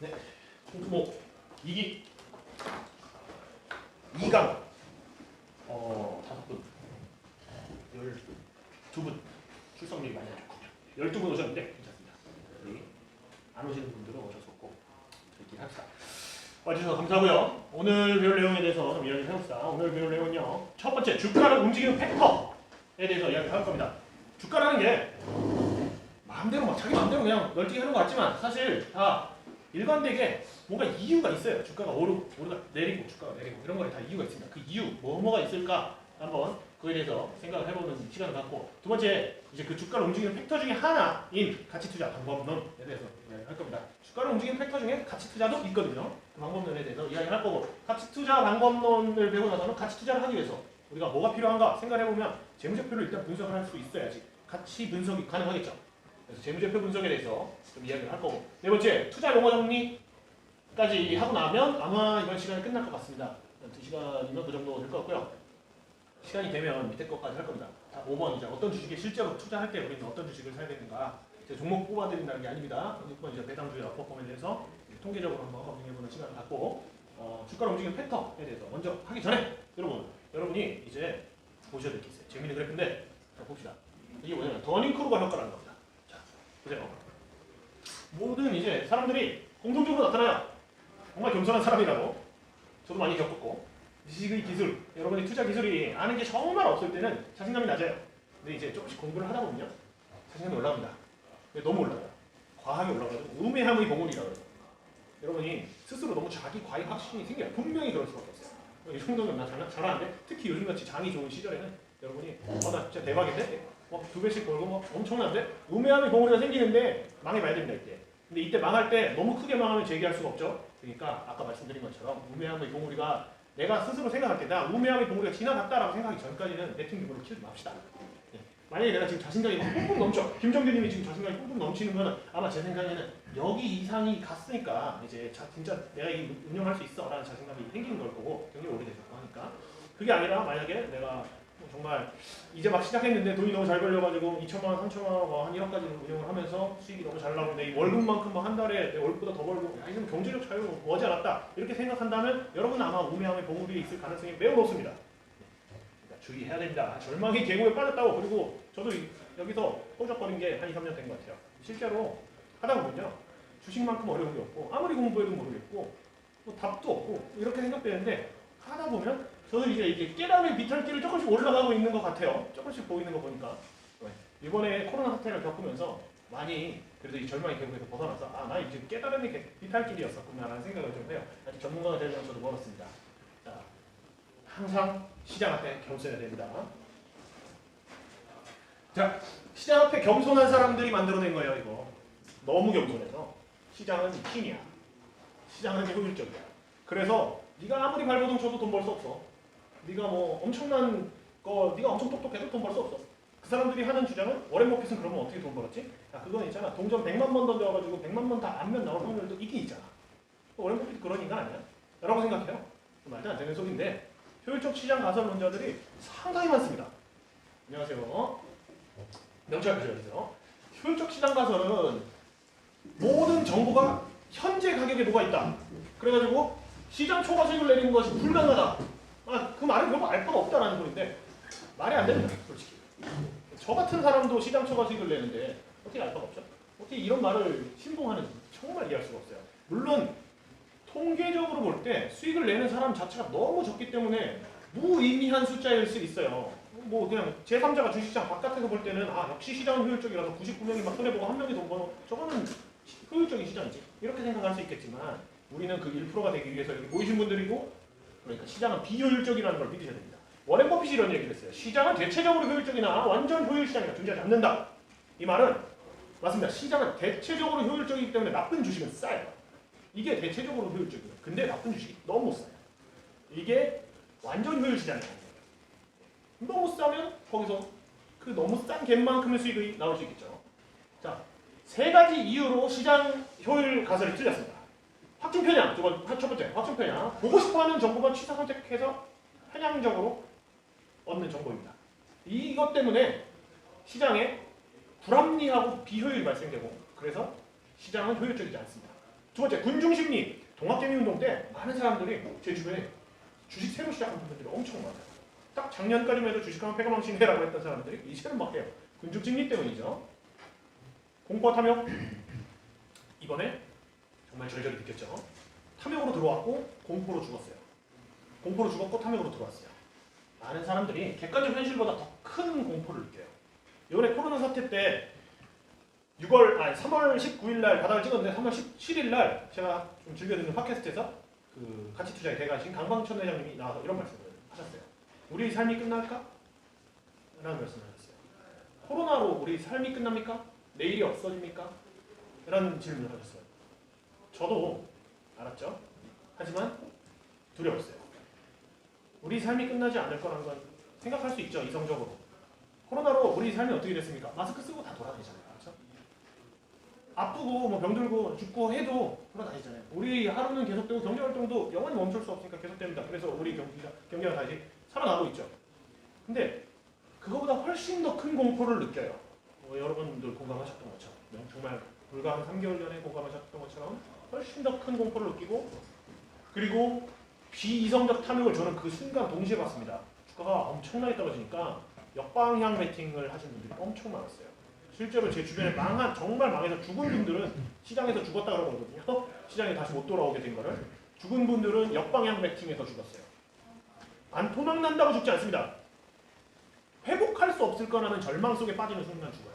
네. 뭐 2강 5분 12분 출석률이 많이 안 좋군요. 12분 오셨는데 괜찮습니다. 우리 안 오시는 분들은 어쩔 수 없고 저희끼리 합시다. 와주셔서 감사하고요. 오늘 배울 내용에 대해서 좀 이야기를 해봅시다. 오늘 배울 내용은요. 첫 번째, 주가를 움직이는 팩터에 대해서 이야기를 할 겁니다. 주가라는 게 마음대로 막 자기 마음대로 그냥 널뛰기 하는 것 같지만 사실 다 일관되게 뭔가 이유가 있어요. 주가가 오르고 내리고 주가가 내리고 이런 거에 다 이유가 있습니다. 그 이유 뭐가 있을까 한번 그에 대해서 생각을 해보는 시간을 갖고, 두 번째 이제 그 주가를 움직이는 팩터 중에 하나인 가치투자 방법론에 대해서 이야기할 겁니다. 주가를 움직이는 팩터 중에 가치투자도 있거든요. 그 방법론에 대해서 이야기를 할 거고, 가치투자 방법론을 배우고 나서는 가치투자를 하기 위해서 우리가 뭐가 필요한가 생각해보면 재무제표를 일단 분석을 할 수 있어야지 가치 분석이 가능하겠죠. 그래서 재무제표 분석에 대해서 좀 이야기를 할 거고, 네 번째 투자 용어 정리까지 하고 나면 아마 이번 시간이 끝날 것 같습니다. 2시간이면 그 정도 될 것 같고요. 시간이 되면 밑에 것까지 할 겁니다. 5번 이제 어떤 주식에 실제로 투자할 때 우리는 어떤 주식을 사야 되는가, 종목 뽑아드린다는 게 아닙니다. 6번 이제 배당주의 아웃퍼폼에 대해서 통계적으로 한번 검증해보는 시간을 갖고, 주가를 움직이는 팩터에 대해서 먼저 하기 전에 여러분이 이제 보셔야 될 게 있어요. 재미있는 그래프인데 자, 봅시다. 이게 뭐냐면 더닝크루거 효과라는 겁니다. 자, 보세요. 모든 이제 사람들이 공통적으로 나타나요. 정말 겸손한 사람이라고 저도 많이 겪었고, 지식의 기술, 여러분의 투자 기술이 아는 게 정말 없을 때는 자신감이 낮아요. 근데 이제 조금씩 공부를 하다 보면요 자신감이 올라갑니다. 근데 너무 올라가요. 과하게 올라가지고 우매함의 봉우리라고 해요. 여러분이 스스로 너무 자기 과잉 확신이 생겨요. 분명히 그럴 수밖에 없어요. 이 정도면 나 잘하는데, 특히 요즘같이 장이 좋은 시절에는 여러분이 나 진짜 대박인데? 2배씩 벌고 뭐 엄청난데? 우매함의 봉우리가 생기는데 망해봐야 됩니다. 이때. 근데 이때 망할 때 너무 크게 망하면 재기할 수가 없죠. 그러니까 아까 말씀드린 것처럼 우매함의 봉우리가, 내가 스스로 생각할 때 나 우매함의 봉우리가 지나갔다라고 생각하기 전까지는 배팅 규모를 키우지 맙시다. 만약에 내가 지금 자신감이 뿜뿜 넘쳐, 김정규님이 지금 자신감이 뿜뿜 넘치는 거는 아마 제 생각에는 여기 이상이 갔으니까 이제 진짜 내가 이 운영할 수 있어 라는 자신감이 생기는 걸 거고, 경력이 오래되셨고 하니까. 그게 아니라 만약에 내가 정말 이제 막 시작했는데 돈이 너무 잘 벌려가지고 2천만 원, 3천만 원, 한 1억까지 운영을 하면서 수익이 너무 잘 나오는데 이 월급만큼 한 달에 내 월급보다 더 벌고, 야 이건 경제적 자유가 머지않았다 이렇게 생각한다면 여러분은 아마 우매함의 봉우리에 있을 가능성이 매우 높습니다. 그러니까 주의해야 됩니다. 절망의 계곡에 빠졌다고. 그리고 저도 여기서 허우적거린 게 한 2, 3년 된 것 같아요. 실제로 하다 보면요 주식만큼 어려운 게 없고, 아무리 공부해도 모르겠고 뭐 답도 없고 이렇게 생각되는데, 하다 보면 저도 이제 깨달음의 비탈길을 조금씩 올라가고 있는 것 같아요. 조금씩 보이는 거 보니까. 이번에 코로나 사태를 겪으면서 많이 그래도 이 절망의 계곡에서 벗어나서 나 이제 깨달음의 비탈길이었었구나라는 생각을 좀 해요. 아직 전문가가 되려면 저도 멀었습니다. 자, 항상 시장 앞에 겸손해야 됩니다. 자, 시장 앞에 겸손한 사람들이 만들어낸 거예요. 이거 너무 겸손해서 시장은 킹이야. 시장은 효율적이야. 그래서 네가 아무리 발버둥 쳐도 돈 벌 수 없어. 네가 뭐 엄청난 거, 네가 엄청 똑똑해도 돈 벌 수 없어. 그 사람들이 하는 주장은, 워렌 버핏은 그러면 어떻게 돈 벌었지? 그건 있잖아. 동전 100만 번 던져가지고 100만 번 다 안면 나올 확률도 있긴 있잖아. 워렌 버핏이 그런 인간 아니야? 라고 생각해요. 말도 안 되는 소리인데, 효율적 시장 가설론자들이 상당히 많습니다. 안녕하세요. 명찰 가셔야죠. 효율적 시장 가설은 모든 정보가 현재 가격에 녹아 있다. 그래가지고 시장 초과수익을 내리는 것이 불가능하다. 그 말은 결국 알 바가 없다라는 소리인데 말이 안 됩니다. 솔직히. 저 같은 사람도 시장 초과수익을 내는데 어떻게 알 바가 없죠? 어떻게 이런 말을 신봉하는지 정말 이해할 수가 없어요. 물론 통계적으로 볼 때 수익을 내는 사람 자체가 너무 적기 때문에 무의미한 숫자일 수 있어요. 뭐 그냥 제3자가 주식시장 바깥에서 볼 때는 역시 시장은 효율적이라서 99명이 막 손해보고 한 명이 돈 버는 저거는 효율적인 시장이지 이렇게 생각할 수 있겠지만, 우리는 그 1%가 되기 위해서 여기 모이신 분들이고, 그러니까 시장은 비효율적이라는 걸 믿으셔야 됩니다. 워렌 버핏이 이런 얘기를 했어요. 시장은 대체적으로 효율적이나 완전 효율 시장이라 존재하지 않는다. 이 말은 맞습니다. 시장은 대체적으로 효율적이기 때문에 나쁜 주식은 싸요. 이게 대체적으로 효율적이에요. 근데 나쁜 주식이 너무 싸요. 이게 완전 효율 시장이에요. 너무 싸면 거기서 그 너무 싼 갭만큼의 수익이 나올 수 있겠죠. 자, 3가지 이유로 시장 효율 가설이 틀렸습니다. 확증 편향, 첫 번째 확증 편향. 보고 싶어하는 정보만 취사 선택해서 편향적으로 얻는 정보입니다. 이것 때문에 시장에 불합리하고 비효율이 발생되고, 그래서 시장은 효율적이지 않습니다. 두 번째, 군중심리. 동학개미 운동 때 많은 사람들이 제 주변에 주식 새로 시작한 분들이 엄청 많아요. 딱 작년까지만 해도 주식하면 패가망신해라고 했던 사람들이 이제는 막 해요. 군중심리 때문이죠. 공포와 탐욕. 이번에 정말 절절히 느꼈죠. 탐욕으로 들어왔고 공포로 죽었어요. 공포로 죽었고 탐욕으로 들어왔어요. 많은 사람들이 객관적 현실보다 더 큰 공포를 느껴요. 이번에 코로나 사태 때 3월 19일 날 바닥을 찍었는데 3월 17일 날 제가 좀 즐겨 듣는 팟캐스트에서 그 가치 투자의 대가신 강방천 회장님이 나와서 이런 말씀을 하셨어요. 우리 삶이 끝날까? 라는 말씀을 하셨어요. 코로나로 우리 삶이 끝납니까? 내일이 없어집니까? 라는 질문을 하셨어요. 저도 알았죠. 하지만 두려웠어요. 우리 삶이 끝나지 않을 거라는 건 생각할 수 있죠. 이성적으로. 코로나로 우리 삶이 어떻게 됐습니까? 마스크 쓰고 다 돌아다니잖아요. 그렇죠? 아프고 뭐 병들고 죽고 해도 돌아다니잖아요. 우리 하루는 계속되고 경제활동도 영원히 멈출 수 없으니까 계속됩니다. 그래서 우리 경제가 다시 살아나고 있죠. 근데 그거보다 훨씬 더 큰 공포를 느껴요. 여러분들 공감하셨던 것처럼 정말 불과 한 3개월 전에 공감하셨던 것처럼 훨씬 더 큰 공포를 느끼고 그리고 비이성적 탐욕을 저는 그 순간 동시에 봤습니다. 주가가 엄청나게 떨어지니까 역방향 베팅을 하신 분들이 엄청 많았어요. 실제로 제 주변에 정말 망해서 죽은 분들은 시장에서 죽었다 그러거든요. 시장에 다시 못 돌아오게 된 거를. 죽은 분들은 역방향 베팅에서 죽었어요. 도망 난다고 죽지 않습니다. 회복할 수 없을 거라는 절망 속에 빠지는 순간 죽어요.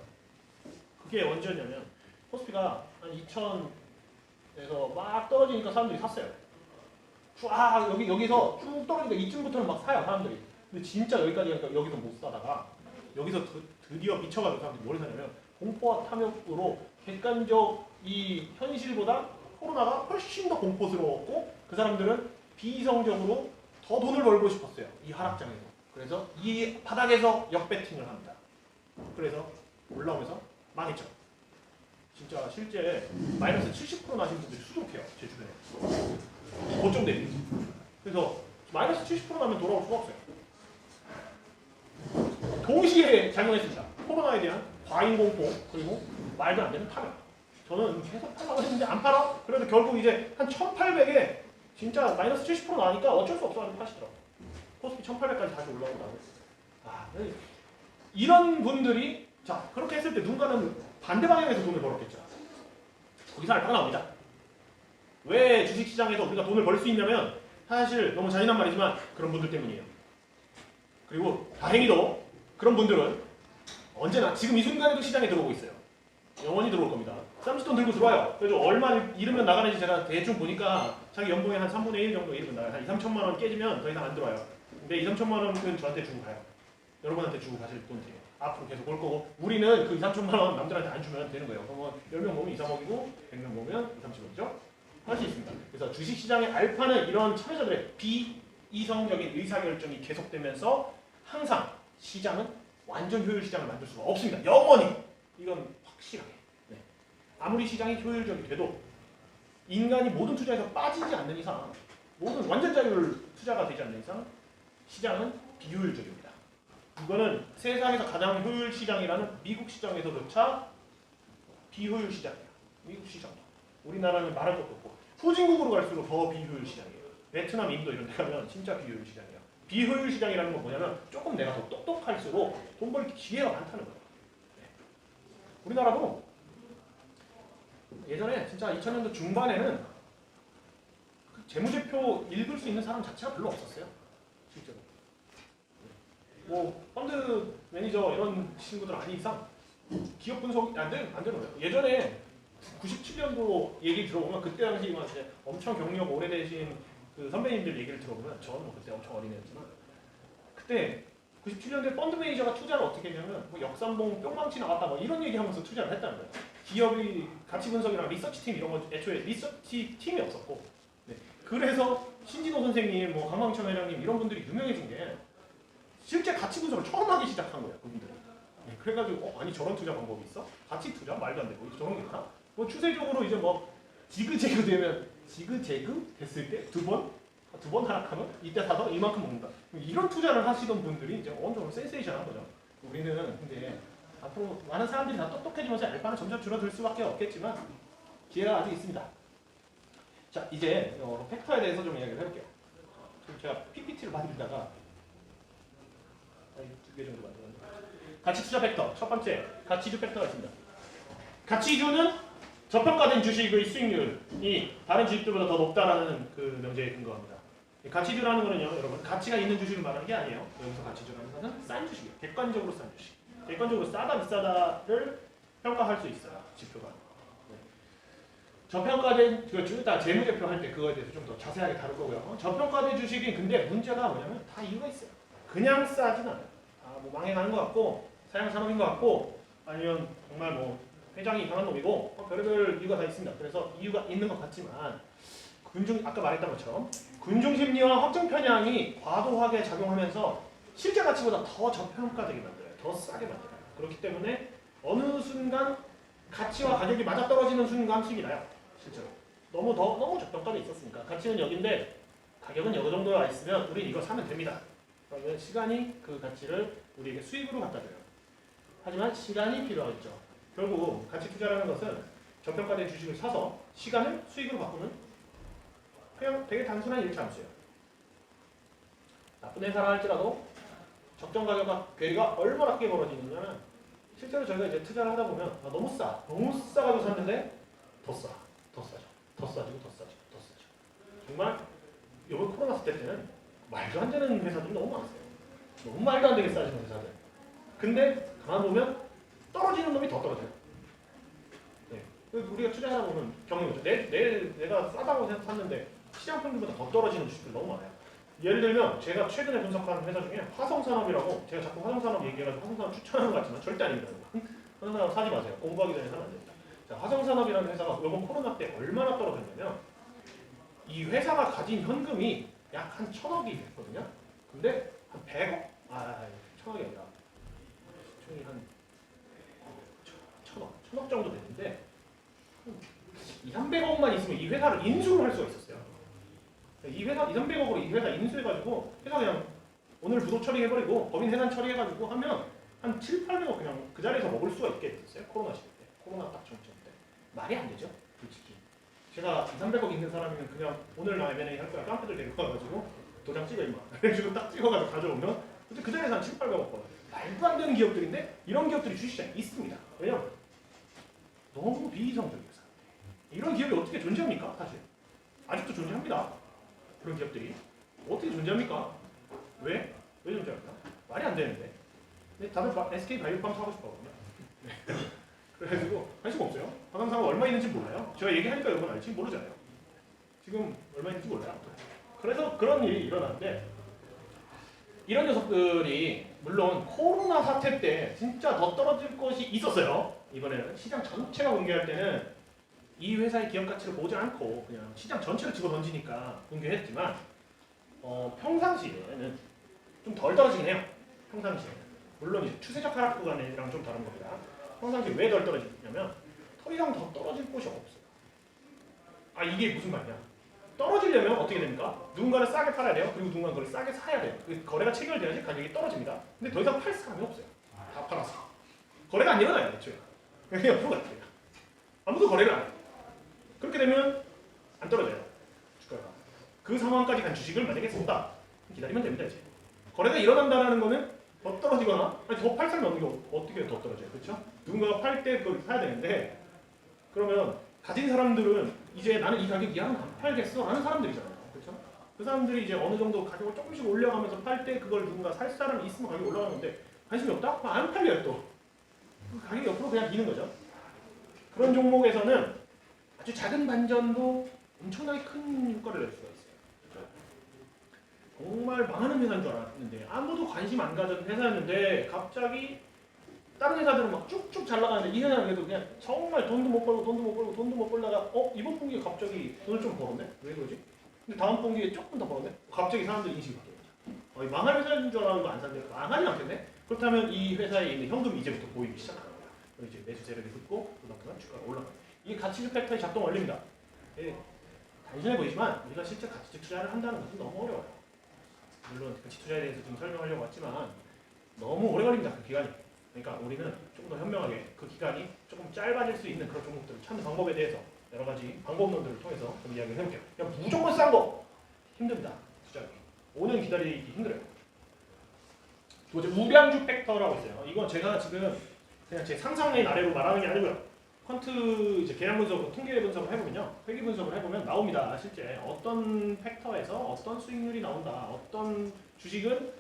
그게 언제였냐면 코스피가 한 2000에서 막 떨어지니까 사람들이 샀어요. 여기서 쭉 떨어지니까 이쯤부터는 막 사요 사람들이. 근데 진짜 여기까지 가니까 여기서 못 사다가 여기서 드디어 미쳐가지고 사람들이 뭘 사냐면 공포와 탐욕으로 객관적 이 현실보다 코로나가 훨씬 더 공포스러웠고 그 사람들은 비이성적으로 더 돈을 벌고 싶었어요. 이 하락장에서. 그래서 이 바닥에서 역배팅을 합니다. 그래서 올라오면서 망했죠. 진짜 실제 마이너스 70% 나신 분들이 수두룩해요. 제 주변에. 고점 대비. 그래서 마이너스 70% 나면 돌아올 수가 없어요. 동시에 작용했습니다. 코로나에 대한 과잉 공포 그리고 말도 안 되는 탐욕. 저는 계속 팔라고 했는데 안 팔아. 그래도 결국 이제 한 1800에 진짜 마이너스 70% 나니까 어쩔 수 없어가지고 파시더라고요. 코스피 1800까지 다시 올라온다고. 이런 분들이 자 그렇게 했을 때 누군가는 반대 방향에서 돈을 벌었겠죠. 거기서 알파가 나옵니다. 왜 주식시장에서 우리가 돈을 벌 수 있냐면 사실 너무 잔인한 말이지만 그런 분들 때문이에요. 그리고 다행히도 그런 분들은 언제나 지금 이 순간에도 시장에 들어오고 있어요. 영원히 들어올 겁니다. 쌈짓돈 들고 들어와요. 그래서 얼마 잃으면 나가는지 제가 대충 보니까 자기 연봉의 한 3분의 1 정도 잃으면 나가요. 한 2, 3천만 원 깨지면 더 이상 안 들어와요. 근데 2, 3천만 원은 저한테 주고 가요. 여러분한테 주고 가실 돈들이에요. 앞으로 계속 올 거고 우리는 그 2, 3천만 원 남들한테 안 주면 되는 거예요. 그러면 10명 모으면 2, 3억이고 100명 모으면 2, 30억이죠. 할 수 있습니다. 그래서 주식시장의 알파는 이런 참여자들의 비이성적인 의사결정이 계속되면서 항상 시장은 완전 효율 시장을 만들 수가 없습니다. 영원히. 이건 확실하게. 네. 아무리 시장이 효율적이 돼도 인간이 모든 투자에서 빠지지 않는 이상 모든 완전 자율 투자가 되지 않는 이상 시장은 비효율적입니다. 이거는 세상에서 가장 효율 시장이라는 미국 시장에서조차 비효율 시장이에요. 미국 시장도. 우리나라는 말할 것도 없고 후진국으로 갈수록 더 비효율 시장이에요. 베트남, 인도 이런 데 가면 진짜 비효율 시장이에요. 비효율 시장이라는 건 뭐냐면 조금 내가 더 똑똑할수록 돈 벌 기회가 많다는 거예요. 네. 우리나라도 예전에 진짜 2000년도 중반에는 재무제표 읽을 수 있는 사람 자체가 별로 없었어요. 실제로. 뭐 펀드 매니저 이런 친구들 아닌 이상 기업 분석이 안 되는 거예요. 예전에 97년도 얘기 들어보면 그때 당시 이제 엄청 경력 오래되신 그 선배님들 얘기를 들어보면 저는 뭐 그때 엄청 어린애였지만 그때 97년도에 펀드 매니저가 투자를 어떻게 했냐면 뭐 역삼봉 뿅망치 나왔다 뭐 이런 얘기하면서 투자를 했다는 거예요. 기업이 가치 분석이랑 리서치 팀 이런 거 애초에 리서치 팀이 없었고 네. 그래서 신진호 선생님, 뭐 강광천 회장님 이런 분들이 유명해진 게 실제 가치 분석을 처음 하기 시작한 거예요. 그분들이. 네. 그래가지고 아니 저런 투자 방법이 있어? 가치 투자? 말도 안 되고 저런 게 있나? 뭐 추세적으로 이제 뭐 지그재그 되면 지그재그 됐을 때 두 번 하락하면 이때 사서 이만큼 먹는다. 이런 투자를 하시던 분들이 이제 어느 정도 센세이션한 거죠. 우리는 근데 앞으로 많은 사람들이 다 똑똑해지면서 알파는 점점 줄어들 수밖에 없겠지만 기회가 아직 있습니다. 자, 이제 팩터에 대해서 좀 이야기를 해볼게요. 지금 제가 PPT를 만들다가 두 개 정도 만들었는데 가치 투자 팩터 첫 번째 가치주 팩터가 있습니다. 가치주는 저평가된 주식의 수익률이 다른 주식들보다 더 높다라는 그 명제에 근거합니다. 가치주라는 거는요, 여러분 가치가 있는 주식을 말하는 게 아니에요. 여기서 가치주라는 것은 싼 주식이에요. 객관적으로 싼 주식. 객관적으로 싸다 비싸다를 평가할 수 있어요. 지표가. 네. 저평가된 그 다 재무제표 할 때 그거에 대해서 좀 더 자세하게 다룰 거고요. 저평가된 주식이 근데 문제가 뭐냐면 다 이유가 있어요. 그냥 싸진 않아요. 뭐 망해가는 것 같고 사양 산업인 것 같고 아니면 정말 뭐 회장이 이상한 놈이고 별의별 이유가 다 있습니다. 그래서 이유가 있는 것 같지만 아까 말했던 것처럼 군중심리와 확정 편향이 과도하게 작용하면서 실제 가치보다 더 저평가되게 만들어요. 더 싸게 만들어요. 그렇기 때문에 어느 순간 가치와 가격이 맞아떨어지는 순간씩이 나요. 실제로. 너무 저평가돼 있었으니까. 가치는 여긴데 가격은 여기 정도에 와 있으면 우린 이거 사면 됩니다. 그러면 시간이 그 가치를 우리에게 수익으로 갖다 줘요. 하지만 시간이 필요하겠죠. 결국 가치 투자라는 것은 저평가된 주식을 사서 시간을 수익으로 바꾸는 그냥 되게 단순한 일차 함수예요. 나쁜 회사라 할지라도 적정 가격과 괴리가 얼마나 크게 벌어지느냐는 실제로 저희가 이제 투자를 하다 보면 너무 싸가지고 샀는데 더 싸, 더 싸죠, 더 싸지고 더 싸지고 더 싸죠. 정말 이번 코로나 시대 때는 말도 안 되는 회사들이 너무 많았어요. 너무 말도 안 되게 싸지는 회사들. 근데 가만 보면 떨어지는 놈이 더 떨어져요. 네. 우리가 투자하다 보면 경험이죠. 내가 싸다고 샀는데 시장 평균보다 더 떨어지는 주식들 너무 많아요. 예를 들면 제가 최근에 분석한 회사 중에 화성산업이라고 제가 자꾸 화성산업 얘기해가지고 화성산업 추천하는 것 같지만 절대 아닙니다. 화성산업 사지 마세요. 공부하기 전에 사면 안 됩니다. 자, 화성산업이라는 회사가 이번 코로나 때 얼마나 떨어졌냐면 이 회사가 가진 현금이 약 한 1,000억이 됐거든요. 근데 한 100억? 1,000억이 아니라 총이 한 1,000억 정도 됐는데 200~300억만 있으면 이 회사를 인수를 할 수가 있었어요. 이 회사 200~300억으로 이 회사 인수해가지고 회사 그냥 오늘 부도 처리해버리고 법인 해산 처리해가지고 하면 한 7~800억 그냥 그 자리에서 먹을 수가 있게 됐어요. 코로나 시대 때. 코로나 딱 정점 때. 말이 안 되죠. 솔직히. 제가 200~300억 있는 사람이면 그냥 오늘 나 M&A 할 거야. 깡패들 데리고 가가지고 도장 찍어 임마. 그래가지고 딱 찍어가지고 가져오면 그 자리에서 한 700~800억 벌어요. 말도 안 되는 기업들인데 이런 기업들이 주식시장에 있습니다. 왜냐면 너무 비이성적이어서. 이런 기업이 어떻게 존재합니까? 사실. 아직도 존재합니다. 그런 기업들이. 어떻게 존재합니까? 왜? 왜 존재할까? 말이 안 되는데. 근데 다들 SK 바이오팜 사고 싶어하거든요. 네. 그래가지고 관심 없어요. 화성산업 얼마 있는지 몰라요. 제가 얘기하니까 여러분 알지? 모르잖아요. 지금 얼마 있는지 몰라요. 그래서 그런 일이 일어나는데 이런 녀석들이 물론 코로나 사태 때 진짜 더 떨어질 것이 있었어요. 이번에는 시장 전체가 공개할 때는 이 회사의 기업 가치를 보지 않고 그냥 시장 전체를 집어던지니까 공개했지만 평상시에는 좀 덜 떨어지긴 해요. 평상시에는. 물론 이제 추세적 하락 구간이랑 좀 다른 겁니다. 평상시에 왜 덜 떨어지냐면 더 이상 더 떨어질 곳이 없어요. 이게 무슨 말이냐. 떨어지려면 어떻게 됩니까? 누군가를 싸게 팔아야 돼요. 그리고 누군가 그걸 싸게 사야 돼요. 거래가 체결돼야지 가격이 떨어집니다. 근데 더 이상 팔 사람이 없어요. 다 팔았어. 거래가 안 일어나요. 애초에. 그냥 옆으로 같아요. 아무도 거래를 안 해요. 그렇게 되면 안 떨어져요. 주가가. 그 상황까지 간 주식을 만약에 샀다. 기다리면 됩니다. 이제. 거래가 일어난다는 거는 더 떨어지거나 더 팔 사람이 없는 게 어떻게 더 떨어져요. 그렇죠? 누군가가 팔 때 그걸 사야 되는데 그러면 가진 사람들은 이제 나는 이 가격 이하는 안 팔겠어 라는 사람들이잖아요. 그렇죠? 그 사람들이 이제 어느 정도 가격을 조금씩 올려가면서 팔 때 그걸 누군가 살 사람이 있으면 가격이 올라가는데 관심이 없다? 안 팔려요 또. 가격이 옆으로 그냥 미는 거죠. 그런 종목에서는 아주 작은 반전도 엄청나게 큰 효과를 낼 수가 있어요. 그렇죠? 정말 망하는 회사인 줄 알았는데 아무도 관심 안 가진 회사였는데 갑자기 다른 회사들은 막 쭉쭉 잘 나가는데 이 회사는 그래도 그냥 정말 돈도 못 벌고 벌다가 이번 분기에 갑자기 돈을 좀 벌었네? 왜 그러지? 근데 다음 분기에 조금 더 벌었네? 갑자기 사람들이 인식이 바뀌어요. 망할 회사인 줄 알았는데 안 샀는데 망하지 않겠네? 그렇다면 이 회사에 있는 현금이 이제부터 보이기 시작하는 거야. 그럼 이제 매수 세력이 붙고 그만큼 주가가 올라가요. 이게 가치주 팩터의 작동 원리입니다. 예, 단순해 보이지만 우리가 실제 가치주 투자를 한다는 것은 너무 어려워요. 물론 가치 투자에 대해서 지금 설명하려고 왔지만 너무 오래 걸립니다. 그 기간이. 그러니까 우리는 조금 더 현명하게 그 기간이 조금 짧아질 수 있는 그런 종목들을 찾는 방법에 대해서 여러 가지 방법론들을 통해서 좀 이야기를 해볼게요. 그냥 무조건 싼 거 힘듭니다. 투자하기. 5년 기다리기 힘들어요. 두 번째 우량주 팩터라고 있어요. 이건 제가 지금 그냥 제 상상의 아래로 말하는 게 아니고요. 퀀트 이제 계량 분석으로 통계 분석을 해보면요, 회계 분석을 해보면 나옵니다. 실제 어떤 팩터에서 어떤 수익률이 나온다, 어떤 주식은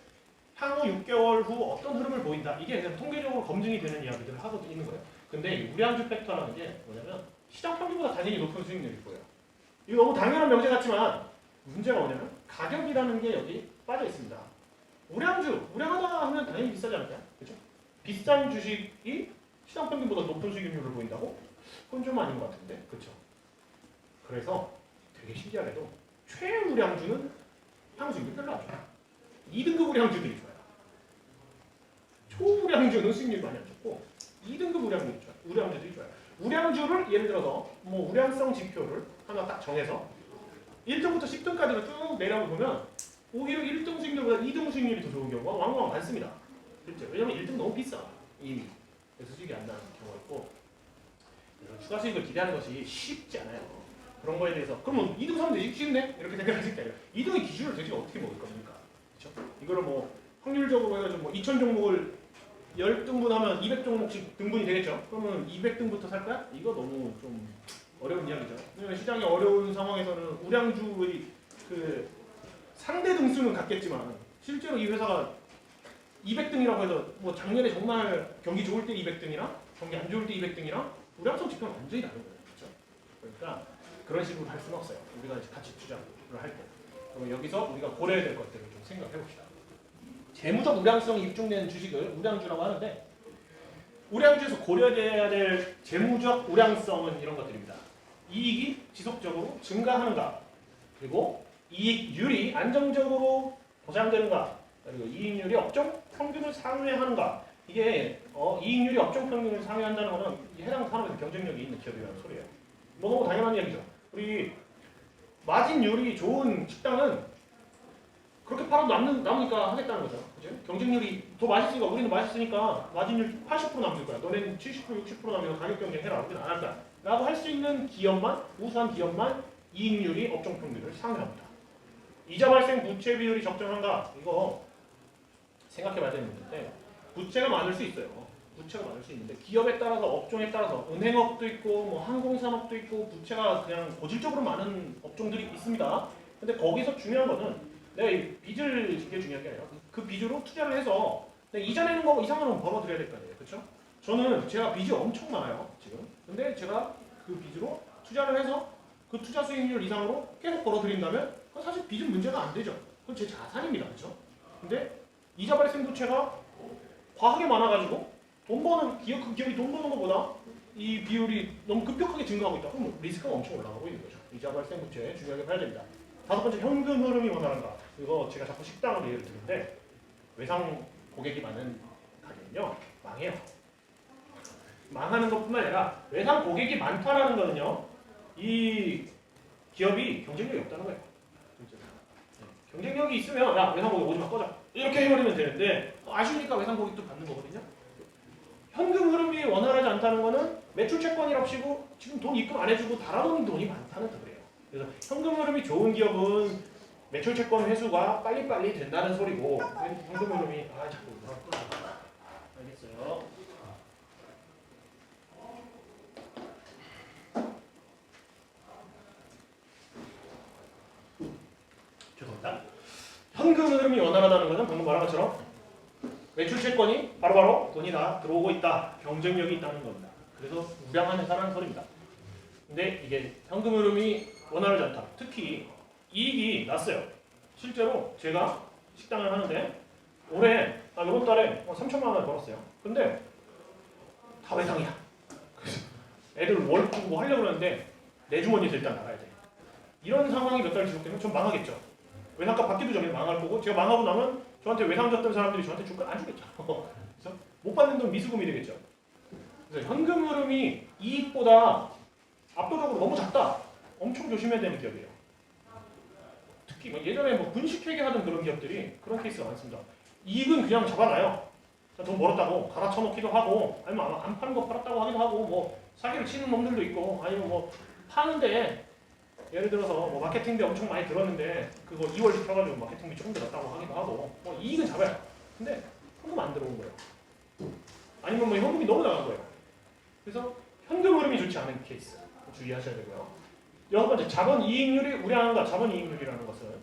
향후 6개월 후 어떤 흐름을 보인다. 이게 그냥 통계적으로 검증이 되는 이야기들을 하고 있는 거예요. 근데 이 우량주 팩터라는 게 뭐냐면 시장 평균보다 당연히 높은 수익률일 거예요. 이거 너무 당연한 명제 같지만 문제가 뭐냐면 가격이라는 게 여기 빠져 있습니다. 우량하다 하면 당연히 비싸지 않을까요? 그렇죠? 비싼 주식이 시장 평균보다 높은 수익률을 보인다고? 그건 좀 아닌 것 같은데, 그렇죠? 그래서 되게 신기하게도 최우량주는 향후 수익률이 별로 안 좋아요. 2등급 우량주들이 좋아요. 초우량주는 수익률이 많이 안 좋고 2등급 우량주들이 좋아요. 우량주를 예를 들어서 뭐 우량성 지표를 하나 딱 정해서 1등부터 10등까지를 쭉 내려보면 오히려 1등 수익률보다 2등 수익률이 더 좋은 경우가 왕왕 많습니다. 그렇죠? 왜냐면 1등 너무 비싸 이미. 그래서 수익이 안 나는 경우가 있고, 그래서 추가 수익을 기대하는 것이 쉽지 않아요. 그런 거에 대해서 그러면 2등 사면 되지 쉽네? 이렇게 생각하실 때 2등의 기준을 대체 어떻게 먹을 겁니까? 그렇죠? 이거를 뭐 확률적으로 해가지고 뭐 2,000 종목을 10등분 하면 200종목씩 등분이 되겠죠? 그러면 200등부터 살 거야? 이거 너무 좀 어려운 이야기죠. 왜냐면 시장이 어려운 상황에서는 우량주의 그 상대 등수는 같겠지만 실제로 이 회사가 200등이라고 해서 뭐 작년에 정말 경기 좋을 때 200등이나 경기 안 좋을 때 200등이나 우량성 지표는 완전히 다른 거예요. 그렇죠? 그러니까 그런 식으로 할 수는 없어요. 우리가 이제 같이 투자를 할 때. 그럼 여기서 우리가 고려해야 될 것들을 좀 생각해 봅시다. 재무적 우량성이 입증된 주식을 우량주라고 하는데, 우량주에서 고려해야 될 재무적 우량성은 이런 것들입니다. 이익이 지속적으로 증가하는가, 그리고 이익률이 안정적으로 보장되는가, 그리고 이익률이 업종 평균을 상회하는가. 이게 이익률이 업종 평균을 상회한다는 것은 해당 산업에서 경쟁력이 있는 기업이라는 소리예요. 뭐 너무 당연한 얘기죠. 우리 마진율이 좋은 식당은 그렇게 팔아도 남으니까 하겠다는 거죠. 그죠? 경쟁률이 더 맛있으니까, 우리는 맛있으니까 마진율 80% 남길 거야. 너네는 70% 60% 남겨서 가격 경쟁해라. 우리는 안 할 거야. 라고 할 수 있는 기업만, 우수한 기업만 이익률이 업종 평균을 상회합니다. 이자 발생 부채 비율이 적정한가? 이거 생각해 봐야 되는 문제인데, 부채가 많을 수 있어요. 부채가 많을 수 있는데 기업에 따라서, 업종에 따라서 은행업도 있고 뭐 항공산업도 있고 부채가 그냥 고질적으로 많은 업종들이 있습니다. 근데 거기서 중요한 거는 내가 이 빚을 이게 중요한 게 아니라 그 빚으로 투자를 해서 내가 이자 내는 거 이상은 벌어들여야 될 거 아니에요. 그렇죠? 저는 제가 빚이 엄청 많아요. 지금. 근데 제가 그 빚으로 투자를 해서 그 투자 수익률 이상으로 계속 벌어들인다면 그건 사실 빚은 문제가 안 되죠. 그건 제 자산입니다. 그렇죠? 근데 이자 발생 부채가 과하게 많아가지고 돈 버는 그 기업이 돈 버는 것보다 이 비율이 너무 급격하게 증가하고 있다. 그럼 리스크가 엄청 올라가고 있는 거죠. 이자 발생 부채 중요하게 봐야 됩니다. 다섯 번째, 현금 흐름이 원활한가. 이거 제가 자꾸 식당을 예를 드는데 외상 고객이 많은 가게는요 망해요. 망하는 것뿐만 아니라 외상 고객이 많다라는 거는요 이 기업이 경쟁력이 없다는 거예요. 경쟁력이 있으면 야 외상 고객 오지 마 꺼져 이렇게 해버리면 되는데 아쉬우니까 외상 고객도 받는 거거든요. 현금 흐름이 원활하지 않다는 거는 매출 채권이랍시고 지금 돈 입금 안 해주고 달아놓은 돈이 많다는 뜻이에요. 그래서 현금 흐름이 좋은 기업은 매출 채권 회수가 빨리빨리 된다는 소리고, 현금 흐름이 자꾸 알겠어요. 죄송합니다. 현금 흐름이 원활하다는 것은 방금 말한 것처럼 매출 채권이 바로바로 돈이 다 들어오고 있다. 경쟁력이 있다는 겁니다. 그래서 우량한 회사라는 소리입니다. 근데 이게 현금 흐름이 원활하지 않다. 특히 이익이 났어요. 실제로 제가 식당을 하는데 올해 이번 달에 3천만 원을 벌었어요. 근데 다 외상이야. 그래서 애들 월 주고 뭐 하려고 그러는데 내 주머니에서 일단 나가야 돼. 이런 상황이 몇 달 지속되면 전 망하겠죠. 외상값 받기도 전에 망할 거고, 제가 망하고 나면 저한테 외상 줬던 사람들이 저한테 줄까? 안 주겠죠. 그래서 못 받는 돈 미수금이 되겠죠. 그래서 현금 흐름이 이익보다 압도적으로 너무 작다. 엄청 조심해야 되는 기업이에요. 특히 예전에 뭐 분식회계 하던 그런 기업들이 그런 케이스가 많습니다. 이익은 그냥 잡아놔요. 돈 벌었다고 갈아쳐놓기도 하고, 아니면 안 파는 거 팔았다고 하기도 하고, 뭐 사기를 치는 놈들도 있고, 아니면 뭐 하는데 예를 들어서 뭐 마케팅비 엄청 많이 들었는데 그거 2월 시켜가지고 마케팅비 조금 들었다고 하기도 하고 뭐 이익은 잡아요. 근데 현금 안 들어온 거예요. 아니면 뭐 현금이 너무 나간 거예요. 그래서 현금 흐름이 좋지 않은 케이스 주의하셔야 되고요. 여섯 번째, 자본 이익률이 우량한가? 자본 이익률이라는 것은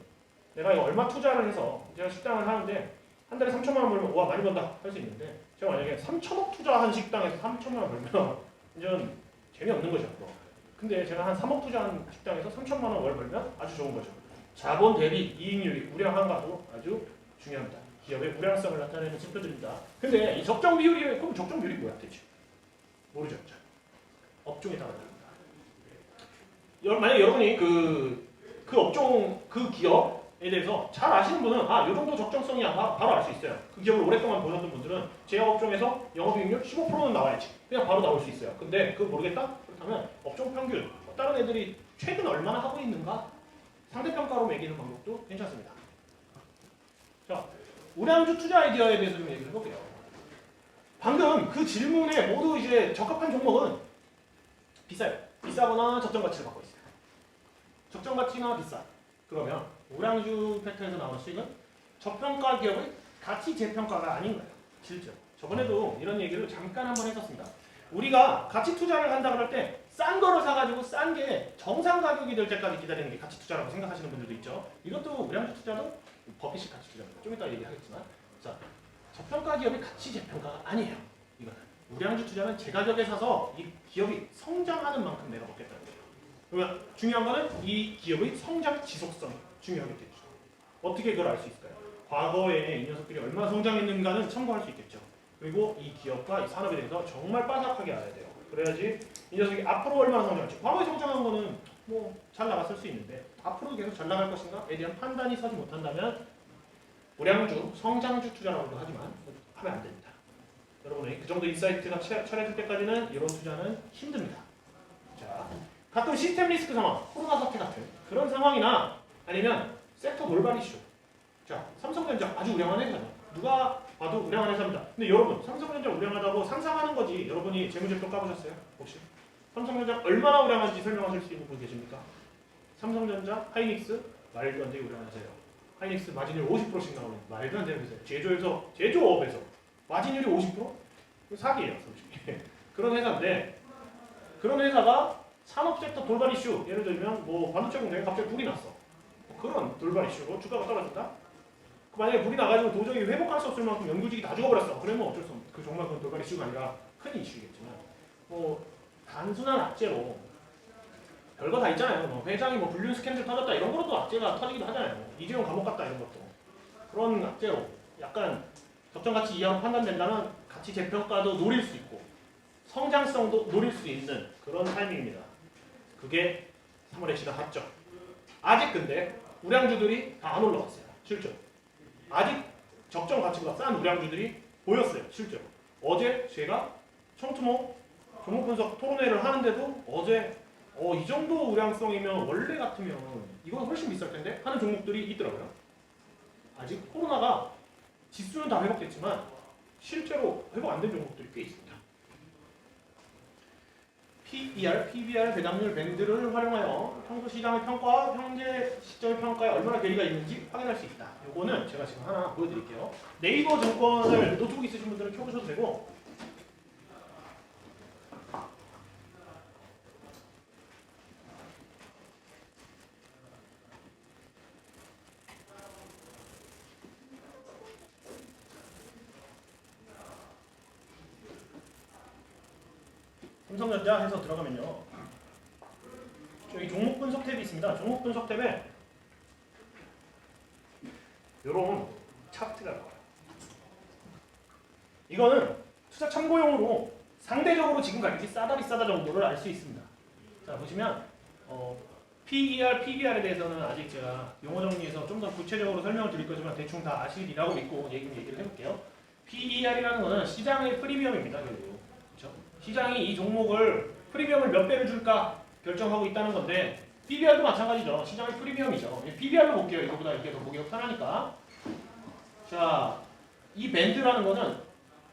내가 이거 얼마 투자를 해서 제가 식당을 하는데 한 달에 3천만 원 벌면 와 많이 번다 할 수 있는데 제가 만약에 3천억 투자한 식당에서 3천만 원 벌면 이제는 재미없는 거죠. 근데 제가 한 3억 투자한 식당에서 3천만 원 월 벌면 아주 좋은 거죠. 자본 대비 이익률이 우량한가도 아주 중요합니다. 기업의 우량성을 나타내는 지표들입니다. 근데 이 적정 비율이 그럼 적정 비율이 뭐야 대체? 모르죠. 업종에 따라 다릅니다. 만약에 여러분이 그 업종 그 기업에 대해서 잘 아시는 분은 이 정도 적정성이야 바로 알 수 있어요. 그 기업을 오랫동안 보셨던 분들은 제약 업종에서 영업이익률 15%는 나와야지 그냥 바로 나올 수 있어요. 근데 그거 모르겠다? 그렇다면 업종 평균 다른 애들이 최근 얼마나 하고 있는가 상대평가로 매기는 방법도 괜찮습니다. 자, 우량주 투자 아이디어에 대해서 좀 얘기를 해볼게요. 방금 그 질문에 모두 이제 적합한 종목은 비싸요. 비싸거나 적정 가치를 갖고 있어요. 적정 가치나 비싸. 그러면 우량주 패턴에서 나오는 수익은 저평가 기업의 가치 재평가가 아닌 거예요. 실제로. 저번에도 이런 얘기를 잠깐 한번 했었습니다. 우리가 가치 투자를 한다 그럴 때 싼 거를 사가지고 싼 게 정상 가격이 될 때까지 기다리는 게 가치 투자라고 생각하시는 분들도 있죠. 이것도 우량주 투자도 버핏식 가치 투자입니다. 좀 이따 얘기하겠지만, 자, 저평가 기업의 가치 재평가가 아니에요. 이거는 우량주 투자는 제 가격에 사서 이 기업이 성장하는 만큼 내가 먹겠다는 거예요. 그러면 중요한 거는 이 기업의 성장 지속성이 중요하겠죠. 어떻게 그걸 알 수 있을까요? 과거에 이 녀석들이 얼마나 성장했는가는 참고할 수 있겠죠. 그리고 이 기업과 이 산업에 대해서 정말 빠삭하게 알아야 돼요. 그래야지 이 녀석이 앞으로 얼마나 성장할지. 과거에 성장한 거는 뭐 잘 나갔을 수 있는데 앞으로도 계속 잘 나갈 것인가에 대한 판단이 서지 못한다면 우량주, 성장주 투자라고도 하지만 하면 안 됩니다. 여러분의 그 정도 인사이트가 처리될 때까지는 이런 투자는 힘듭니다. 자, 가끔 시스템 리스크 상황, 코로나 사태 같은 그런 상황이나 아니면 섹터 돌발 이슈. 자, 삼성전자 아주 우량한 회사죠. 누가 봐도 우량한 회사입니다. 근데 여러분, 삼성전자 우량하다고 상상하는 거지. 여러분이 재무제표 까보셨어요? 혹시? 삼성전자 얼마나 우량한지 설명하실 수 있는 분 계십니까? 삼성전자, 하이닉스, 말도 안 되게 우량한 회사예요. 하이닉스 마진율 50%씩 나오는 말도 안 되는 회사예요. 제조업에서 마진율이 50%? 사기예요, 솔직히. 그런 회사인데 그런 회사가 산업 섹터 돌발 이슈, 예를 들면 뭐 반도체 공장에 갑자기 불이 났어. 그런 돌발 이슈로 주가가 떨어진다? 만약에 불이 나가지고 도저히 회복할 수 없을 만큼 연구직이 다 죽어버렸어. 그러면 어쩔 수 없는 그 정말 그건 돌발 이슈가 아니라 큰 이슈겠지만 뭐 단순한 악재로 별거 다 있잖아요. 뭐 회장이 뭐 불륜 스캔들 터졌다 이런 것도 악재가 터지기도 하잖아요. 이재용 감옥 갔다 이런 것도 그런 악재로 약간 적정 가치 이하로 판단된다면 가치 재평가도 노릴 수 있고 성장성도 노릴 수 있는 그런 타이밍입니다. 그게 3월에 시작했죠. 아직 근데 우량주들이 다 안 올라왔어요. 실제로. 아직 적정 가치보다 싼 우량주들이 보였어요. 실제로. 어제 제가 청투모 종목 분석 토론회를 하는데도 어제 이 정도 우량성이면 원래 같으면 이건 훨씬 비쌀 텐데 하는 종목들이 있더라고요. 아직 코로나가 지수는 다 회복됐지만 실제로 회복 안 된 종목들이 꽤 있습니다. PER, PBR 배당률 밴드를 활용하여 평소 시장의 평가와 현재 시점의 평가에 얼마나 괴리가 있는지 확인할 수 있다. 요거는 제가 지금 하나 보여드릴게요. 네이버 증권을 노트북 있으신 분들은 켜보셔도 되고 삼성전자 해서 들어가면요. 여기 종목 분석 탭이 있습니다. 종목 분석 탭에 이런 차트가 나와요. 이거는 투자 참고용으로 상대적으로 지금 가격이 싸다 비싸다 정도를 알 수 있습니다. 자 보시면 PER, PBR에 대해서는 아직 제가 용어 정리해서 좀 더 구체적으로 설명을 드릴 거지만 대충 다 아시리라고 믿고 얘기를 해볼게요. PER이라는 거는 시장의 프리미엄입니다. 그렇죠? 시장이 이 종목을 프리미엄을 몇 배를 줄까 결정하고 있다는 건데 PBR도 마찬가지죠. 시장의 프리미엄이죠. PBR로 볼게요. 이거보다 이게 더 보기가 편하니까. 자, 이 밴드라는 거는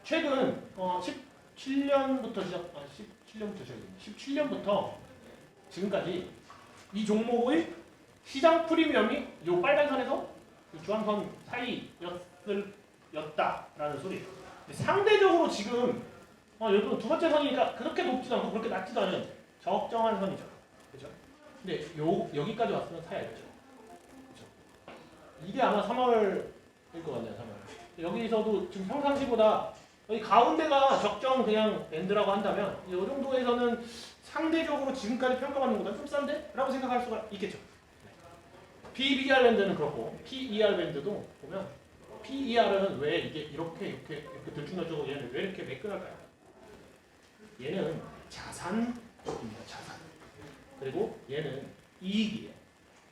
최근 17년부터 시작되겠네요. 17년부터 지금까지 이 종목의 시장 프리미엄이 요 빨간 선에서 이 주황선 사이였다라는 소리. 상대적으로 지금 여러분 두 번째 선이니까 그렇게 높지도 않고 그렇게 낮지도 않은 적정한 선이죠. 그렇죠? 근데 여기까지 왔으면 사야 되죠. 그렇죠? 이게 아마 3월일 것 같네요. 3월. 여기서도 지금 평상시보다 여기 가운데가 적정 그냥 밴드라고 한다면 이 정도에서는 상대적으로 지금까지 평가받는 것보다 좀 싼데? 라고 생각할 수가 있겠죠. PBR 밴드는 그렇고 PER 밴드도 보면 PER은 왜 이게 이렇게 들쭉날쭉하고 얘는 왜 이렇게 매끈할까요? 얘는 자산 쪽입니다. 자산. 그리고 얘는 이익이에요.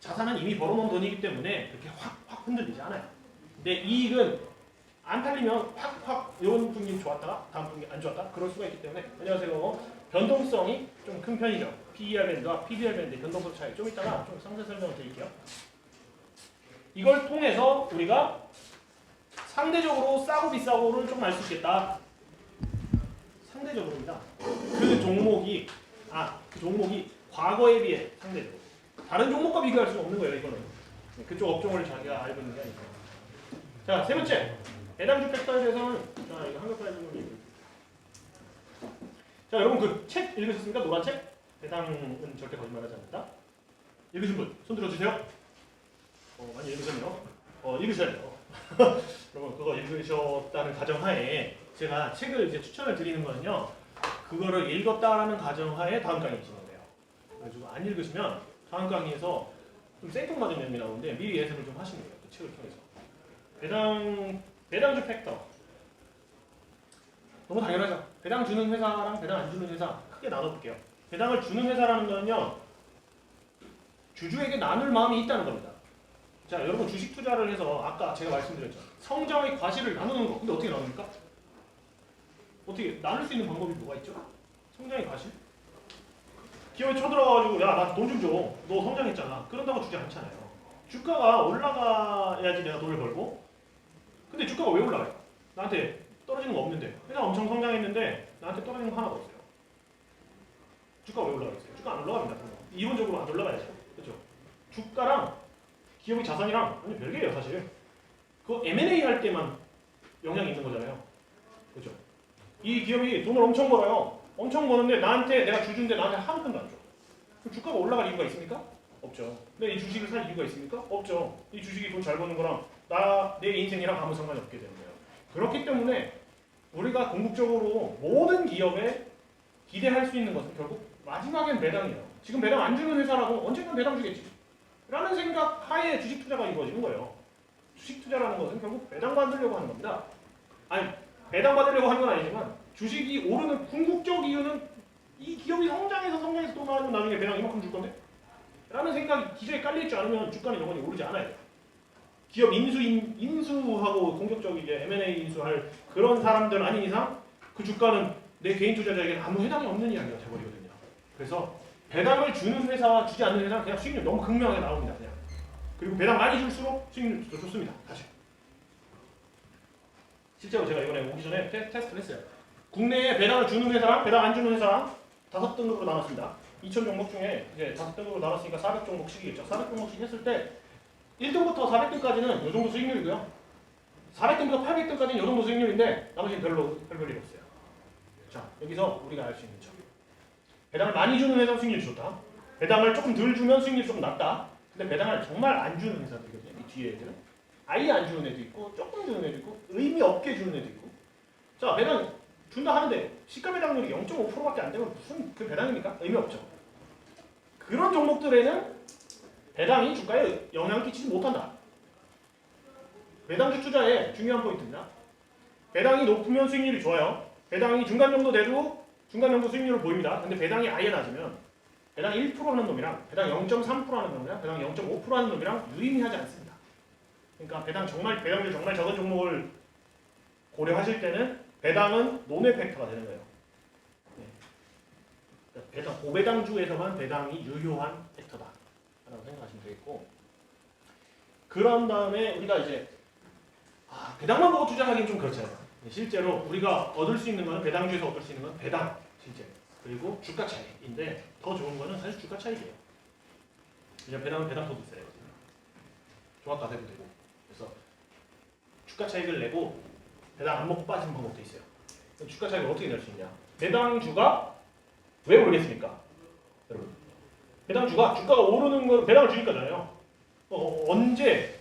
자산은 이미 벌어놓은 돈이기 때문에 그렇게 확 흔들리지 않아요. 근데 이익은 안 팔리면 확 이런 분기 좋았다가 다음 분기 안 좋았다 그럴 수가 있기 때문에 안녕하세요. 변동성이 좀 큰 편이죠. PER 밴드와 PBR 밴드의 변동성 차이 좀 이따가 좀 상세 설명을 드릴게요. 이걸 통해서 우리가 상대적으로 싸고 비싸고를 좀 알 수 있겠다. 상대적으로입니다. 그 종목이 과거에 비해 상대적으로 다른 종목과 비교할 수 없는 거예요. 이거는 그쪽 업종을 자기가 알고 있는 게 아니고. 자, 세 번째 배당주 팩터에 대해서는 이거 한글파에 좀 자, 여러분 그 책 읽으셨습니까? 노란 책? 배당은 절대 거짓말하지 않는다. 읽으신 분 손 들어주세요. 많이 읽으셨네요. 읽으셔야 돼요. 여러분 그거 읽으셨다는 가정하에 제가 책을 이제 추천을 드리는 거는요. 그거를 읽었다라는 가정하에 다음 강의 진행돼요. 그래가지고 안 읽으시면 다음 강의에서 좀 생뚱맞은 내용이 나오는데 미리 예습을 좀 하시는 거예요. 그 책을 통해서. 배당주 팩터. 너무 당연하죠. 배당 주는 회사랑 배당 안 주는 회사 크게 나눠볼게요. 배당을 주는 회사라는 거는요. 주주에게 나눌 마음이 있다는 겁니다. 자, 여러분 주식 투자를 해서 아까 제가 말씀드렸죠. 성장의 과실을 나누는 거. 근데 어떻게 나눕니까? 어떻게 나눌 수 있는 방법이 뭐가 있죠? 성장의 과실? 기업에 쳐들어가가지고 야, 나 돈 좀 줘. 너 성장했잖아. 그런다고 주지 않잖아요. 주가가 올라가야지 내가 돈을 벌고. 근데 주가가 왜 올라가요? 나한테 떨어지는 거 없는데. 회사 엄청 성장했는데 나한테 떨어지는 거 하나도 없어요. 주가가 왜 올라가겠어요? 주가 안 올라갑니다. 이론적으로 안 올라가야죠. 그렇죠? 주가랑 기업의 자산이랑 완전 별개예요, 사실. 그거 M&A 할 때만 영향이 있는 거잖아요. 그렇죠? 이 기업이 돈을 엄청 벌어요. 엄청 버는데 내가 주주인데 나한테 한 푼도 안 줘. 그럼 주가가 올라갈 이유가 있습니까? 없죠. 근데 이 주식을 살 이유가 있습니까? 없죠. 이 주식이 돈 잘 버는 거랑 내 인생이랑 아무 상관이 없게 되는 거예요. 그렇기 때문에 우리가 궁극적으로 모든 기업에 기대할 수 있는 것은 결국 마지막엔 배당이에요. 지금 배당 안 주는 회사라고 언젠간 배당 주겠지. 라는 생각 하에 주식 투자가 이루어지는 거예요. 주식 투자라는 것은 결국 배당 받으려고 하는 겁니다. 아니, 배당 받으려고 하는 건 아니지만 주식이 오르는 궁극적 이유는 이 기업이 성장해서 또 나오면 나중에 배당 이만큼 줄 건데? 라는 생각이 기저에 깔려있지 않으면 주가는 영원히 오르지 않아요. 기업 인수하고 공격적이게 M&A 인수할 그런 사람들 아닌 이상 그 주가는 내 개인 투자자에게는 아무 해당이 없는 이야기가 돼버리거든요. 그래서 배당을 주는 회사와 주지 않는 회사는 그냥 수익률 너무 극명하게 나옵니다. 그냥. 그리고 배당 많이 줄수록 수익률이 더 좋습니다. 사실. 실제로 제가 이번에 오기 전에 테스트를 했어요. 국내에 배당을 주는 회사랑 배당 안 주는 회사랑 5등급으로 나눴습니다. 2,000 종목 중에 이제 5등급으로 나눴으니까 400종목씩이겠죠. 400종목씩 했을 때 1등부터 400등까지는 이 정도 수익률이고요. 400등부터 800등까지는 이 정도 수익률인데 나머지는 별 볼일 없어요. 자, 여기서 우리가 알 수 있는 점. 배당을 많이 주는 회사는 수익률이 좋다. 배당을 조금 덜 주면 수익률이 조금 낮다. 근데 배당을 정말 안 주는 회사들이거든요. 이 뒤에 애들은. 아예 안 주는 애도 있고 조금 주는 애도 있고 의미 없게 주는 애도 있고. 자, 배당 준다 하는데 시가 배당률이 0.5%밖에 안 되면 무슨 그 배당입니까? 의미 없죠. 그런 종목들에는 배당이 주가에 영향을 끼치지 못한다. 배당주 투자의 중요한 포인트입니다. 배당이 높으면 수익률이 좋아요. 배당이 중간 정도 돼도 중간 정도 수익률을 보입니다. 근데 배당이 아예 낮으면 배당 1% 하는 놈이랑 배당 0.3% 하는 놈이랑 배당 0.5% 하는 놈이랑 유의미하지 않습니다. 그러니까 배당률 정말 적은 종목을 고려하실 때는 배당은 논외 팩터가 되는 거예요. 네. 고배당주에서만 배당이 유효한 팩터다 라고 생각하시면 되겠고, 그런 다음에 우리가 이제 배당만 보고 투자하기는 좀 그렇잖아요. 실제로 우리가 얻을 수 있는 건 배당주에서 얻을 수 있는 건 배당, 실제 그리고 주가 차익인데 더 좋은 거는 사실 주가 차익이에요. 그냥 배당은 배당폭이 있어야 되거든요. 종합과세도 되고. 그래서 주가 차익을 내고 배당 안 먹고 빠지는 방법도 있어요. 주가 차익을 어떻게 낼 수 있냐? 배당주가 왜 오르겠습니까? 여러분, 배당주가 주가가 오르는 건 배당을 주니까잖아요. 언제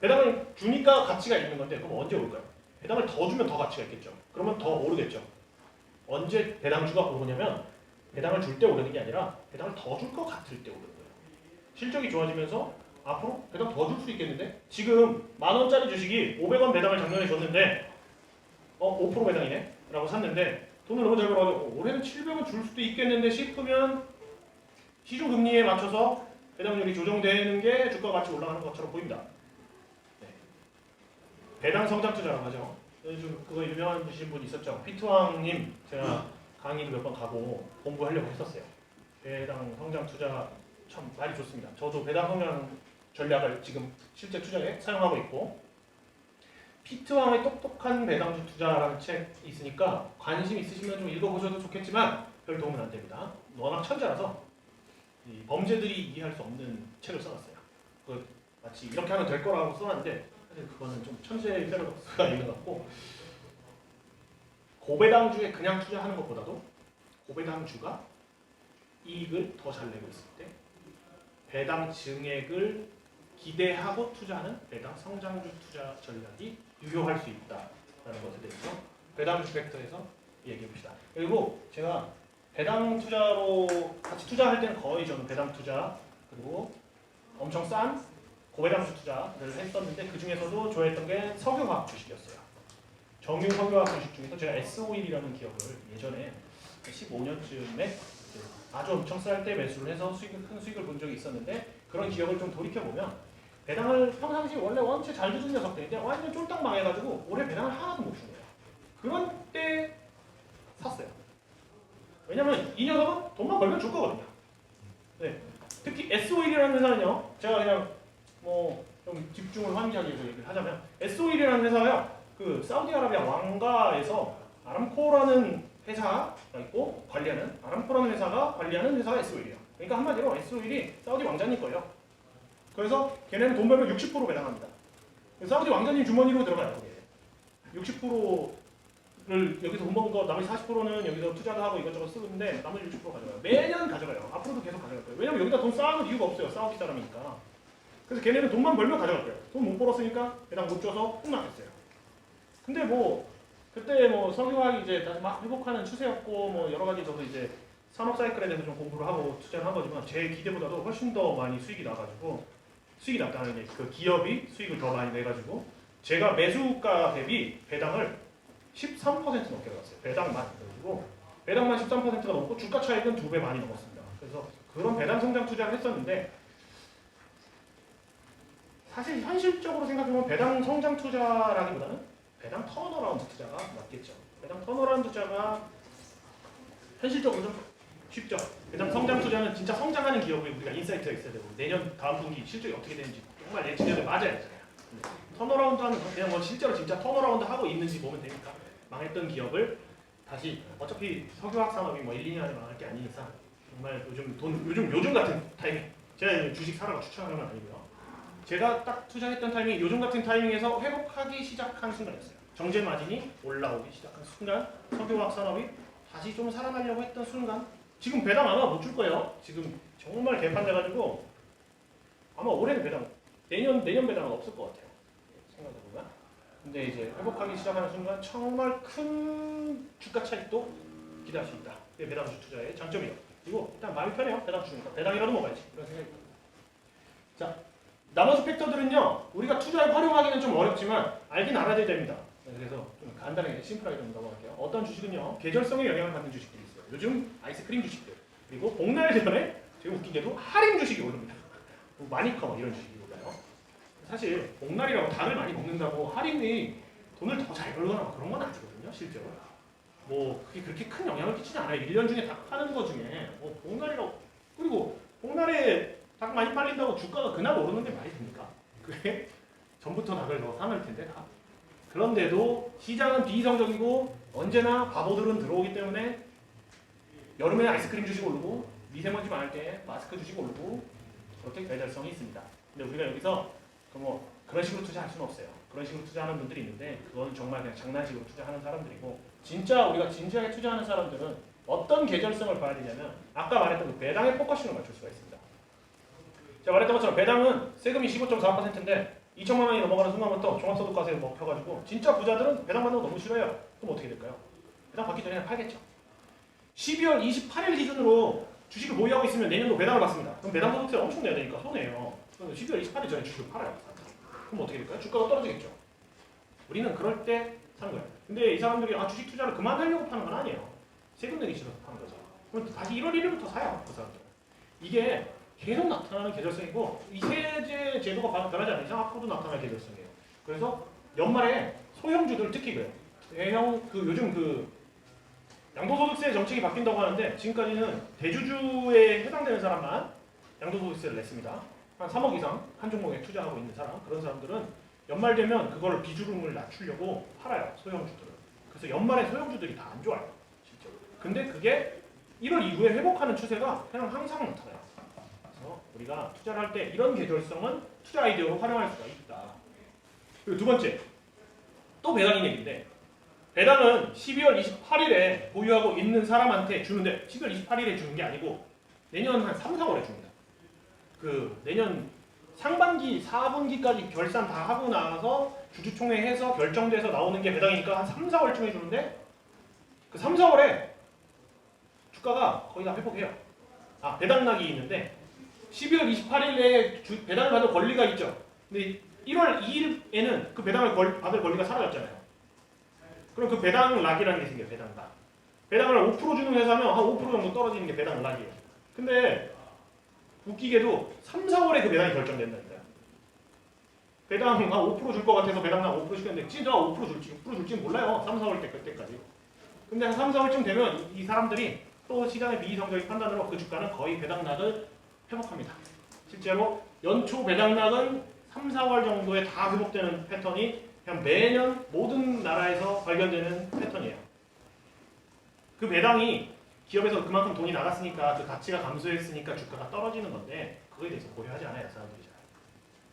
배당을 주니까 가치가 있는 건데 그럼 언제 올까요? 배당을 더 주면 더 가치가 있겠죠. 그러면 더 오르겠죠. 언제 배당주가 오르냐면 배당을 줄 때 오르는 게 아니라 배당을 더 줄 것 같을 때 오르는 거예요. 실적이 좋아지면서 앞으로 배당 더 줄 수 있겠는데 지금 10,000원짜리 주식이 500원 배당을 작년에 줬는데 5% 배당이네 라고 샀는데 돈을 너무 잘 벌어가지고 올해는 700원 줄 수도 있겠는데 싶으면 시중금리에 맞춰서 배당률이 조정되는 게 주가가 같이 올라가는 것처럼 보입니다. 네. 배당 성장 투자라고 하죠. 요즘 그거 유명하신 분 있었죠. 피트왕님 제가 강의도 몇 번 가고 공부하려고 했었어요. 배당 성장 투자 참 말이 좋습니다. 저도 배당 성장 전략을 지금 실제 투자에 사용하고 있고 피트왕의 똑똑한 배당주 투자라는 책이 있으니까 관심 있으시면 좀 읽어보셔도 좋겠지만 별 도움은 안 됩니다. 워낙 천재라서 이 범죄들이 이해할 수 없는 책을 써놨어요. 그 마치 이렇게 하면 될 거라고 써놨는데 사실 그거는 좀 천재의 패러독스가 있는 것 같고 고배당주에 그냥 투자하는 것보다도 고배당주가 이익을 더 잘 내고 있을 때 배당 증액을 기대하고 투자하는 배당 성장주 투자 전략이 유효할 수 있다라는 것에 대해서 배당주 팩터에서 얘기해 봅시다. 그리고 제가 배당 투자로 같이 투자할 때는 거의 저는 배당 투자 그리고 엄청 싼 고배당주 투자를 했었는데 그 중에서도 좋아했던 게 석유화학 주식이었어요. 정유 석유화학 주식 중에서 제가 S-오일이라는 기업을 예전에 15년쯤에 아주 엄청 쌀 때 매수를 해서 큰 수익을 본 적이 있었는데 그런 기업을 좀 돌이켜보면 배당을 평상시 원래 원체 잘 주는 녀석들인데 완전 쫄딱 망해가지고 올해 배당을 하나도 못 준 거예요. 그런 때 샀어요. 왜냐면 이 녀석은 돈만 벌면 줄 거거든요. 네. 특히 S-오일이라는 회사는요. 제가 그냥 뭐 좀 집중을 환기하기 위해서 얘기를 하자면 S-오일이라는 회사가요. 그 사우디아라비아 왕가에서 아람코라는 회사가 있고 관리하는 아람코라는 회사가 관리하는 회사가 S-오일이에요. 그러니까 한마디로 S-오일이 사우디 왕자님 거예요. 그래서 걔네는 돈 벌면 60% 배당합니다. 사우디 왕자님 주머니로 들어가요. 그게 60%를 여기서 돈 버는 거 나머지 40%는 여기서 투자도 하고 이것저것 쓰는데 나머지 60% 가져가요. 매년 가져가요. 앞으로도 계속 가져갈 거예요. 왜냐면 여기다 돈 쌓아놓을 이유가 없어요. 사우디 사람이니까. 그래서 걔네는 돈만 벌면 가져갈 거예요. 돈 못 벌었으니까 배당 못 줘서 혼나겠어요. 근데 뭐 그때 뭐 석유화학이 이제 다시 막 회복하는 추세였고 뭐 여러 가지 저도 이제 산업 사이클에 대해서 좀 공부를 하고 투자를 한 거지만 제 기대보다도 훨씬 더 많이 수익이 나가지고 수익이 났다는 게 그 기업이 수익을 더 많이 내가지고 제가 매수가 대비 배당을 13% 넘게 나갔어요. 배당만 그래가지고 배당만 13%가 넘고 주가 차익은 2배 많이 넘었습니다. 그래서 그런 배당 성장 투자를 했었는데 사실 현실적으로 생각해보면 배당 성장 투자라기보다는 배당 턴어라운드 투자가 맞겠죠. 배당 턴어라운드 투자가 현실적으로 좀 쉽죠. 배당 성장 투자는 진짜 성장하는 기업에 우리가 인사이트가 있어야 되고 내년 다음 분기 실적이 어떻게 되는지 정말 예측이 맞아야 되잖아요. 턴어라운드 하는 건 그냥 뭐 실제로 진짜 턴어라운드 하고 있는지 보면 되니까 망했던 기업을 다시 어차피 석유화학 산업이 뭐 1, 2년 안에 망할 게 아닌 이상 정말 요즘 같은 타이밍 제가 주식 사라고 추천하는 건 아니고요. 제가 딱 투자했던 타이밍이 요즘 같은 타이밍에서 회복하기 시작한 순간이었어요. 정제 마진이 올라오기 시작한 순간 석유화학 산업이 다시 좀 살아나려고 했던 순간 지금 배당 아마 못 줄 거예요. 지금 정말 개판돼가지고 아마 올해는 배당 내년 배당은 없을 것 같아요. 생각해보면. 근데 이제 회복하기 시작하는 순간 정말 큰 주가 차익도 기대할 수 있다. 그게 배당주 투자의 장점이에요. 그리고 일단 마음이 편해요. 배당 주니까 배당이라도 먹어야지. 그런 생각이 듭니다. 자, 나머지 팩터들은요. 우리가 투자에 활용하기는 좀 어렵지만 알긴 알아야 됩니다. 그래서 좀 간단하게 심플하게 좀 넘어갈게요. 어떤 주식은요. 계절성에 영향을 받는 주식들이 있어요. 요즘 아이스크림 주식들 그리고 복날 전에 되게 웃긴 게도 할인 주식이 오릅니다. 마니커 이런 주식이 올라요. 사실 복날이라고 닭을 많이 먹는다고 할인이 돈을 더 잘 벌거나 그런 건 아니거든요. 실제로. 뭐 그게 그렇게 큰 영향을 끼치지 않아요. 1년 중에 닭 파는 거 중에 뭐 복날이라고 그리고 복날에 닭 많이 팔린다고 주가가 그날 오르는 게 말이 됩니까? 그게 전부터 닭을 더 사놓을 텐데 다. 그런데도 시장은 비이성적이고 언제나 바보들은 들어오기 때문에 여름에 아이스크림 주식 오르고 미세먼지 많을 때 마스크 주식 오르고 그렇게 계절성이 있습니다. 근데 우리가 여기서 그런 식으로 투자할 수는 없어요. 그런 식으로 투자하는 분들이 있는데 그건 정말 그냥 장난식으로 투자하는 사람들이고 진짜 우리가 진지하게 투자하는 사람들은 어떤 계절성을 봐야 되냐면 아까 말했던 그 배당에 포커싱을 맞출 수가 있습니다. 제가 말했던 것처럼 배당은 세금이 15.4%인데 2천만 원이 넘어가는 순간부터 종합소득과세를 먹혀가지고 진짜 부자들은 배당 받는 거 너무 싫어요. 그럼 어떻게 될까요? 배당 받기 전에 팔겠죠. 12월 28일 기준으로 주식을 보유하고 있으면 내년도 배당을 받습니다. 그럼 배당 소득세 엄청 내야 되니까 손해예요. 그럼 12월 28일 전에 주식을 팔아요. 그럼 어떻게 될까요? 주가가 떨어지겠죠. 우리는 그럴 때 사는 거예요. 근데 이 사람들이 주식 투자를 그만하려고 파는 건 아니에요. 세금 내기 싫어서 파는 거죠. 그럼 다시 1월 1일부터 사요. 그 사람들. 이게 계속 나타나는 계절성이고 이 세제 제도가 변하지 않는 이상 앞으로도 나타날 계절성이에요. 그래서 연말에 소형주들 특히 그래요. 대형 요즘 양도소득세 정책이 바뀐다고 하는데 지금까지는 대주주에 해당되는 사람만 양도소득세를 냈습니다. 한 3억 이상 한 종목에 투자하고 있는 사람 그런 사람들은 연말 되면 그걸 비중을 낮추려고 팔아요. 소형주들을. 그래서 연말에 소형주들이 다 안 좋아요. 실제로. 근데 그게 1월 이후에 회복하는 추세가 그냥 항상 나타나요. 그래서 우리가 투자를 할 때 이런 계절성은 투자 아이디어로 활용할 수가 있다. 그리고 두 번째 또 배당인 얘기인데 배당은 12월 28일에 보유하고 있는 사람한테 주는데 12월 28일에 주는 게 아니고 내년 한 3, 4월에 줍니다. 내년 상반기 4분기까지 결산 다 하고 나서 주주총회 해서 결정돼서 나오는 게 배당이니까 한 3, 4월쯤에 주는데 그 3, 4월에 주가가 거의 다 회복해요. 배당락이 있는데 12월 28일에 배당을 받을 권리가 있죠. 근데 1월 2일에는 그 배당을 받을 권리가 사라졌잖아요. 그럼 그 배당락이라는 게 생겨요. 배당락. 배당을 5% 주는 회사면 한 5% 정도 떨어지는 게 배당락이에요. 근데 웃기게도 3, 4월에 그 배당이 결정된다니까요. 배당 한 5% 줄 것 같아서 배당락 5% 시켰는데 진짜 5% 줄지 6% 줄지 몰라요. 3, 4월 그때까지. 근데 한 3, 4월쯤 되면 이 사람들이 또 시장의 비이성적인 판단으로 그 주가는 거의 배당락을 회복합니다. 실제로 연초 배당락은 3, 4월 정도에 다 회복되는 패턴이 그냥 매년 모든 나라에서 발견되는 패턴이에요. 그 배당이 기업에서 그만큼 돈이 나갔으니까 그 가치가 감소했으니까 주가가 떨어지는 건데 그거에 대해서 고려하지 않아요. 사람들이 잘.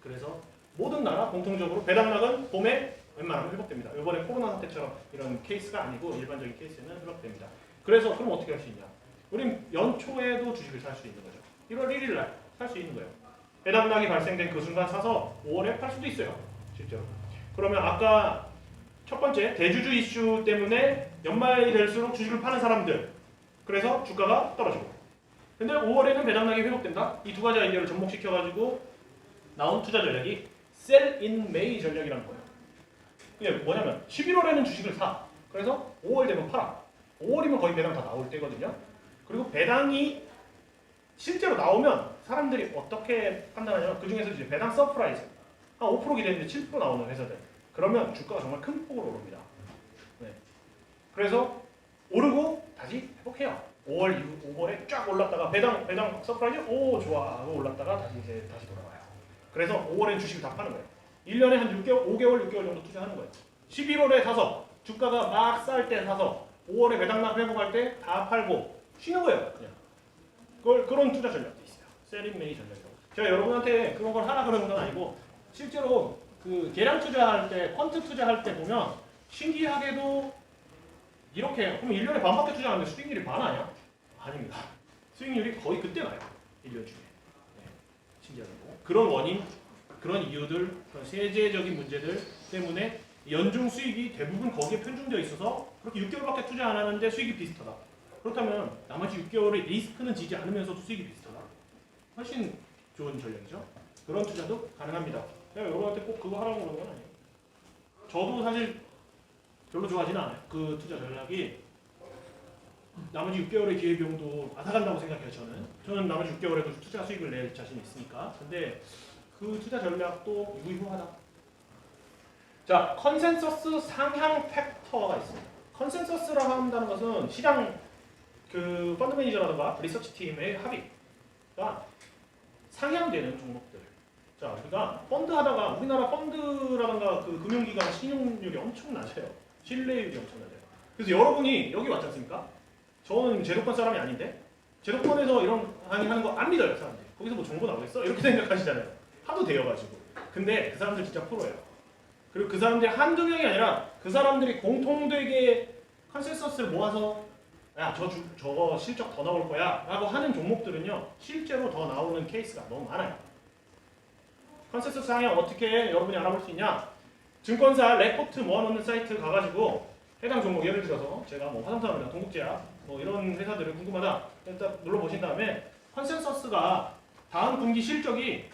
그래서 모든 나라 공통적으로 배당락은 봄에 웬만하면 회복됩니다. 이번에 코로나 사태처럼 이런 케이스가 아니고 일반적인 케이스는 회복됩니다. 그래서 그럼 어떻게 할 수 있냐? 우린 연초에도 주식을 살 수 있는 거죠. 1월 1일 날 살 수 있는 거예요. 배당락이 발생된 그 순간 사서 5월에 팔 수도 있어요. 실제로. 그러면 아까 첫 번째 대주주 이슈 때문에 연말이 될수록 주식을 파는 사람들 그래서 주가가 떨어지고 근데 5월에는 배당락이 회복된다. 이 두 가지 아이디어를 접목시켜가지고 나온 투자 전략이 Sell in May 전략이라는 거예요. 이게 뭐냐면 11월에는 주식을 사. 그래서 5월 되면 팔아. 5월이면 거의 배당 다 나올 때거든요. 그리고 배당이 실제로 나오면 사람들이 어떻게 판단하냐면 그 중에서 이제 배당 서프라이즈 한 5% 기대했는데 7% 나오는 회사들 그러면 주가가 정말 큰 폭으로 오릅니다. 네. 그래서 오르고 다시 회복해요. 5월 이후 5월에 쫙 올랐다가 배당 서프라이즈 오 좋아 하고 올랐다가 다시 돌아와요. 그래서 5월엔 주식을 다 파는 거예요. 1년에 한 5개월 6개월 정도 투자하는 거예요. 11월에 사서 주가가 막 쌀 때 사서 5월에 배당락 회복할 때 다 팔고 쉬는 거예요. 그냥 그런 투자 전략도 있어요. 셀인메이 전략이라고. 제가 여러분한테 그런 걸 하라 그러는 건 아니고 실제로 그 계량 투자할 때 펀드 투자할 때 보면 신기하게도 이렇게 그럼 1년에 반밖에 투자하는데 수익률이 반 아니야? 아닙니다. 수익률이 거의 그때 나요. 1년 중에. 네. 신기하게도. 그런 원인, 그런 이유들, 그런 세제적인 문제들 때문에 연중 수익이 대부분 거기에 편중되어 있어서 그렇게 6개월밖에 투자 안 하는데 수익이 비슷하다. 그렇다면 나머지 6개월의 리스크는 지지 않으면서도 수익이 비슷하다. 훨씬 좋은 전략이죠. 그런 투자도 가능합니다. 제가 여러분한테 꼭 그거 하라고 그런 건 아니에요. 저도 사실 별로 좋아하지는 않아요. 그 투자 전략이 나머지 6개월의 기회비용도 앗아간다고 생각해요. 저는 나머지 6개월에도 투자 수익을 낼 자신이 있으니까. 근데 그 투자 전략도 유효하다. 자, 컨센서스 상향 팩터가 있습니다. 컨센서스라고 한다는 것은 시장 그 펀드 매니저라든가 리서치 팀의 합의가 상향되는 종목들. 자, 우리가 펀드 하다가 우리나라 펀드라든가 그 금융기관 신용률이 엄청 낮아요. 신뢰율이 엄청 낮아요. 그래서 여러분이 여기 왔지 않습니까? 저는 제도권 사람이 아닌데 제도권에서 이런 강의하는 거 안 믿어요 사람들이. 거기서 뭐 정보 나오겠어? 이렇게 생각하시잖아요. 하도 되어가지고. 근데 그 사람들 진짜 프로예요. 그리고 그 사람들이 한두 명이 아니라 그 사람들이 공통되게 컨센서스를 모아서 야 저거 실적 더 나올 거야 라고 하는 종목들은요 실제로 더 나오는 케이스가 너무 많아요. 컨센서스 상향 어떻게 여러분이 알아볼 수 있냐? 증권사 레포트 모아놓는 사이트 가가지고 해당 종목 예를 들어서 제가 뭐 화성산업이나 동국제약 뭐 이런 회사들을 궁금하다 일단 눌러보신 다음에 컨센서스가 다음 분기 실적이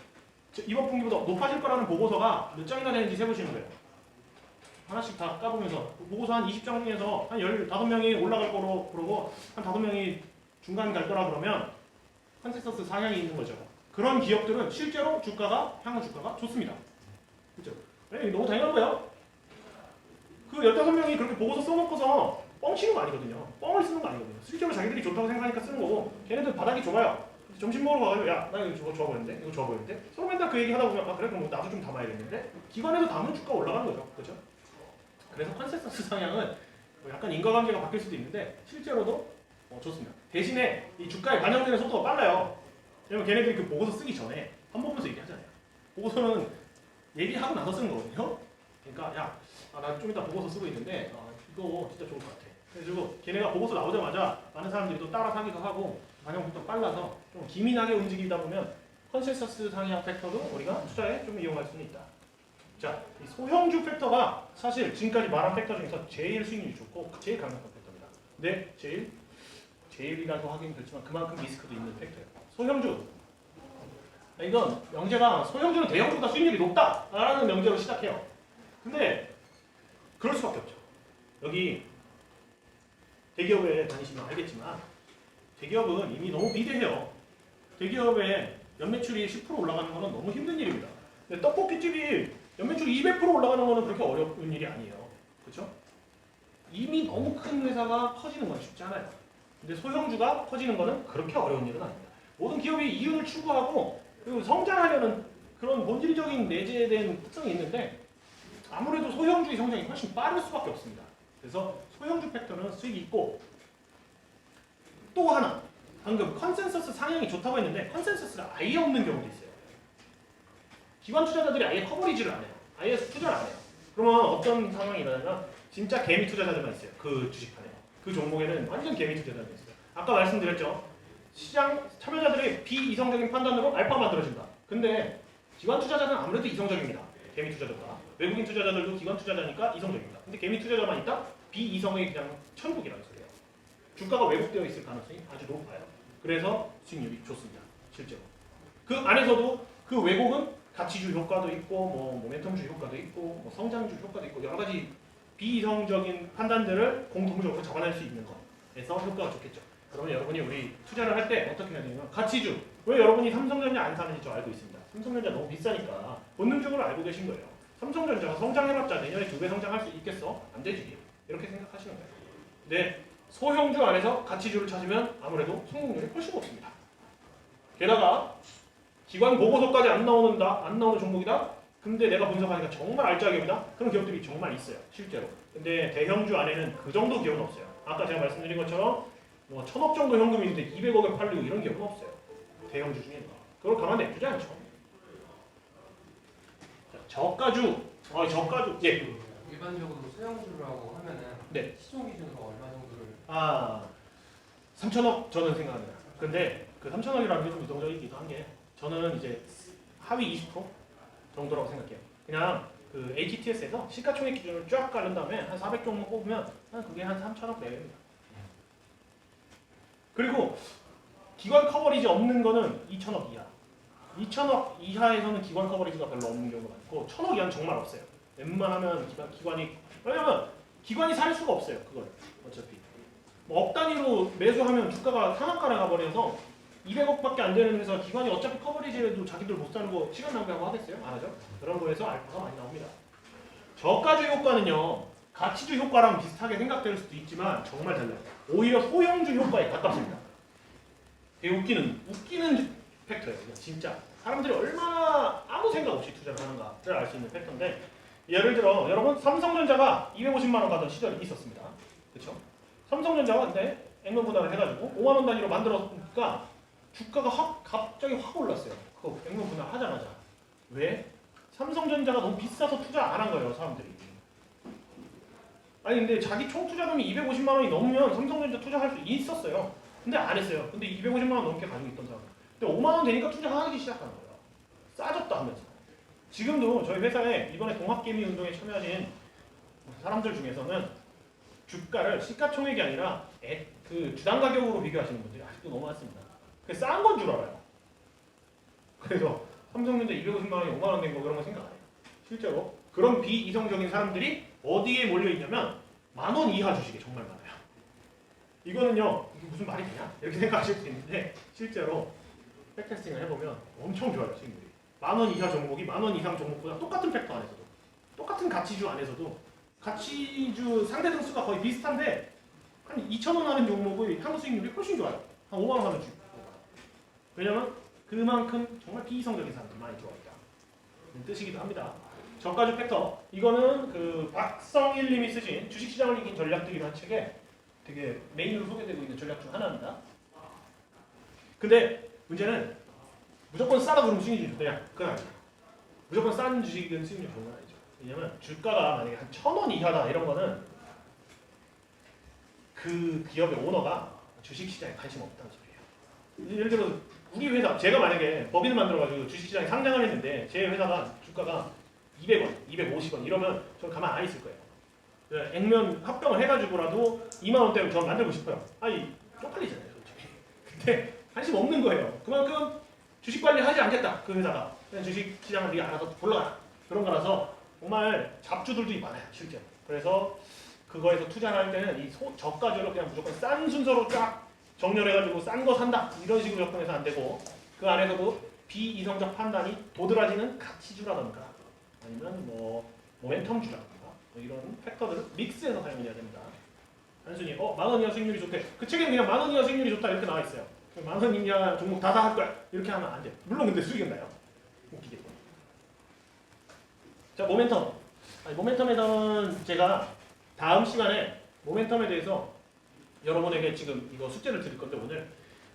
이번 분기보다 높아질 거라는 보고서가 몇 장이나 되는지 세보시는 거예요. 하나씩 다 까보면서 보고서 한 20장 중에서 한 15명이 올라갈 거로 그러고 한 5명이 중간 갈 거라 그러면 컨센서스 상향이 있는 거죠. 그런 기업들은 실제로 향후 주가가 좋습니다. 그렇죠? 네, 너무 당연한 거예요. 그 15명이 그렇게 보고서 써놓고서 뻥치는 거 아니거든요. 뻥을 쓰는 거 아니거든요. 실제로 자기들이 좋다고 생각하니까 쓰는 거고 걔네들 바닥이 좁아요. 점심 먹으러 가가지고 야 나 이거 좋아 보이는데? 이거 좋아 보이는데? 서로 맨날 그 얘기 하다 보면 아 그래 그럼 나도 좀 담아야겠는데? 기관에서 담으면 주가 올라가는 거죠. 그렇죠? 그래서 컨센서스 상향은 뭐 약간 인과관계가 바뀔 수도 있는데 실제로도 좋습니다. 대신에 이 주가에 반영되는 속도가 빨라요. 왜냐면 걔네들이 그 보고서 쓰기 전에 한 번 보면서 얘기하잖아요. 보고서는 얘기하고 나서 쓰는 거거든요. 그러니까 야 나 좀 이따 보고서 쓰고 있는데 이거 진짜 좋을 것 같아. 그래가지고 걔네가 보고서 나오자마자 많은 사람들이 또 따라 사기도 하고 반영부터 빨라서 좀 기민하게 움직이다 보면 컨센서스 상향 팩터도 우리가 투자에 좀 이용할 수는 있다. 자, 이 소형주 팩터가 사실 지금까지 말한 팩터 중에서 제일 수익률이 좋고 제일 강력한 팩터입니다. 근데 제일이라고 하긴 그렇지만 그만큼 리스크도 있는 팩터예요. 소형주. 이건 명제가 소형주는 대형주보다 수익률이 높다라는 명제로 시작해요. 근데 그럴 수밖에 없죠. 여기 대기업에 다니시면 알겠지만 대기업은 이미 너무 비대해요. 대기업의 연매출이 10% 올라가는 거는 너무 힘든 일입니다. 근데 떡볶이집이 연매출이 200% 올라가는 거는 그렇게 어려운 일이 아니에요. 그렇죠? 이미 너무 큰 회사가 커지는 건 쉽지 않아요. 근데 소형주가 커지는 거는 그렇게 어려운 일은 아닙니다. 모든 기업이 이윤을 추구하고 그리고 성장하려는 그런 본질적인 내재된 특성이 있는데 아무래도 소형주의 성장이 훨씬 빠를 수밖에 없습니다. 그래서 소형주 팩터는 수익이 있고 또 하나 방금 컨센서스 상향이 좋다고 했는데 컨센서스가 아예 없는 경우도 있어요. 기관 투자자들이 아예 커버리지를 안 해요. 아예 투자를 안 해요. 그러면 어떤 상황이 일어나냐면 진짜 개미 투자자들만 있어요. 그 주식판에. 그 종목에는 완전 개미 투자자들이 있어요. 아까 말씀드렸죠. 시장 참여자들의 비이성적인 판단으로 알파가 만들어진다. 근데 기관 투자자는 아무래도 이성적입니다. 개미 투자자가. 외국인 투자자들도 기관 투자자니까 이성적입니다. 근데 개미 투자자만 있다? 비이성의 그냥 천국이라는 소리예요. 주가가 왜곡되어 있을 가능성이 아주 높아요. 그래서 수익률이 좋습니다. 실제로. 그 안에서도 그 왜곡은 가치주 효과도 있고 뭐 모멘텀주 효과도 있고 뭐 성장주 효과도 있고 여러 가지 비이성적인 판단들을 공통적으로 잡아낼 수 있는 것에서 효과가 좋겠죠. 그러면 여러분이 우리 투자를 할 때 어떻게 해야 되냐면 가치주. 왜 여러분이 삼성전자 안 사는지 저 알고 있습니다. 삼성전자 너무 비싸니까 본능적으로 알고 계신 거예요. 삼성전자가 성장해봤자 내년에 2배 성장할 수 있겠어? 안 되지. 이렇게 생각하시는 거예요. 근데 소형주 안에서 가치주를 찾으면 아무래도 성공률이 훨씬 높습니다. 게다가 기관 보고서까지 안 나오는 종목이다? 근데 내가 분석하니까 정말 알짜 기업이다? 그런 기업들이 정말 있어요. 실제로. 근데 대형주 안에는 그 정도 기업은 없어요. 아까 제가 말씀드린 것처럼 뭐 1000억 정도 현금이 있는데 200억에 팔리고 이런 기업은 없어요. 대형주 중에는. 그걸 가만 냅두지 않죠. 자, 저가주. 저가주. 예. 일반적으로 소형주라고 하면은 네. 시총 기준으로 얼마 정도를 3천억 저는 생각합니다. 근데 그 3천억이라는 게 좀 이성적이기도 한 게 저는 이제 하위 20% 정도라고 생각해요. 그냥 그 HTS에서 시가총액 기준을 쫙 깔은 다음에 한 400종목 뽑으면 그게 한 3천억 내외입니다. 그리고 기관 커버리지 없는 거는 2천억 이하. 2천억 이하에서는 기관 커버리지가 별로 없는 경우가 많고 1천억 이하는 정말 없어요. 웬만하면 기관이 왜냐면 기관이 살 수가 없어요. 그걸 어차피 뭐 억 단위로 매수하면 주가가 상한가에 가버려서 200억밖에 안 되는 회사 기관이 어차피 커버리지에도 자기들 못 사는 거 시간 낭비하고 하겠어요? 안 하죠? 그런 거에서 알파가 많이 나옵니다. 저가주 효과는요 가치주 효과랑 비슷하게 생각될 수도 있지만 정말 달라요. 오히려 소형주 효과에 가깝습니다. 되게 웃기는 팩터예요. 진짜 사람들이 얼마나 아무 생각 없이 투자를 하는가를 알 수 있는 팩터인데 예를 들어 여러분 삼성전자가 250만 원 가던 시절이 있었습니다. 그렇죠? 삼성전자가 근데 액면 분할을 해가지고 5만 원 단위로 만들었으니까 주가가 갑자기 확 올랐어요. 그 액면 분할 하자마자. 왜? 삼성전자가 너무 비싸서 투자 안 한 거예요, 사람들이. 아니 근데 자기 총 투자금이 250만 원이 넘으면 삼성전자 투자할 수 있었어요. 근데 안 했어요. 근데 250만 원 넘게 가지고 있던 사람. 근데 5만 원 되니까 투자하기 시작한 거예요. 싸졌다 하면서. 지금도 저희 회사에 이번에 동학개미 운동에 참여하신 사람들 중에서는 주가를 시가총액이 아니라 그 주당 가격으로 비교하시는 분들이 아직도 너무 많습니다. 그게 싼 건 줄 알아요. 그래서 삼성전자 250만 원이 5만 원 된 거 그런 거 생각 안 해요. 실제로 그런 비이성적인 사람들이 어디에 몰려 있냐면 10,000원 이하 주식에 정말 많아요. 이거는요, 이게 무슨 말이 되냐? 이렇게 생각하실 수 있는데 실제로 백테스팅을 해보면 엄청 좋아요, 수익률이. 10,000원 이하 종목이 10,000원 이상 종목보다 똑같은 팩터 안에서도, 똑같은 가치주 안에서도 가치주 상대 등수가 거의 비슷한데 한 2,000원 하는 종목의 향후 수익률이 훨씬 좋아요. 한 5만 원 하는 주식. 왜냐면 그만큼 정말 비이성적인 사람들이 많이 들어와 있다. 뜻이기도 합니다. 저가주 팩터. 이거는 그 박성일 님이 쓰신 주식시장을 이긴 전략들이라는 책에 되게 메인으로 소개되고 있는 전략 중 하나입니다. 근데 문제는 무조건 싸다 그러면 수익률이 좋냐? 그건 아니에요. 무조건 싼 주식은 수익률이 좋은 건 아니죠. 왜냐면 주가가 만약에 한 1,000원 이하다 이런 거는 그 기업의 오너가 주식시장에 관심 없다는 소리예요. 예를 들어 우리 회사, 제가 만약에 법인을 만들어가지고 주식시장에 상장을 했는데 제 회사가 주가가 200원, 250원 이러면 저는 가만 안 있을 거예요. 액면 합병을 해가지고라도 2만 원대로 저 만들고 싶어요. 아니 쪽팔리잖아요, 솔직히. 근데 관심 없는 거예요. 그만큼 주식 관리하지 않겠다, 그 회사가. 그냥 주식시장을 네가 알아서 골라라. 그런 거라서 정말 잡주들도 많아요, 실제로. 그래서 그거에서 투자를 할 때는 이 저가주로 그냥 무조건 싼 순서로 쫙 정렬해가지고 싼 거 산다 이런 식으로 접근해서 안 되고, 그 안에서도 비이성적 판단이 도드라지는 가치주라던가 아니면 뭐 모멘텀주라던가 뭐 이런 팩터들을 믹스해서 사용해야 됩니다. 단순히 10,000원 이하 수익률이 좋대. 그 책에는 그냥 10,000원 이하 수익률이 좋다 이렇게 나와 있어요. 10,000원 이하 종목 다 할 거야 이렇게 하면 안 돼요. 물론 근데 수익은 나요. 웃기게. 자, 모멘텀. 모멘텀에서는 제가 다음 시간에 모멘텀에 대해서 여러분에게 지금 이거 숙제를 드릴 건데, 오늘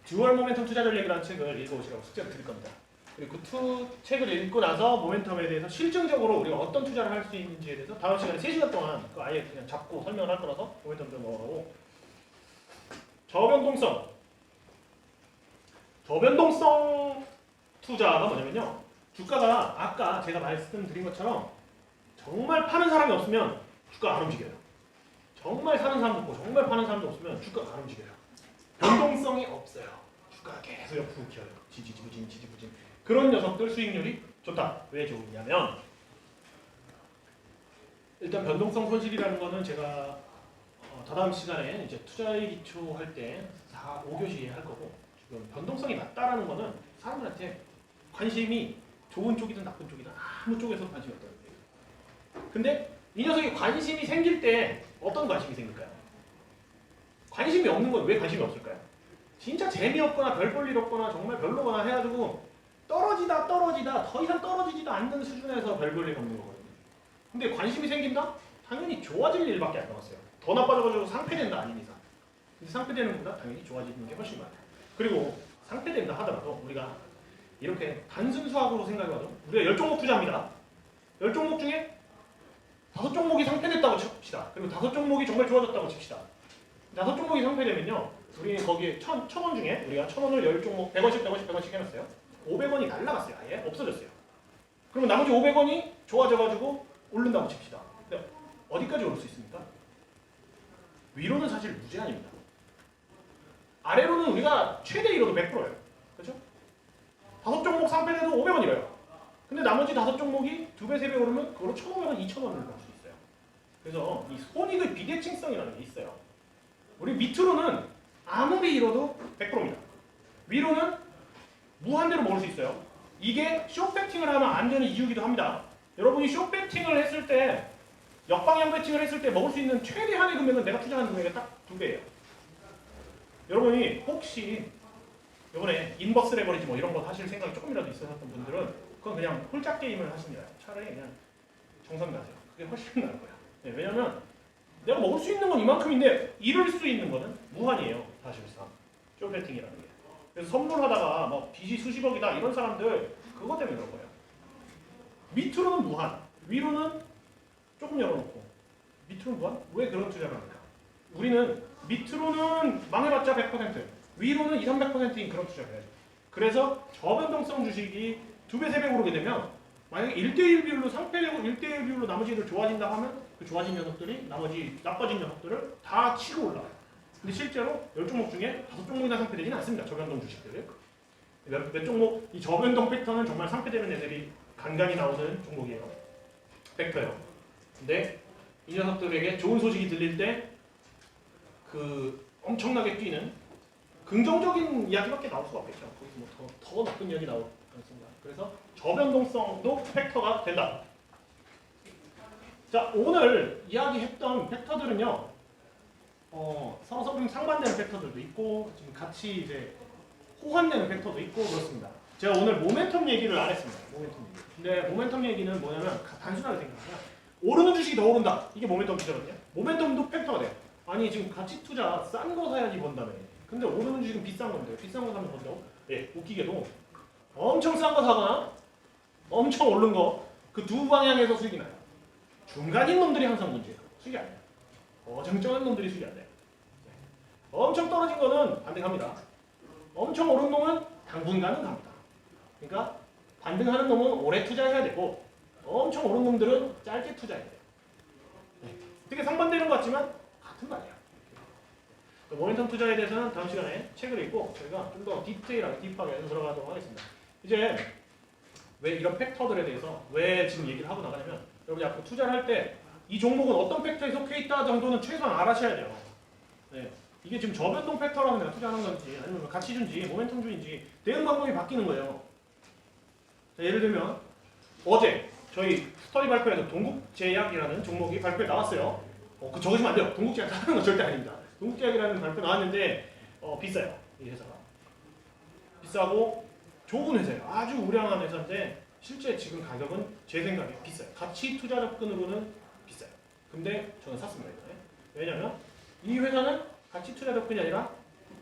듀얼 모멘텀 투자 전략이라는 책을 읽어오시라고 숙제를 드릴 겁니다. 그리고 그 책을 읽고 나서 모멘텀에 대해서 실증적으로 우리가 어떤 투자를 할 수 있는지에 대해서 다음 시간에 3시간 동안 그 아예 그냥 잡고 설명을 할 거라서 모멘텀 좀 넘어가고, 저변동성 투자가 뭐냐면요, 주가가 아까 제가 말씀드린 것처럼 정말 파는 사람이 없으면 주가가 안 움직여요. 정말 사는 사람도 없고 정말 파는 사람도 없으면 주가가 안 움직여요. 변동성이 없어요. 주가가 계속 옆으로 기어요. 지지부진 지지부진. 그런 녀석들 수익률이 좋다. 왜 좋으냐면, 일단 변동성 손실이라는 거는 제가 다다음 시간에 이제 투자의 기초 할 때 5교시에 할 거고, 지금 변동성이 낮다라는 거는 사람들한테 관심이 좋은 쪽이든 나쁜 쪽이든 아무 쪽에서도 관심이 없다는 거예요. 근데 이 녀석이 관심이 생길 때 어떤 관심이 생길까요? 관심이 없는 건 왜 관심이 없을까요? 진짜 재미없거나 별 볼 일 없거나 정말 별로거나 해가지고 떨어지다 더 이상 떨어지지도 않는 수준에서 별 볼 일 없는 거거든요. 근데 관심이 생긴다? 당연히 좋아질 일밖에 안 남았어요. 더 나빠져가지고 상폐된다 아닌 이상. 근데 상폐되는 것보다 당연히 좋아지는 게 훨씬 많아요. 그리고 상폐된다 하더라도 우리가 이렇게 단순 수학으로 생각해봐도 우리가 10종목 투자합니다. 10종목 중에 5종목이 상폐됐다고 칩시다. 그리고 5종목이 정말 좋아졌다고 칩시다. 5종목이 상폐되면요, 우리는 거기에 1,000원 중에 우리가 1,000원을 10종목 100원씩 해놨어요. 500원이 날라갔어요. 아예 없어졌어요. 그러면 나머지 500원이 좋아져가지고 오른다고 칩시다. 근데 어디까지 오를 수 있습니까? 위로는 사실 무제한입니다. 아래로는 우리가 최대 이로도 100%예요. 그렇죠? 5종목 상패돼도 500원이래요. 근데 나머지 5종목이 2배, 3배 오르면 그걸로 1,500원, 2,000원을 벌 수 있어요. 그래서 이 손익의 비대칭성이라는 게 있어요. 우리 밑으로는 아무리 잃어도 100%입니다. 위로는 무한대로 먹을 수 있어요. 이게 숏배팅을 하면 안 되는 이유기도 합니다. 여러분이 숏배팅을 했을 때, 역방향 배팅을 했을 때 먹을 수 있는 최대한의 금액은 내가 투자한 금액의 딱 2배예요. 여러분이 혹시 이번에 인버스 레버리지 뭐 이런 거 하실 생각이 조금이라도 있으셨던 분들은 그건 그냥 홀짝 게임을 하십니다. 차라리 그냥 정상 가세요. 그게 훨씬 나을 거예요. 네, 왜냐면 내가 먹을 수 있는 건 이만큼인데 잃을 수 있는 거는 무한이에요. 사실상 쇼베팅이라는 게. 그래서 선물하다가 뭐 빚이 수십억이다 이런 사람들 그것 때문에 그런 거예요. 밑으로는 무한, 위로는 조금 열어놓고. 밑으로는 무한? 왜 그런 투자를 합니까? 우리는 밑으로는 망해봤자 100%, 위로는 2, 300%인 그런 투자를 해야죠. 그래서 저변동성 주식이 2배, 3배 오르게 되면 만약에 1대1 비율로 상패되고 1대1 비율로 나머지를 좋아진다 하면 그 좋아진 녀석들이 나머지 나빠진 녀석들을 다 치고 올라와요. 근데 실제로 10종목 중에 5종목이나 상패되지는 않습니다. 저변동 주식들이. 몇 종목, 이 저변동 팩터는 정말 상패되는 애들이 간간히 나오는 종목이에요. 팩터예요. 근데 이 녀석들에게 좋은 소식이 들릴 때 그 엄청나게 뛰는 긍정적인 이야기밖에 나올 수가 없겠죠. 거기서 뭐 더 나쁜 이야기 나올 가능성이. 그래서 저변동성도 팩터가 된다. 자, 오늘 이야기했던 팩터들은요, 서로 좀 상반되는 팩터들도 있고 지금 같이 이제 호환되는 팩터도 있고 그렇습니다. 제가 오늘 모멘텀 얘기를 안 했습니다. 모멘텀 얘기. 근데 모멘텀 얘기는 뭐냐면 단순하게 생각하면 오르는 주식이 더 오른다. 이게 모멘텀 기저거든요. 모멘텀도 팩터가 돼요. 아니 지금 가치 투자 싼 거 사야지 번다며. 근데 오르는 주식은 비싼 건데 비싼 거 사면 번다고? 예, 웃기게도 엄청 싼 거 사거나 엄청 오른 거 그 두 방향에서 수익이 나요. 중간인 놈들이 항상 문제예요. 수익이 안 돼요. 어정쩡한 놈들이 수익이 안 돼요. 엄청 떨어진 거는 반등합니다. 엄청 오른 놈은 당분간은 갑니다. 그러니까 반등하는 놈은 오래 투자해야 되고 엄청 오른 놈들은 짧게 투자해야 돼요. 되게 상반되는 것 같지만 같은 말이야. 모멘텀 투자에 대해서는 다음 시간에 책을 읽고 저희가 좀 더 디테일하게 딥하게 들어가도록 하겠습니다. 이제 왜 이런 팩터들에 대해서 왜 지금 얘기를 하고 나가냐면 여러분이 앞으로 투자를 할 때 이 종목은 어떤 팩터에 속해 있다 정도는 최소한 알아셔야 돼요. 네. 이게 지금 저변동 팩터라고 내가 투자하는 건지 아니면 가치주인지 모멘텀주인지 대응 방법이 바뀌는 거예요. 자, 예를 들면 어제 저희 스터디 발표에서 동국제약이라는 종목이 발표에 나왔어요. 그 적으시면 안 돼요. 동국제약 사는 건 절대 아닙니다. 동국제약이라는 발표 나왔는데 비싸요. 이 회사가. 비싸고 좋은 회사예요. 아주 우량한 회사인데 실제 지금 가격은 제 생각에 비싸요. 가치 투자 접근으로는 비싸요. 근데 저는 샀습니다. 이번에. 왜냐면 이 회사는 가치 투자 접근이 아니라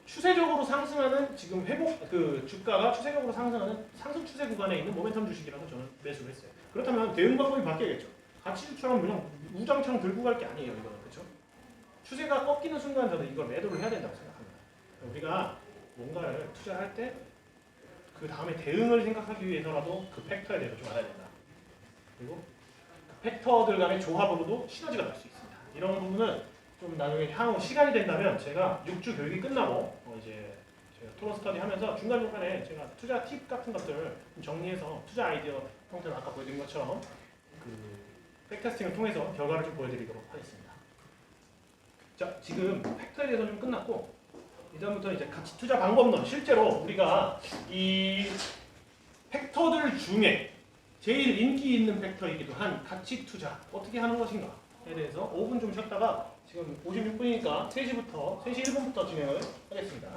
추세적으로 상승하는 지금 회복 그 주가가 추세적으로 상승하는 상승 추세 구간에 있는 모멘텀 주식이라서 저는 매수를 했어요. 그렇다면 대응 방법이 바뀌어야겠죠. 가치주처럼 그냥 우장창 들고 갈 게 아니에요. 이거는 그렇죠? 추세가 꺾이는 순간 저는 이걸 매도를 해야 된다고 생각합니다. 우리가 뭔가를 투자할 때 그 다음에 대응을 생각하기 위해서라도 그 팩터에 대해서 좀 알아야 된다. 그리고 그 팩터들 간의 조합으로도 시너지가 날 수 있습니다. 이런 부분은 좀 나중에 향후 시간이 된다면 제가 6주 교육이 끝나고 이제 제가 토론 스터디 하면서 중간중간에 제가 투자 팁 같은 것들 좀 정리해서 투자 아이디어 형태로 아까 보여드린 것처럼 그 백테스팅을 통해서 결과를 좀 보여드리도록 하겠습니다. 자, 지금 팩터에 대해서 좀 끝났고 이다음부터 이제 가치 투자 방법론, 실제로 우리가 이 팩터들 중에 제일 인기 있는 팩터이기도 한 가치 투자 어떻게 하는 것인가에 대해서 5분 좀 쉬었다가 지금 56분이니까 3시 1분부터 진행을 하겠습니다.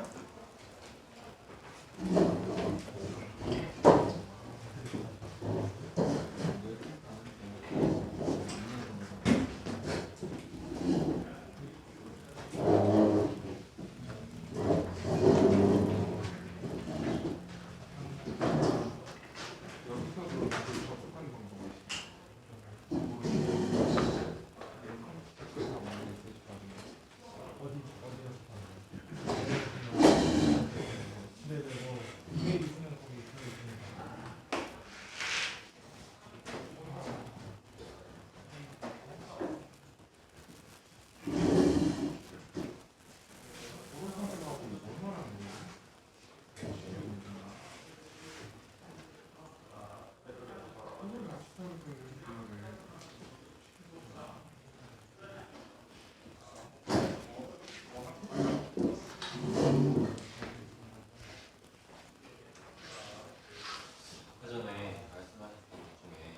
그전에 말씀하셨던 것 중에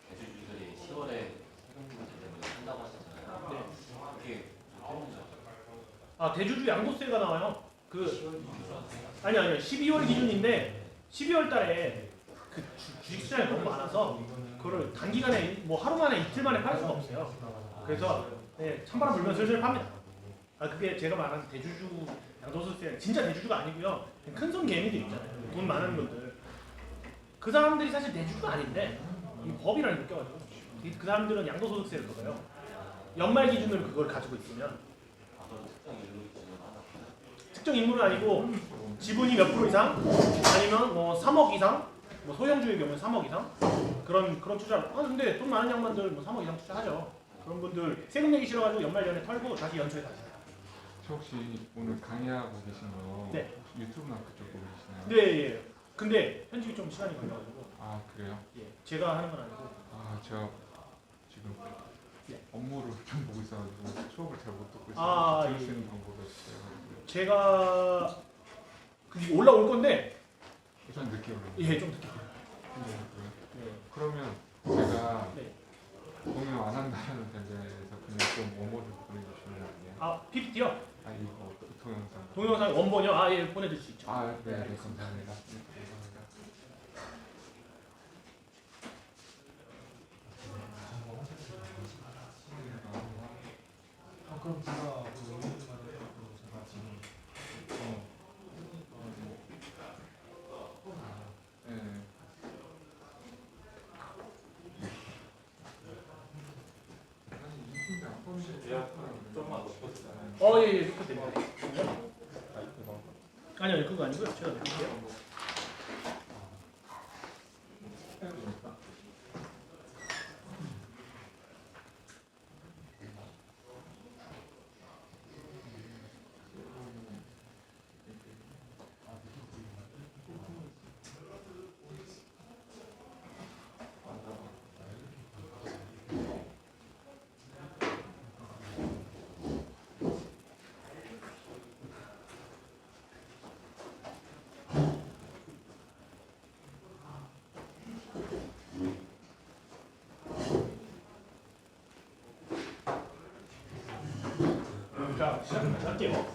대주주들이 10월에 세금 때문에 산다고 하셨잖아요. 네. 그게 어떤지 아, 대주주 양도세가 나와요. 아니요 12월 기준인데 12월 달에 그 주식시장이 너무 많아서 그거를 단기간에 뭐 하루 만에 이틀 만에 팔 수가 없어요. 그래서 네, 찬바람 불면 슬슬 팝니다. 아 그게 제가 말하는 대주주 양도소득세 진짜 대주주가 아니고요. 큰손 개미들 있잖아요. 돈 많은 분들. 그 사람들이 사실 대주주가 아닌데 이 법이라는 게 껴가지고 그 사람들은 양도소득세를 걷어요. 연말 기준으로 그걸 가지고 있으면 그건 특정 인물 기준으로 하나 보다. 특정 인물은 아니고 지분이 몇 프로 이상 아니면 뭐 3억 이상 뭐 소형주의 경우에 3억 이상 그런 투자. 근데 돈 많은 양반들 뭐 3억 이상 투자하죠. 그런 분들 세금 내기 싫어가지고 연말 전에 털고 다시 연초에 다시. 저 혹시 오늘 강의하고 계신 거 네. 유튜브나 그쪽 보고 계시나요? 네, 예. 근데 편집이 좀 시간이 걸려가지고 아 그래요? 예, 제가 하는 건 아니고. 아 제가 지금 네. 업무를 좀 보고 있어가지고 수업을 잘 못 듣고 아, 있어서 들을 수 예. 있는 방법이 없어요. 제가 그게 올라올 건데 좀 늦게 올라요. 예, 좀 늦게. 네. 그러면 제가 네. 공유 안 한다는 대해서 그냥 좀 업무를 보내주시면 안 돼요? 아, PPT요? 아 이거 동영상. 동영상 원본이요? 아, 예, 보내줄 수 있죠. 아 네, 네 감사합니다. 네, 감사합니다. 그럼 제가 그 의원님한테 제가 지금 네. 좀만 높였어요. 예, 예, 그거 됩니다. 아니요, 그거 아니고요. 제가 드릴게요. 자, 시작할게요.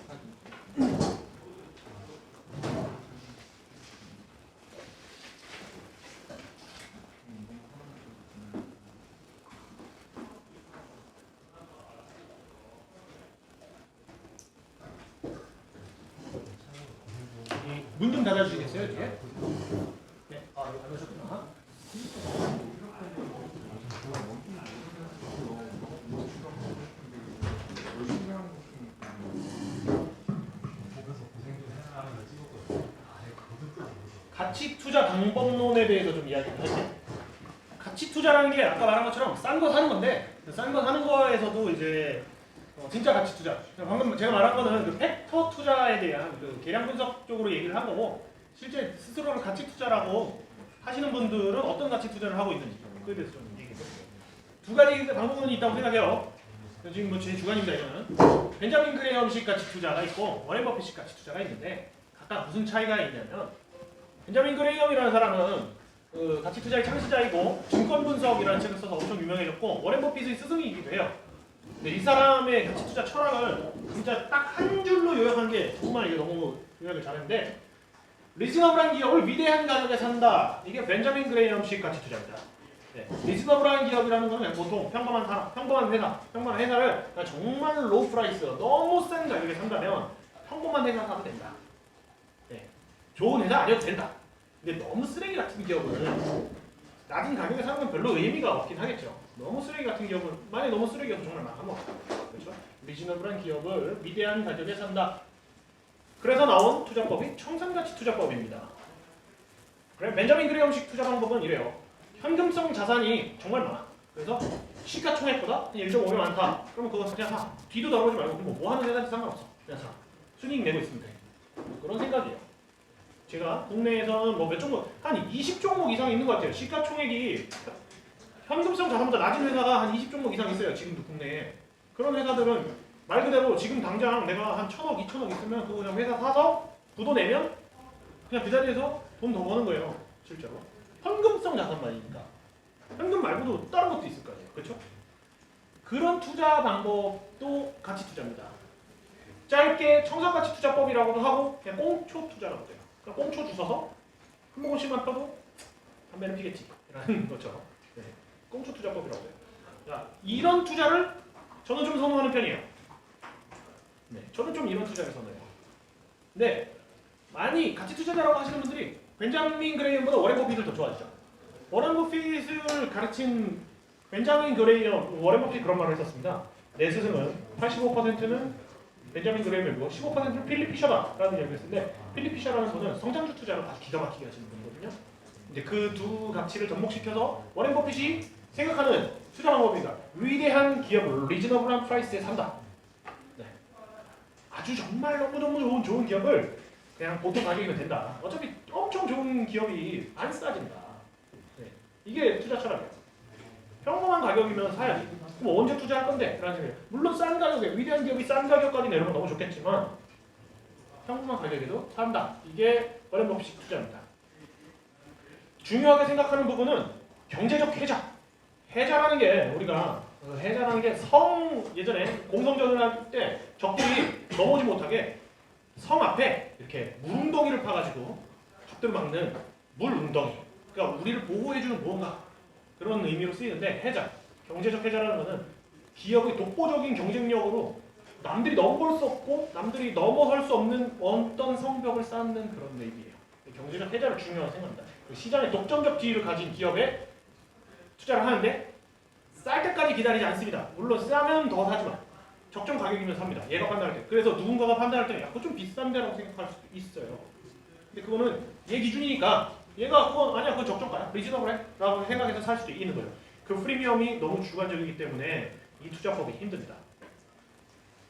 문 좀 닫아주시겠어요, 뒤에? 네. 아, 이거 안 오셨구나. 가치 투자 방법론에 대해서 좀 이야기를 할게요. 가치 투자라는 게 아까 말한 것처럼 싼 거 사는 건데 싼 거 사는 거에서도 이제 진짜 가치 투자. 방금 제가 말한 거는 그 팩터 투자에 대한 그 계량 분석 쪽으로 얘기를 한 거고 실제 스스로를 가치 투자라고 하시는 분들은 어떤 가치 투자를 하고 있는지 그에 대해서 좀 얘기해 볼게요. 두 가지 방법론이 있다고 생각해요. 지금 뭐 제 주관입니다. 이거는 벤자민 그레이엄식 가치 투자가 있고 워렌 버핏식 가치 투자가 있는데 각각 무슨 차이가 있냐면 벤자민 그레이엄이라는 사람은 그 가치 투자의 창시자이고 증권 분석이라는 책을 써서 엄청 유명해졌고 워렌 버핏의 스승이기도 해요. 근데 이 사람의 가치 투자 철학을 진짜 딱 한 줄로 요약한 게 정말 이게 너무 요약을 잘했는데 리즈너블한 기업을 위대한 가격에 산다. 이게 벤자민 그레이엄식 가치 투자입니다. 네. 리즈너블한 기업이라는 건 그냥 보통 평범한 사람, 평범한 회사를 그냥 정말 로우 프라이스, 너무 센 가격에 산다면 평범한 회사 사도 된다. 네. 좋은 회사 아니어도 된다. 근데 너무 쓰레기 같은 기업을 낮은 가격에 사는 건 별로 의미가 없긴 하겠죠. 너무 쓰레기 같은 기업을 만약에 너무 쓰레기여서 정말 망한 거 그렇죠? 리즈너블한 기업을 위대한 가격에 산다. 그래서 나온 투자법이 청산가치 투자법입니다. 그래 벤자민 그레이엄식 투자 방법은 이래요. 현금성 자산이 정말 많아. 그래서 시가총액보다 1.5배 많다. 그러면 그거 그냥 사. 뒤도 돌아보지 말고 뭐 하는 회사인지 상관없어. 그냥 사. 순이익 내고 있으면 돼. 그런 생각이에요. 제가 국내에서는 뭐 몇 종목 한 20종목 이상 있는 것 같아요. 시가총액이 현금성 자산보다 낮은 회사가 한 20종목 이상 있어요. 지금도 국내에. 그런 회사들은 말 그대로 지금 당장 내가 한 1,000억, 2,000억 있으면 그거 그냥 회사 사서 부도 내면 그냥 그 자리에서 돈 더 버는 거예요. 실제로. 현금성 자산만이니까. 현금 말고도 다른 것도 있을 거 아니에요. 그렇죠? 그런 투자 방법도 가치 투자입니다. 짧게 청산가치 투자법이라고도 하고 그냥 꽁초 투자라고 해요. 그러니까 꽁초 주워서 한 모금씩만 펴도 담배는 피겠지. 라는 거죠. 네. 꽁초 투자법이라고 해요. 자, 이런 투자를 저는 좀 선호하는 편이에요. 네, 저는 좀 이런 투자를 선호해요. 근데 많이 가치 투자자라고 하시는 분들이 벤자민 그레이엄보다 워렌 버핏을 더 좋아하시죠. 워렌 버핏을 가르친 벤자민 그레이엄, 워렌 버핏이 그런 말을 했었습니다. 내 스승은 85%는 벤자민 그레이엄이고 15%는 필립 피셔다라는 이야기를 했는데, 필립 피셔라는 분은 성장주 투자를 아주 기가 막히게 하시는 분이거든요. 이제 그 두 가치를 접목시켜서 워렌 버핏이 생각하는 투자 방법입니다. 위대한 기업을 리즈너블한 프라이스에 산다. 네. 아주 정말 너무너무 좋은 기업을 그냥 보통 가격이면 된다. 어차피 엄청 좋은 기업이 안 싸진다. 네. 이게 투자 철학이에요. 평범한 가격이면 사야지. 그럼 언제 투자할 건데? 라는 생각이에요. 물론 싼 가격에, 위대한 기업이 싼 가격까지 내려면 너무 좋겠지만 평범한 가격에도 산다. 이게 워렌 버핏 투자입니다. 중요하게 생각하는 부분은 경제적 해자. 해자라는 게 우리가 해자라는 게 예전에 공성전을 할 때 적들이 넘어오지 못하게 성 앞에 이렇게 물웅덩이를 파가지고 적들을 막는 물웅덩이. 그러니까 우리를 보호해주는 무언가, 그런 의미로 쓰이는데, 해자, 경제적 해자라는 것은 기업의 독보적인 경쟁력으로 남들이 넘볼 수 없고 남들이 넘어설 수 없는 어떤 성벽을 쌓는 그런 의미예요. 경제적 해자를 중요하게 생각합니다. 시장의 독점적 지위를 가진 기업에 투자를 하는데 쌀 때까지 기다리지 않습니다. 물론 싸면 더 사지만 적정 가격이면 삽니다. 얘가 판단할 때. 그래서 누군가가 판단할 때 야, 그거 좀 비싼데라고 생각할 수도 있어요. 근데 그거는 얘 기준이니까 얘가 그건 아니야, 그건 적정가야, 리즈너블해 라고 생각해서 살 수도 있는 거예요. 그 프리미엄이 너무 주관적이기 때문에 이 투자법이 힘듭니다.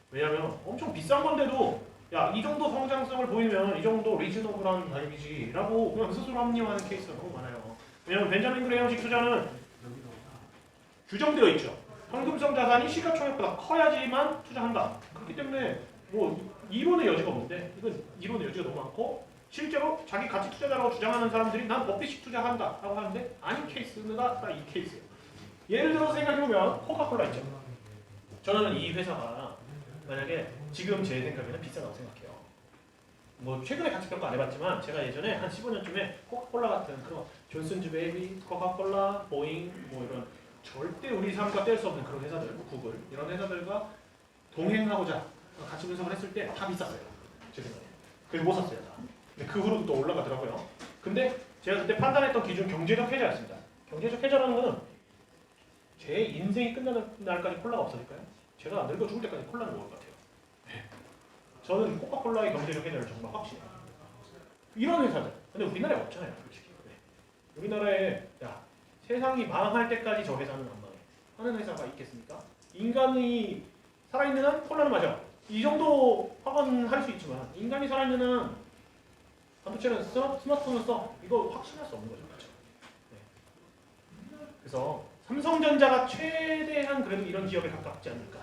왜냐하면 엄청 비싼 건데도 야, 이 정도 성장성을 보이면 이 정도 리즈너블한 가격이지 라고 그냥 스스로 합리화하는 케이스가 너무 많아요. 왜냐하면 벤자민 그레이엄식 투자는 규정되어 있죠. 현금성 자산이 시가총액보다 커야지만 투자한다. 그렇기 때문에 뭐 이론의 여지가 없는데, 이건 이론의 여지가 너무 많고 실제로 자기 가치 투자자라고 주장하는 사람들이 난 버핏식 투자한다 라고 하는데 아닌 케이스가 딱 이 케이스예요. 예를 들어서 생각해보면 코카콜라 있죠. 저는 이 회사가 만약에 지금 제 생각에는 비싸다고 생각해요. 뭐 최근에 가치 평가 안 해봤지만 제가 예전에 한 15년쯤에 코카콜라 같은 그런 존슨즈 베이비, 코카콜라, 보잉 뭐 이런 절대 우리 삶과 뗄 수 없는 그런 회사들, 구글 이런 회사들과 동행하고자 가치 분석을 했을 때 다 비쌌어요. 제 생각에. 그래서 못 샀어요. 다. 근데 그 후로 또 올라가더라고요. 근데 제가 그때 판단했던 기준 경제적 해자였습니다. 경제적 해자라는 거는 제 인생이 끝나는 날까지 콜라가 없어질까요? 제가 늙어 죽을 때까지 콜라를 먹을 것 같아요. 네. 저는 코카콜라의 경제적 해자를 정말 확신해요. 이런 회사들. 근데 우리나라에 없잖아요, 솔직히. 네. 우리나라에 야, 세상이 망할 때까지 저 회사는 안 망해 하는 회사가 있겠습니까? 인간이 살아있는 한 콜라는 마셔. 이 정도 확언 할 수 있지만 인간이 살아있는 한 반도체는 스마트폰을 써. 이거 확신할 수 없는 거죠. 그렇죠? 네. 그래서 삼성전자가 최대한 그래도 이런 기업에 가깝지 않을까.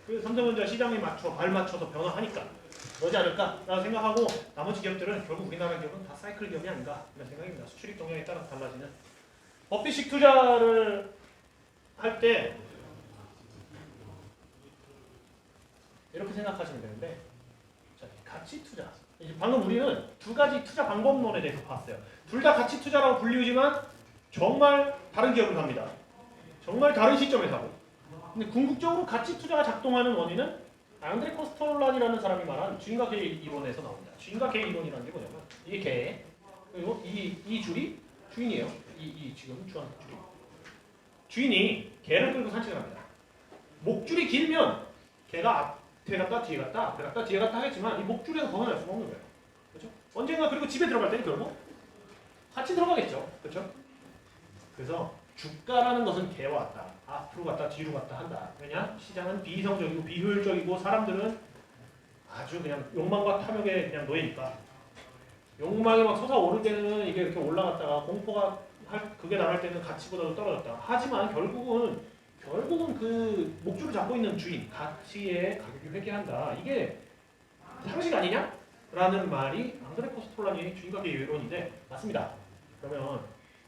그래서 삼성전자 시장에 맞춰 발맞춰서 변화하니까 그러지 않을까라고 생각하고 나머지 기업들은 결국 우리나라 기업은 다 사이클 기업이 아닌가 이런 생각입니다. 수출입 동향에 따라서 달라지는. 버핏식 투자를 할 때 이렇게 생각하시면 되는데, 자, 가치 투자. 이제 방금 우리는 두 가지 투자 방법론에 대해서 봤어요. 둘 다 가치 투자라고 불리우지만 정말 다른 기업을 삽니다. 정말 다른 시점에 사고. 근데 궁극적으로 가치 투자가 작동하는 원인은 안드레 코스톨란이라는 사람이 말한 주인과 개의 이론에서 나옵니다. 주인과 개의 이론이라는 게 뭐냐면 이게 개, 그리고 이 줄이 주인이에요. 이 지금 주한 줄이. 주인이 개를 끌고 산책을 합니다. 목줄이 길면 개가 앞에 갔다 뒤에 갔다 앞에 갔다 뒤에 갔다 하겠지만 이 목줄에서 벗어날 수가 없는 거예요. 그렇죠? 언젠가 그리고 집에 들어갈 때는 결국 같이 들어가겠죠. 그렇죠? 그래서 주가라는 것은 개와 같다. 앞으로 갔다 뒤로 갔다 한다. 왜냐? 시장은 비이성적이고 비효율적이고 사람들은 아주 그냥 욕망과 탐욕에 그냥 노예니까. 욕망이 막 솟아오를 때는 이게 이렇게 올라갔다가 공포가 그게 나갈 때는 가치보다도 떨어졌다. 하지만 결국은 그 목줄을 잡고 있는 주인, 가치의 가격이 회귀한다. 이게 상식 아니냐? 라는 말이 안드레 코스톨란이 주인과 개의 이론인데 맞습니다. 그러면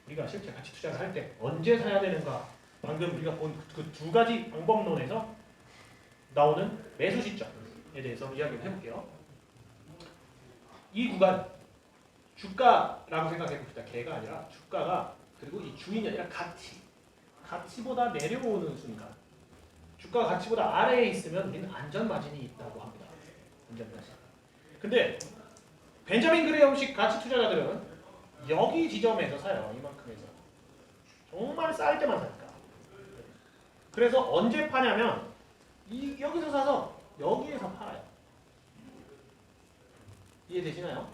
우리가 실제 가치 투자를 할 때 언제 사야 되는가? 방금 우리가 본 그 두 가지 방법론에서 나오는 매수 시점에 대해서 이야기를 해볼게요. 이 구간 주가라고 생각해 봅시다. 개가 아니라 주가가, 그리고 이 주인이 아니라 가치보다 내려오는 순간 주가 가치보다 아래에 있으면 우리는 안전 마진이 있다고 합니다. 안전 마진. 근데 벤자민 그레이엄식 가치 투자자들은 여기 지점에서 사요. 이만큼에서. 정말 쌀 때만 사니까. 그래서 언제 파냐면 여기서 사서 여기에서 팔아요. 이해되시나요?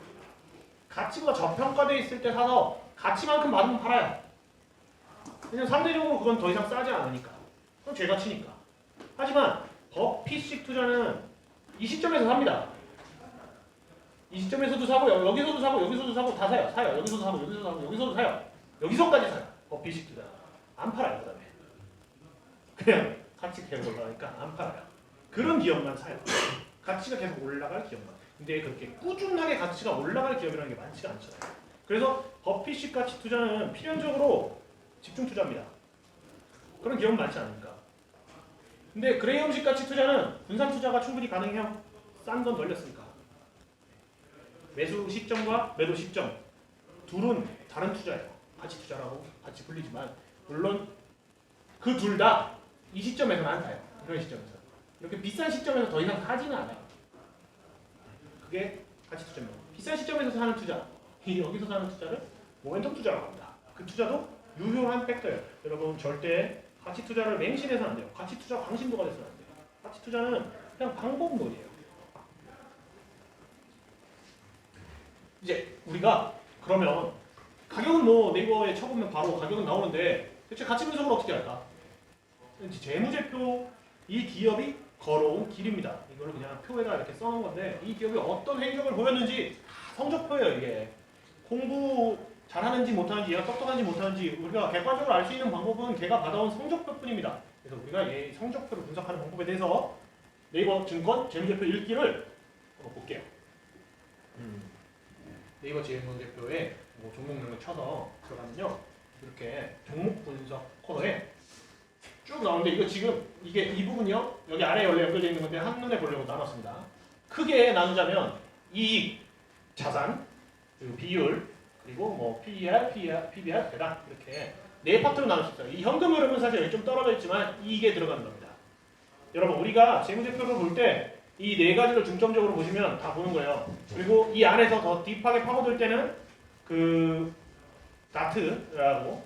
가치가 저평가되어 있을 때 사서 가치만큼 받으면 팔아요. 왜냐면 상대적으로 그건 더 이상 싸지 않으니까. 그건 제 가치니까. 하지만 버핏식 투자는 이 시점에서 삽니다. 이 시점에서도 사고 여기서도 사고 여기서도 사고 다 사요. 사요. 여기서도 사고 여기서도 사고 여기서도 사요. 여기서까지 사요. 버핏식 투자. 안 팔아요. 그다음에 그냥 가치 계속 올라가니까 안 팔아요. 그런 기업만 사요. 가치가 계속 올라갈 기업만. 근데 그렇게 꾸준하게 가치가 올라갈 기업이라는 게 많지가 않잖아요. 그래서 버핏식 가치 투자는 필연적으로 집중 투자입니다. 그런 기업은 많지 않으니까. 근데 그레이엄식 가치 투자는 분산 투자가 충분히 가능해요. 싼 건 널렸으니까. 매수 시점과 매도 시점 둘은 다른 투자예요. 가치 투자라고 같이 불리지만 물론 그 둘 다 이 시점에서는 안 사요. 이런 시점에서. 이렇게 비싼 시점에서 더 이상 사지는 않아요. 그게 가치 투자입니다. 비싼 시점에서 사는 투자, 여기서 사는 투자를 모멘텀 투자라고 합니다. 그 투자도 유효한 팩터예요. 여러분 절대 가치 투자를 맹신해서는 안 돼요. 가치 투자 광신도가 돼서는 안 돼요. 가치 투자는 그냥 방법론이에요. 이제 우리가 그러면 가격은 뭐 네이버에 쳐보면 바로 가격은 나오는데 대체 가치 분석을 어떻게 할까? 재무제표 이 기업이 걸어온 길입니다. 이걸 그냥 표에다 이렇게 써놓은 건데 이 기업이 어떤 행적을 보였는지 성적표예요. 이게 공부 잘하는지 못하는지 얘가 똑똑한지 못하는지 우리가 객관적으로 알 수 있는 방법은 걔가 받아온 성적표뿐입니다. 그래서 우리가 이 성적표를 분석하는 방법에 대해서 네이버 증권 재무제표 읽기를 한번 볼게요. 네이버 재무제표에 뭐 종목명을 쳐서 들어가면요 이렇게 종목 분석 코너에 쭉 나오는데 이거 지금 이게 이 부분이요 여기 아래에 원래 연결되어 있는 건데 한눈에 보려고 나눴습니다. 크게 나누자면 이익, 자산, 그리고 비율, 그리고 뭐 PER, PBR, 배당 이렇게 네 파트로 나눌 수 있어요. 이 현금 흐름은 사실 여기 좀 떨어져 있지만 이익에 들어가는 겁니다. 여러분 우리가 재무제표를 볼 때 이 네 가지를 중점적으로 보시면 다 보는 거예요. 그리고 이 안에서 더 딥하게 파고들 때는 그 다트라고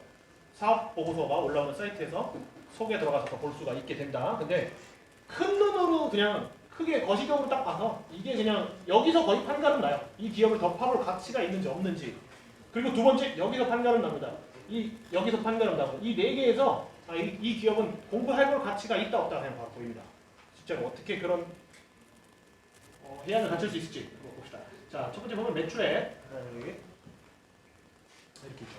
사업 보고서가 올라오는 사이트에서 속에 들어가서 더 볼 수가 있게 된다. 근데 큰 눈으로 그냥 크게 거시적으로 딱 봐서 이게 그냥 여기서 거의 판가름 나요. 이 기업을 더 파볼 가치가 있는지 없는지. 그리고 두 번째 여기서 판가름 납니다. 여기서 판가름 나고 이 네 개에서 이 기업은 공부해볼 가치가 있다 없다 그냥 바로 보입니다. 실제로 어떻게 그런 해안을 갖출 수 있을지 봅시다. 자, 첫 번째 보면 매출액 이렇게 있죠.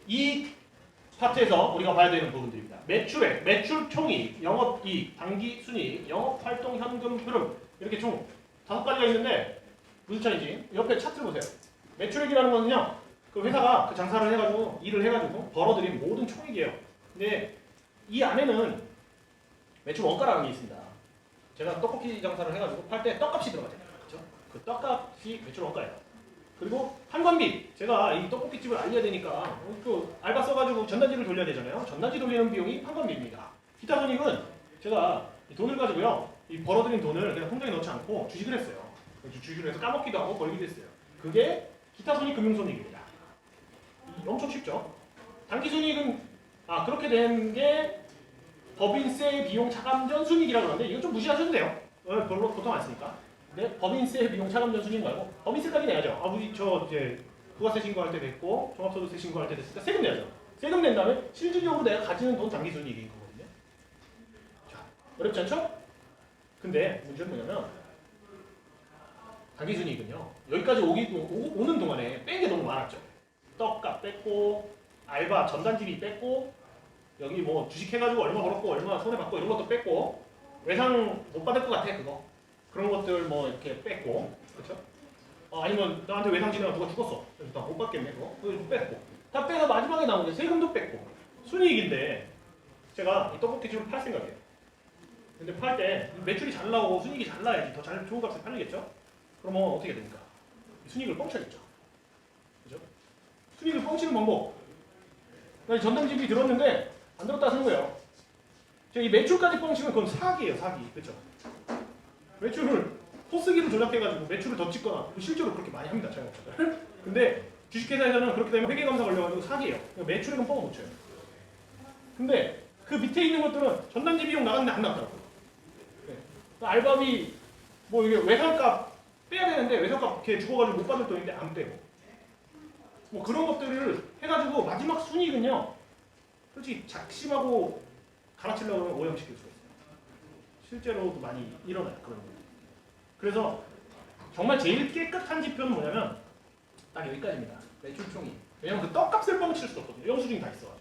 이 파트에서 우리가 봐야 되는 부분들입니다. 매출액, 매출 총이익, 영업이익, 당기순이익, 영업활동 현금 흐름 이렇게 총 5가지가 있는데 무슨 차이지? 옆에 차트를 보세요. 매출액이라는 거는요. 그 회사가 그 장사를 해가지고 일을 해가지고 벌어들인 모든 총익이에요. 근데 이 안에는 매출 원가라는 게 있습니다. 제가 떡볶이 장사를 해가지고 팔 때 떡값이 들어가잖아요. 그렇죠? 그 떡값이 매출 원가예요. 그리고 판관비, 제가 이 떡볶이집을 알려야 되니까 또 알바 써가지고 전단지를 돌려야 되잖아요. 전단지 돌리는 비용이 판관비입니다. 기타 손익은 제가 이 돈을 가지고요, 이 벌어들인 돈을 그냥 통장에 넣지 않고 주식을 했어요. 주식을 해서 까먹기도 하고 벌기도 했어요. 그게 기타 손익 금융손익입니다. 엄청 쉽죠? 단기 손익은 그렇게 된 게 법인세 비용 차감전 순이익이라고 하는데 이거 좀 무시하셔도 돼요. 별로 보통 안 쓰니까. 근데 법인세 비용 차감전 순이익 말고 법인세까지 내야죠. 우리 저 이제 부가세 신고할 때 됐고 종합소득세 신고할 때 됐으니까 세금 내야죠. 세금 낸 다음에 실질적으로 내가 가지는 돈 단기 순이익인 거거든요. 자, 어렵지 않죠? 근데 문제는 뭐냐면 단기 순이익은요. 여기까지 오는 동안에 뺀 게 너무 많았죠. 떡값 뺐고 알바 전단지비 뺐고 여기 뭐 주식 해가지고 얼마 벌었고 얼마 손해봤고 이런 것도 뺐고 외상 못 받을 것 같아 그거 그런 것들 뭐 이렇게 뺐고 그렇죠? 아니면 나한테 외상 지내가 누가 죽었어 그래서 나 못 받겠네 그거 뺐고 다 빼서 마지막에 나오는 게 세금도 뺐고 순이익인데 제가 이 떡볶이집을 팔 생각이에요. 근데 팔 때 매출이 잘 나오고 순이익이 잘 나야지 더 잘 좋은 값에 팔리겠죠? 그러면 어떻게 됩니까? 순이익을 뻥쳐야겠죠. 그죠? 순이익을 뻥치는 방법 전단지비 들었는데 안 들었다 하는 거예요. 이 매출까지 뻥치면 그건 사기예요, 사기. 그렇죠? 매출을 포스기를 조작해가지고 매출을 더 찍거나 실제로 그렇게 많이 합니다, 자영업자들. 근데 주식회사에서는 그렇게 되면 회계감사 걸려가지고 사기예요. 매출액은 뻥을 못 쳐요. 근데 그 밑에 있는 것들은 전단지 비용 나갔는데 안 나갔더라고요. 네. 알바비 뭐 이게 외상값 빼야 되는데 외상값 걔 죽어가지고 못 받을 돈인데 안 빼고 뭐 그런 것들을 해가지고 마지막 순이익은요 솔직히 작심하고 갈아치려고 하면 오염시킬 수가 있어요. 실제로도 많이 일어나요 그런 거. 그래서 정말 제일 깨끗한 지표는 뭐냐면 딱 여기까지입니다. 매출 총이. 왜냐면 그 떡값을 뻥칠 수도 없거든요. 영수증이 다 있어가지고.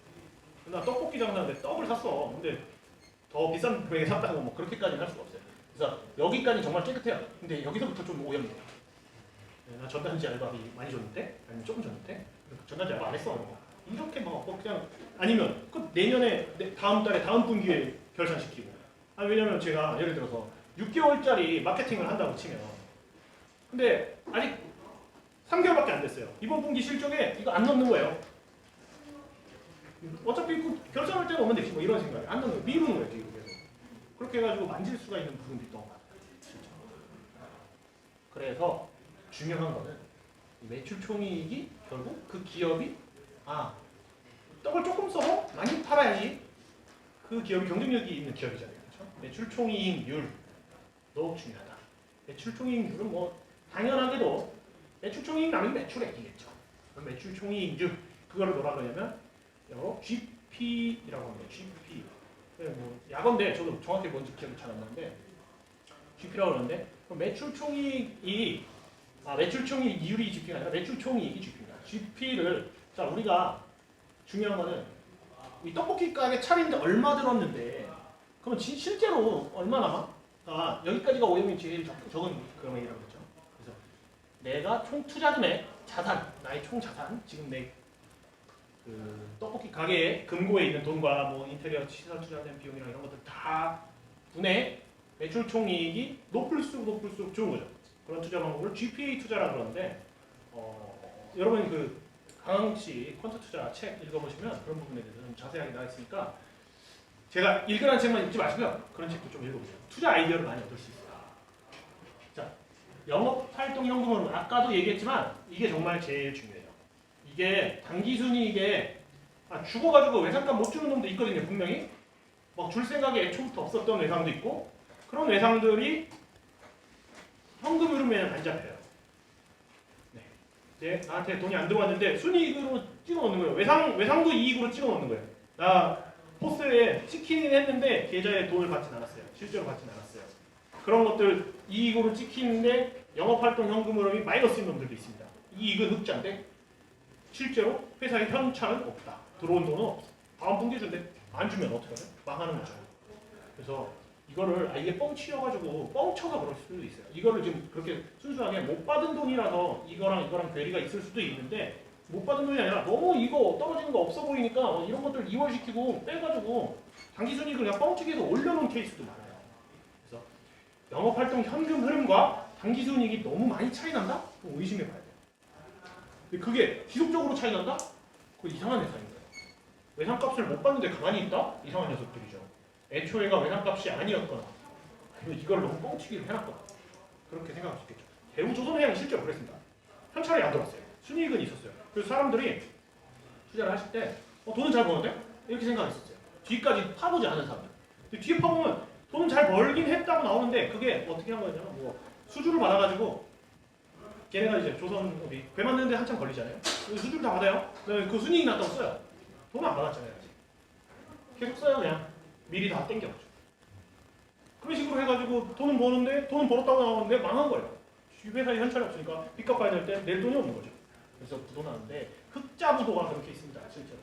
나 떡볶이 장사하는데 떡을 샀어. 근데 더 비싼 금액에 샀다고 뭐 그렇게까지는 할 수가 없어요. 그래서 여기까지 정말 깨끗해요. 근데 여기서부터 좀 오염돼요. 네, 나 전단지 알바비 많이 줬는데? 아니면 조금 줬는데? 전단지 알바 안 했어. 이렇게 막 그냥 아니면 그 내년에 다음 달에 다음 분기에 결산시키고 왜냐면 제가 예를 들어서 6개월짜리 마케팅을 한다고 치면 근데 아직 3개월밖에 안 됐어요. 이번 분기 실적에 이거 안 넣는 거예요. 어차피 그 결산할 때는 오면 되지 뭐 이런 생각이 안 넣는 거예요. 미루는 거예요. 계속. 그렇게 해가지고 만질 수가 있는 부분도 있던 것 같아요. 실제로. 그래서 중요한 거는 매출 총이익이 결국 그 기업이 떡을 조금 써도 많이 팔아야지 그 기업이 경쟁력이 있는 기업이잖아요. 그렇죠? 매출 총이익률 너무 중요하다. 매출 총이익률은 뭐 당연하게도 매출 총이익 나누기 매출액이겠죠. 그럼 매출 총이익률 그거를 뭐라 그러냐면 영어로 GP라고 합니다. GP. 뭐 약언데 저도 정확히 뭔지 기억이 잘 안 나는데 GP라고 그러는데 그럼 매출 총이익이 매출 총이익률이 GP가 아니라 매출 총이익이 GP입니다. GP를 자 우리가 중요한 거는 이 떡볶이 가게 차리는데 얼마 들었는데 그러면 실제로 얼마 남아? 여기까지가 오염이 제일 적은 금액이라고 했죠. 그래서 내가 총 투자 금액 자산 나의 총 자산 지금 내 그 떡볶이 가게에 금고에 있는 돈과 뭐 인테리어 시설 투자된 비용이랑 이런 것들 다 분해 매출 총이익이 높을수록 좋은 거죠. 그런 투자 방법을 GPA 투자라 그러는데 여러분이 그 강항씨 퀀트 투자 책 읽어보시면 그런 부분에 대해서 좀 자세하게 나와 있으니까 제가 읽으라는 책만 읽지 마시고요. 그런 책도 좀 읽어보세요. 투자 아이디어를 많이 얻을 수 있어요. 자, 영업활동 현금으로 아까도 얘기했지만 이게 정말 제일 중요해요. 이게 당기순이익에 죽어가지고 외상값 못 주는 놈도 있거든요. 분명히 막 줄 생각이 애초부터 없었던 외상도 있고 그런 외상들이 현금 흐름에는 안 잡혀요. 네, 나한테 돈이 안 들어왔는데 순이익으로 찍어 놓는 거예요. 외상도 이익으로 찍어 놓는 거예요. 나 포스에 찍히긴 했는데 계좌에 돈을 받진 않았어요. 실제로 받진 않았어요. 그런 것들 이익으로 찍히는데 영업활동 현금 흐름이 마이너스인 놈들도 있습니다. 이익은 흑자인데 실제로 회사의 현찰은 없다. 들어온 돈은 없어. 다음 분기 준대 안 주면 어떻게 하죠? 망하는 거죠. 그래서 이거를 이게 뻥치여가지고 뻥쳐서 그럴 수도 있어요. 이거를 지금 그렇게 순수하게 못 받은 돈이라서 이거랑 괴리가 있을 수도 있는데 못 받은 돈이 아니라 너무 이거 떨어지는 거 없어 보이니까 이런 것들 이월시키고 빼가지고 당기순이익을 그냥 뻥치기 해서 올려놓은 케이스도 많아요. 그래서 영업활동 현금 흐름과 당기순이익이 너무 많이 차이 난다? 그럼 의심해봐야 돼요. 근데 그게 지속적으로 차이 난다? 그거 이상한 회사인 거예요. 외상값을 못 받는데 가만히 있다? 이상한 녀석들이죠. 애초에가 외상값이 아니었거나 아니면 이걸 너무 뻥치기를 해놨거나 그렇게 생각할 수 있겠죠. 대우조선해양이 실제로 그랬습니다. 현찰이 안 들어왔어요. 순이익은 있었어요. 그래서 사람들이 투자를 하실 때 돈은 잘 버는데? 이렇게 생각했었어요. 뒤까지 파보지 않은 사람들. 근데 뒤에 파보면 돈은 잘 벌긴 했다고 나오는데 그게 어떻게 한 거냐면 뭐 수주를 받아가지고 걔네가 이제 조선업이 배 만드는데 한참 걸리잖아요. 수주를 다 받아요. 그 순이익 났다고 써요. 돈 안 받았잖아요. 아직. 계속 써요 그냥. 미리 다 땡겨가지고. 그런 식으로 해가지고 돈은 버는데 돈은 벌었다고 나오는데 망한 거예요. 회사에 현찰이 없으니까 빚 갚아야 될 때 낼 돈이 없는 거죠. 그래서 부도나는데 흑자 부도가 그렇게 있습니다. 실제로.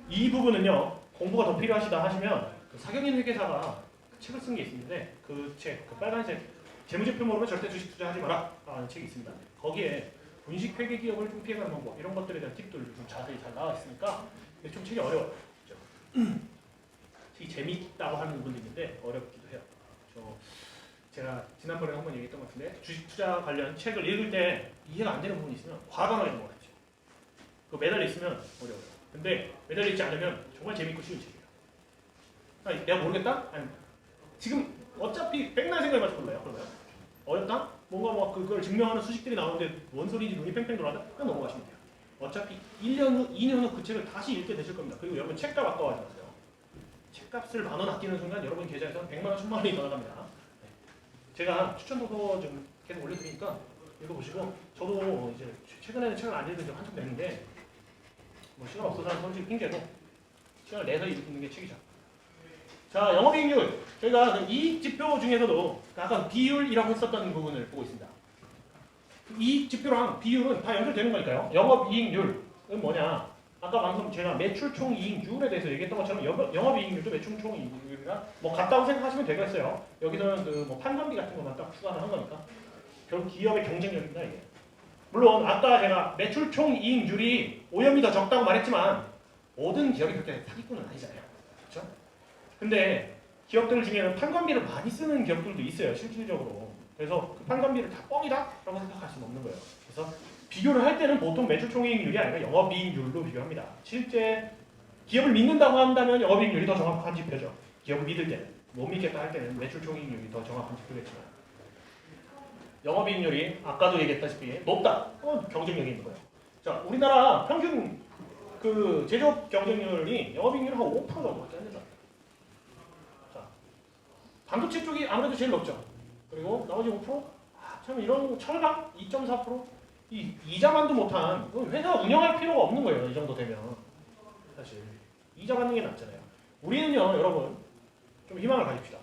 이 부분은요. 공부가 더 필요하시다 하시면 그 사경인 회계사가 책을 쓴 게 있는데 그 책, 그 빨간색 재무제표 모르면 절대 주식 투자하지 마라 라는 책이 있습니다. 거기에 분식 회계 기업을 좀 피해가는 방법 이런 것들에 대한 팁들을 좀 자세히 잘 나와 있으니까 좀 책이 어려워요. 책이 재미있다고 하는 부분도 있는데 어렵기도 해요. 제가 지난번에 한번 얘기했던 것 같은데 주식 투자 관련 책을 읽을 때 이해가 안 되는 부분이 있으면 과감하게 넘어가죠. 그 매달려 있으면 어려워요. 근데 매달려 있지 않으면 정말 재밌고 쉬운 책이에요. 아니, 내가 모르겠다? 아니, 지금 어차피 백날 생각해봐서 몰라요. 그러면 어렵다? 뭔가 뭐 그걸 증명하는 수식들이 나오는데 뭔 소리인지 눈이 팽팽 돌아다? 그냥 넘어가시면 돼요. 어차피 1년 후, 2년 후 그 책을 다시 읽게 되실 겁니다. 그리고 여러분 책값 아까워하지 마세요. 책값을 10,000원 아끼는 순간 여러분 계좌에서 100만 원, 1000만 원이 더 나갑니다. 네. 제가 추천 도서 좀 계속 올려드리니까 읽어보시고 저도 이제 최근에는 책을 안 읽은 지 한참 됐는데 뭐 시간 없어서 솔직히 핑계도 시간을 내서 읽는 게 책이죠. 자, 영업이익률 저희가 그 이익지표 중에서도 아까 비율이라고 했었던 부분을 보고 있습니다. 이익지표랑 비율은 다 연결되는 거니까요. 영업이익률은 뭐냐? 아까 방금 제가 매출총이익률에 대해서 얘기했던 것처럼 영업이익률도 매출총이익률이랑 뭐 같다고 생각하시면 되겠어요. 여기서는 그 뭐 판관비 같은 것만 딱 추가를 한 거니까 결국 기업의 경쟁력입니다 이게. 물론 아까 제가 매출총이익률이 오염이 더 적다고 말했지만 모든 기업이 그렇게 사기꾼은 아니잖아요. 그렇죠? 근데 기업들 중에는 판관비를 많이 쓰는 기업들도 있어요. 실질적으로. 그래서 그 판관비를 다 뻥이다? 라고 생각할 수는 없는 거예요. 그래서 비교를 할 때는 보통 매출총이익률이 아니라 영업이익률로 비교합니다. 실제 기업을 믿는다고 한다면 영업이익률이 더 정확한 지표죠. 기업을 믿을 때는. 못 믿겠다 할 때는 매출총이익률이 더 정확한 지표겠지만 영업이익률이 아까도 얘기했다시피 높다. 경쟁력이 있는 거예요. 자, 우리나라 평균 그 제조업 경쟁률이 영업이익률 한 5% 정도밖에 안 된다. 자, 반도체 쪽이 아무래도 제일 높죠. 그리고 나머지 5%? 참 이런 철강 2.4%? 이 이자만도 못한 회사 운영할 필요가 없는 거예요. 이 정도 되면 사실 이자 받는 게 낫잖아요. 우리는요, 여러분 좀 희망을 가집시다.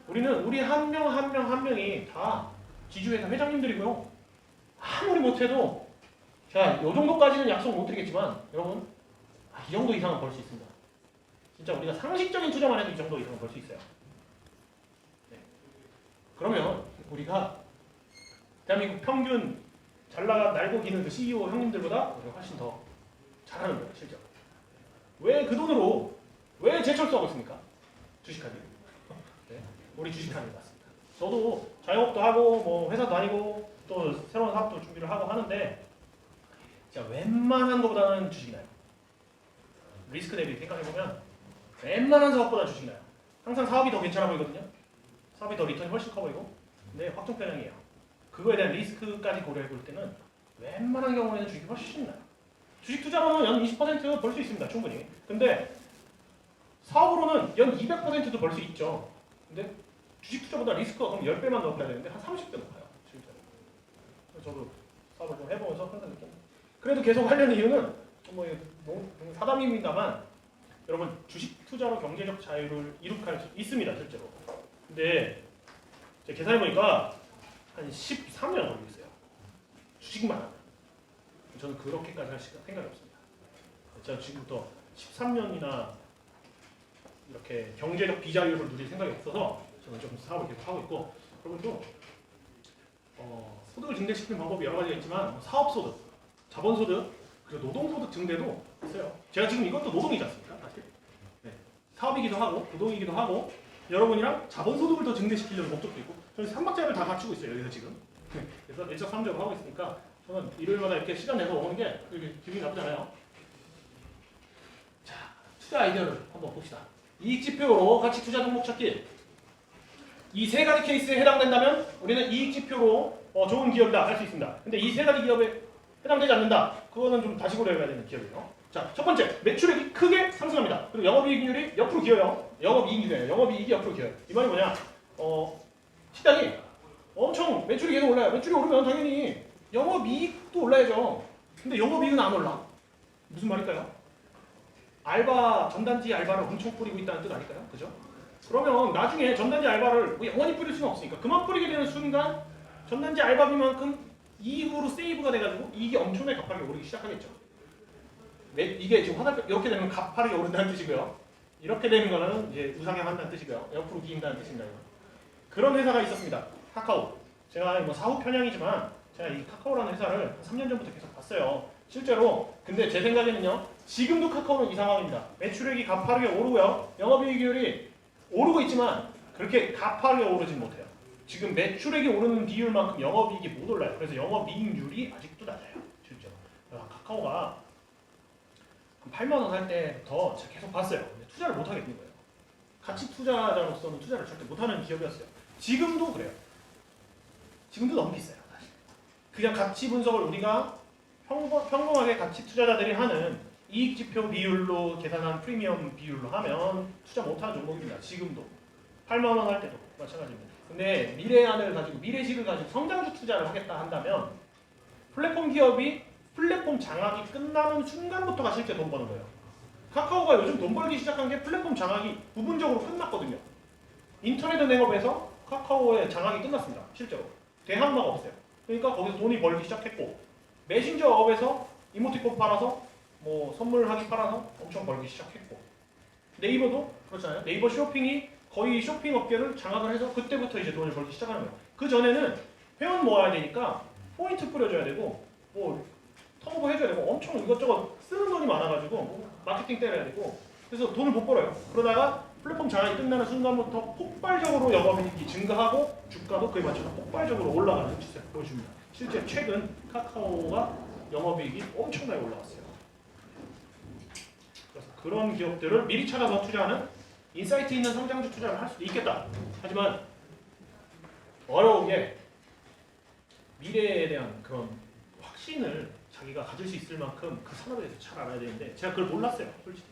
우리는 우리 한 명 한 명 한 명이 다 지주회사 회장님들이고요. 아무리 못해도 제가 이 정도까지는 약속 못 드리겠지만 여러분 이 정도 이상은 벌 수 있습니다. 진짜 우리가 상식적인 투자만 해도 이 정도 이상은 벌 수 있어요. 네. 그러면 우리가 대한민국 평균 잘 나가 날고 기는 그 CEO 형님들보다 우리가 훨씬 더 잘하는 거예요, 실제. 왜 그 돈으로 왜 제철소하고 있습니까? 주식하기. 네. 우리 주식하는 것 같습니다. 저도 자영업도 하고 뭐 회사 다니고 또 새로운 사업도 준비를 하고 하는데 진짜 웬만한 것보다는 주식이 나요. 리스크 대비 생각해보면 웬만한 사업보다 주식이 나요. 항상 사업이 더 괜찮아 보이거든요. 사업이 더 리턴이 훨씬 커 보이고 근데 확정 편향이에요. 그거에 대한 리스크까지 고려해 볼 때는 웬만한 경우에는 주식이 훨씬 나요. 주식 투자로는 연 20% 벌 수 있습니다. 충분히. 근데 사업으로는 연 200%도 벌 수 있죠. 근데 주식 투자보다 리스크가 그럼 10배만 높아야 되는데 한 30배 높아요. 실제로. 저도 사업을 좀 해보면서 항상 느낍니다. 그래도 계속 하려는 이유는 뭐 사담입니다만 여러분 주식 투자로 경제적 자유를 이룩할 수 있습니다. 실제로. 근데 제가 계산해보니까 한 13년 걸리고 있어요. 주식만 하면. 저는 그렇게까지 할 생각이 없습니다. 제가 지금부터 13년이나 이렇게 경제적 비자유를 누릴 생각이 없어서 저는 좀 사업을 계속 하고 있고 여러분도 소득을 증대시키는 방법이 여러 가지가 있지만 사업소득, 자본소득, 그리고 노동소득 증대도 있어요. 제가 지금 이것도 노동이지 않습니까? 사실. 네. 사업이기도 하고 노동이기도 하고 여러분이랑 자본소득을 더 증대시키려는 목적도 있고 저는 3박자를 다 갖추고 있어요. 여기서 지금. 그래서 일석삼조를 하고 있으니까 저는 일요일마다 이렇게 시간 내서 오는 게 그렇게 기분이 나쁘지 않아요. 자, 투자 아이디어를 한번 봅시다. 이익지표로 가치 투자 종목 찾기. 이 세 가지 케이스에 해당된다면 우리는 이익지표로 좋은 기업이다 할 수 있습니다. 근데 이 세 가지 기업에 해당되지 않는다. 그거는 좀 다시 고려해야 되는 기업이에요. 자, 첫 번째, 매출액이 크게 상승합니다. 그리고 영업이익률이 옆으로 기어요. 영업이익률이에요. 영업이익이 옆으로 기어요. 이 말이 뭐냐? 식당이 엄청 매출이 계속 올라요. 매출이 오르면 당연히 영업이익도 올라야죠. 근데 영업이익은 안 올라. 무슨 말일까요? 전단지 알바를 엄청 뿌리고 있다는 뜻 아닐까요? 그죠? 그러면 나중에 전단지 알바를 뭐 영원히 뿌릴 수는 없으니까 그만 뿌리게 되는 순간 전단지 알바비만큼 이익으로 세이브가 돼가지고 이익이 엄청나게 가파르게 오르기 시작하겠죠. 이게 지금 화살표 이렇게 되면 가파르게 오른다는 뜻이고요. 이렇게 되는 거는 이제 우상향한다는 뜻이고요. 옆으로 기인다는 뜻입니다. 그런 회사가 있었습니다. 카카오. 제가 뭐 사후 편향이지만 제가 이 카카오라는 회사를 한 3년 전부터 계속 봤어요. 실제로. 근데 제 생각에는요. 지금도 카카오는 이 상황입니다. 매출액이 가파르게 오르고요. 영업이익률이 오르고 있지만 그렇게 가파르게 오르진 못해요. 지금 매출액이 오르는 비율만큼 영업이익이 못 올라요. 그래서 영업이익률이 아직도 낮아요. 실제로. 카카오가 8만 원 할 때부터 제가 계속 봤어요. 근데 투자를 못 하겠는 거예요. 가치 투자자로서는 투자를 절대 못하는 기업이었어요. 지금도 그래요. 지금도 너무 비싸요. 사실. 그냥 가치 분석을 우리가 평범하게 가치 투자자들이 하는 이익 지표 비율로 계산한 프리미엄 비율로 하면 투자 못하는 종목입니다. 지금도 8만 원 할 때도 마찬가지입니다. 근데 미래안을 가지고 미래식을 가지고 성장주 투자를 하겠다 한다면 플랫폼 기업이 플랫폼 장악이 끝나는 순간부터가 실제 돈 버는 거예요. 카카오가 요즘 돈 벌기 시작한 게 플랫폼 장악이 부분적으로 끝났거든요. 인터넷 은행업에서 카카오의 장악이 끝났습니다. 실제로. 대항마가 없어요. 그러니까 거기서 돈이 벌기 시작했고 메신저 업에서 이모티콘 팔아서 뭐 선물하기 팔아서 엄청 벌기 시작했고 네이버도 그렇잖아요. 네이버 쇼핑이 거의 쇼핑 업계를 장악을 해서 그때부터 이제 돈을 벌기 시작하는 거예요. 그 전에는 회원 모아야 되니까 포인트 뿌려줘야 되고 뭐 턴오버 해줘야 되고 엄청 이것저것 쓰는 돈이 많아가지고 뭐 마케팅 때려야 되고 그래서 돈을 못 벌어요. 그러다가 플랫폼 장악이 끝나는 순간부터 폭발적으로 영업이익이 증가하고 주가도 그에 맞춰서 폭발적으로 올라가는 추세를 보여줍니다. 실제 최근 카카오가 영업이익이 엄청나게 올라왔어요. 그래서 그런 기업들을 미리 찾아서 투자하는 인사이트 있는 성장주 투자를 할 수도 있겠다. 하지만 어려운 게 미래에 대한 그런 확신을 자기가 가질 수 있을 만큼 그 산업에 대해서 잘 알아야 되는데 제가 그걸 몰랐어요. 솔직히.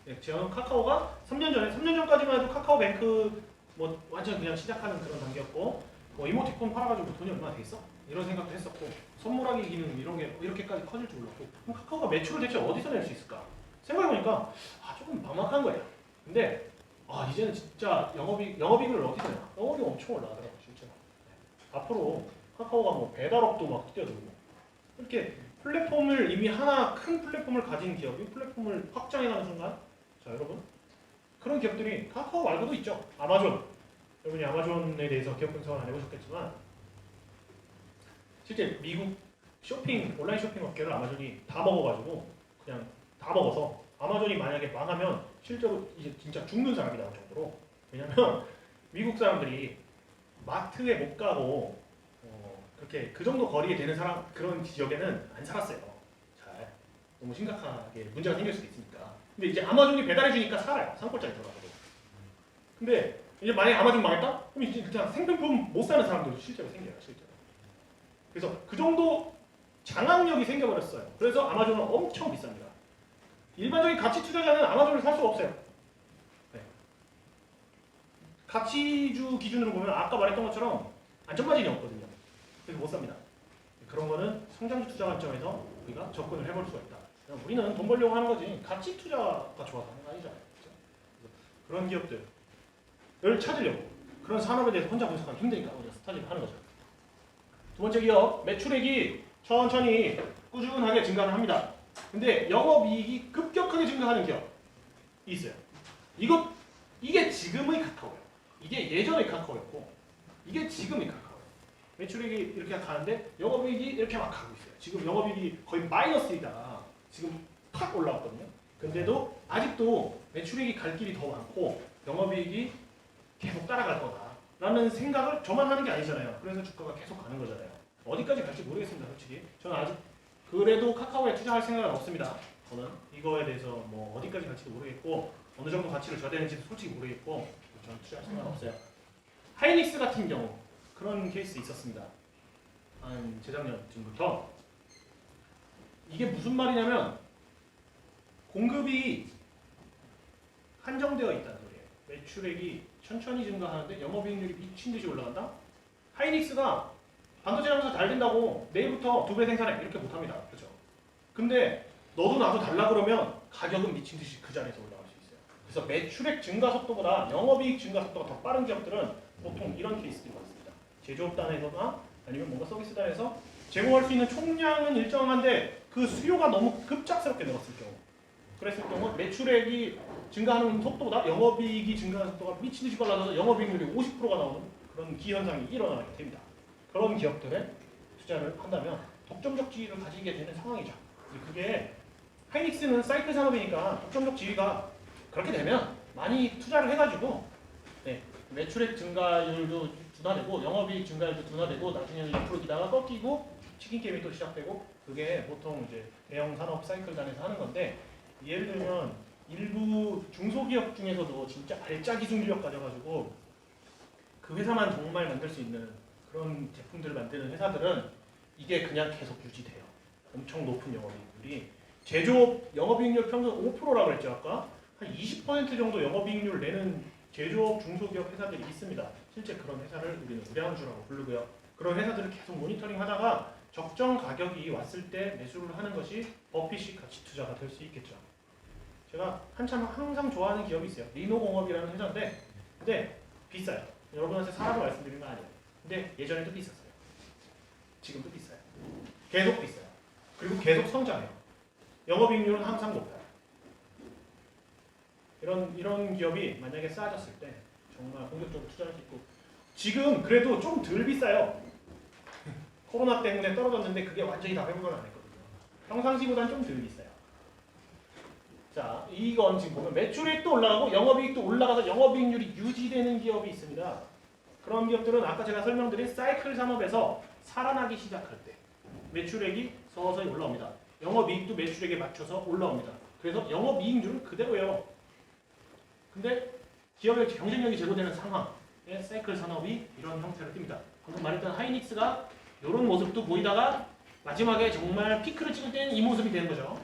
네, 제가 카카오가 3년 전까지만 해도 카카오뱅크 뭐 완전 그냥 시작하는 그런 단계였고 뭐 이모티콘 팔아가지고 돈이 얼마나 돼 있어? 이런 생각도 했었고 선물하기 기능 이런 게 이렇게까지 커질 줄 몰랐고 그럼 카카오가 매출을 대체 어디서 낼 수 있을까? 생각해보니까 조금 막막한 거예요. 근데 이제는 진짜 영업이익을 어디서 내나? 영업이익 엄청 올라가더라고요. 실제로. 네. 앞으로 카카오가 뭐 배달업도 막 뛰어들고 이렇게 플랫폼을 이미 하나 큰 플랫폼을 가진 기업이 플랫폼을 확장해가는 순간 자 여러분 그런 기업들이 카카오 말고도 있죠. 아마존 여러분이 아마존에 대해서 기업 분석을 안 해보셨겠지만 실제 미국 온라인 쇼핑 업계를 아마존이 다 먹어가지고 그냥 다 먹어서 아마존이 만약에 망하면 실제로 이제 진짜 죽는 사람이 나올 정도로 왜냐면 미국 사람들이 마트에 못 가고 그렇게 그 정도 거리에 되는 그런 지역에는 안 살았어요. 잘 너무 심각하게 문제가 생길 수도 있으니까. 근데 이제 아마존이 배달해주니까 살아요. 산골짜기 들어가도. 근데 이제 만약에 아마존 망했다? 그럼 이제 그냥 생필품 못 사는 사람들도 실제로 생겨요. 실제로. 그래서 그 정도 장악력이 생겨버렸어요. 그래서 아마존은 엄청 비쌉니다. 일반적인 가치 투자자는 아마존을 살 수가 없어요. 네. 가치주 기준으로 보면 아까 말했던 것처럼 안전마진이 없거든요. 그래서 못 삽니다. 그런 거는 성장주 투자 관점에서 우리가 접근을 해볼 수가 있다. 우리는 돈 벌려고 하는 거지 가치 투자가 좋아서 하는 거 아니잖아요. 그런 기업들을 찾으려고 그런 산업에 대해서 혼자 분석하기 힘드니까 우리가 스타디를 하는 거죠. 두 번째 기업 매출액이 천천히 꾸준하게 증가를 합니다. 근데 영업이익이 급격하게 증가하는 기업이 있어요. 이게 지금의 카카오예요. 이게 예전의 카카오였고 이게 지금의 카카오. 매출액이 이렇게 가는데 영업이익이 이렇게 막 가고 있어요. 지금 영업이익이 거의 마이너스이다가 지금 팍 올라왔거든요. 근데도 아직도 매출액이 갈 길이 더 많고 영업이익이 계속 따라갈 거다라는 생각을 저만 하는 게 아니잖아요. 그래서 주가가 계속 가는 거잖아요. 어디까지 갈지 모르겠습니다. 솔직히 저는 아직 그래도 카카오에 투자할 생각은 없습니다. 저는 이거에 대해서 뭐 어디까지 갈지도 모르겠고 어느 정도 가치를 줘야 되는지도 솔직히 모르겠고 저는 투자할 생각은 없어요. 하이닉스 같은 경우 그런 케이스 있었습니다. 한 재작년쯤부터 이게 무슨 말이냐면 공급이 한정되어 있다는 소리예요. 매출액이 천천히 증가하는데 영업이익률이 미친 듯이 올라간다? 하이닉스가 반도체 장사 잘 된다고 내일부터 2배 생산해 이렇게 못합니다. 그렇죠? 근데 너도 나도 달라 그러면 가격은 미친 듯이 그 자리에서 올라갈 수 있어요. 그래서 매출액 증가 속도보다 영업이익 증가 속도가 더 빠른 기업들은 보통 이런 케이스들이 많습니다. 제조업단에서나 아니면 뭔가 서비스단에서 제공할 수 있는 총량은 일정한데 그 수요가 너무 급작스럽게 늘었을 경우 그랬을 경우 매출액이 증가하는 속도보다 영업이익이 증가하는 속도가 미친 듯이 빨라져서 영업이익률이 50%가 나오는 그런 기현상이 일어나게 됩니다. 그런 기업들에 투자를 한다면 독점적 지위를 가지게 되는 상황이죠. 그게 하이닉스는 사이클 산업이니까 독점적 지위가 그렇게 되면 많이 투자를 해가지고 매출액 증가율도 둔화되고 영업이익 증가율도 둔화되고 나중에는 2% 기다가 꺾이고 치킨 게임이 또 시작되고 그게 보통 이제 대형 산업 사이클단에서 하는 건데 예를 들면 일부 중소기업 중에서도 진짜 알짜 기술력 가져가지고 그 회사만 정말 만들 수 있는 그런 제품들을 만드는 회사들은 이게 그냥 계속 유지돼요. 엄청 높은 영업이익률이. 제조업 영업이익률 평균 5%라고 했죠 아까. 한 20% 정도 영업이익률 내는 제조업 중소기업 회사들이 있습니다. 실제 그런 회사를 우리는 우량주라고 부르고요. 그런 회사들을 계속 모니터링 하다가 적정 가격이 왔을 때 매수를 하는 것이 버핏식 가치 투자가 될 수 있겠죠. 제가 한참 항상 좋아하는 기업이 있어요. 리노공업이라는 회사인데 근데 비싸요. 여러분한테 사라고 말씀드린 건 아니에요. 근데 예전에도 비쌌어요. 지금도 비싸요. 계속 비싸요. 그리고 계속 성장해요. 영업이익률은 항상 높아요. 이런 기업이 만약에 싸졌을 때 정말 공격적으로 투자할 수 있고 지금 그래도 좀 덜 비싸요. 코로나 때문에 떨어졌는데 그게 완전히 다 회복을 안 했거든요. 평상시보다는 좀 덜 비싸요. 자, 이건 지금 보면 매출이익도 올라가고 영업이익도 올라가서 영업이익률이 유지되는 기업이 있습니다. 그런 기업들은 아까 제가 설명드린 사이클 산업에서 살아나기 시작할 때 매출액이 서서히 올라옵니다. 영업이익도 매출액에 맞춰서 올라옵니다. 그래서 영업이익률은 그대로예요. 근데 기업의 경쟁력이 제고되는 상황에 사이클 산업이 이런 형태로 띕니다. 방금 말했던 하이닉스가 이런 모습도 보이다가 마지막에 정말 피크를 찍을 때는 이 모습이 되는 거죠.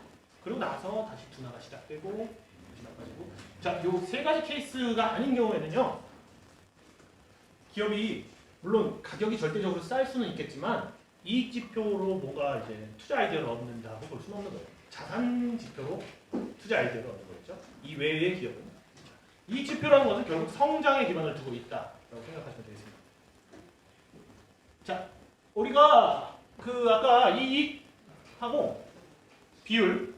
그리고 나서 다시 둔화가 시작되고 마지막 빠지고. 자, 요 세 가지 케이스가 아닌 경우에는요. 기업이 물론 가격이 절대적으로 쌀 수는 있겠지만 이익 지표로 뭐가 이제 투자 아이디어를 얻는다고 볼 수는 없는 거예요. 자산 지표로 투자 아이디어를 얻는 거겠죠. 이 외의 기업은 이익 지표라는 것은 결국 성장에 기반을 두고 있다라고 생각하시면 되겠습니다. 자, 우리가 아까 이익하고 비율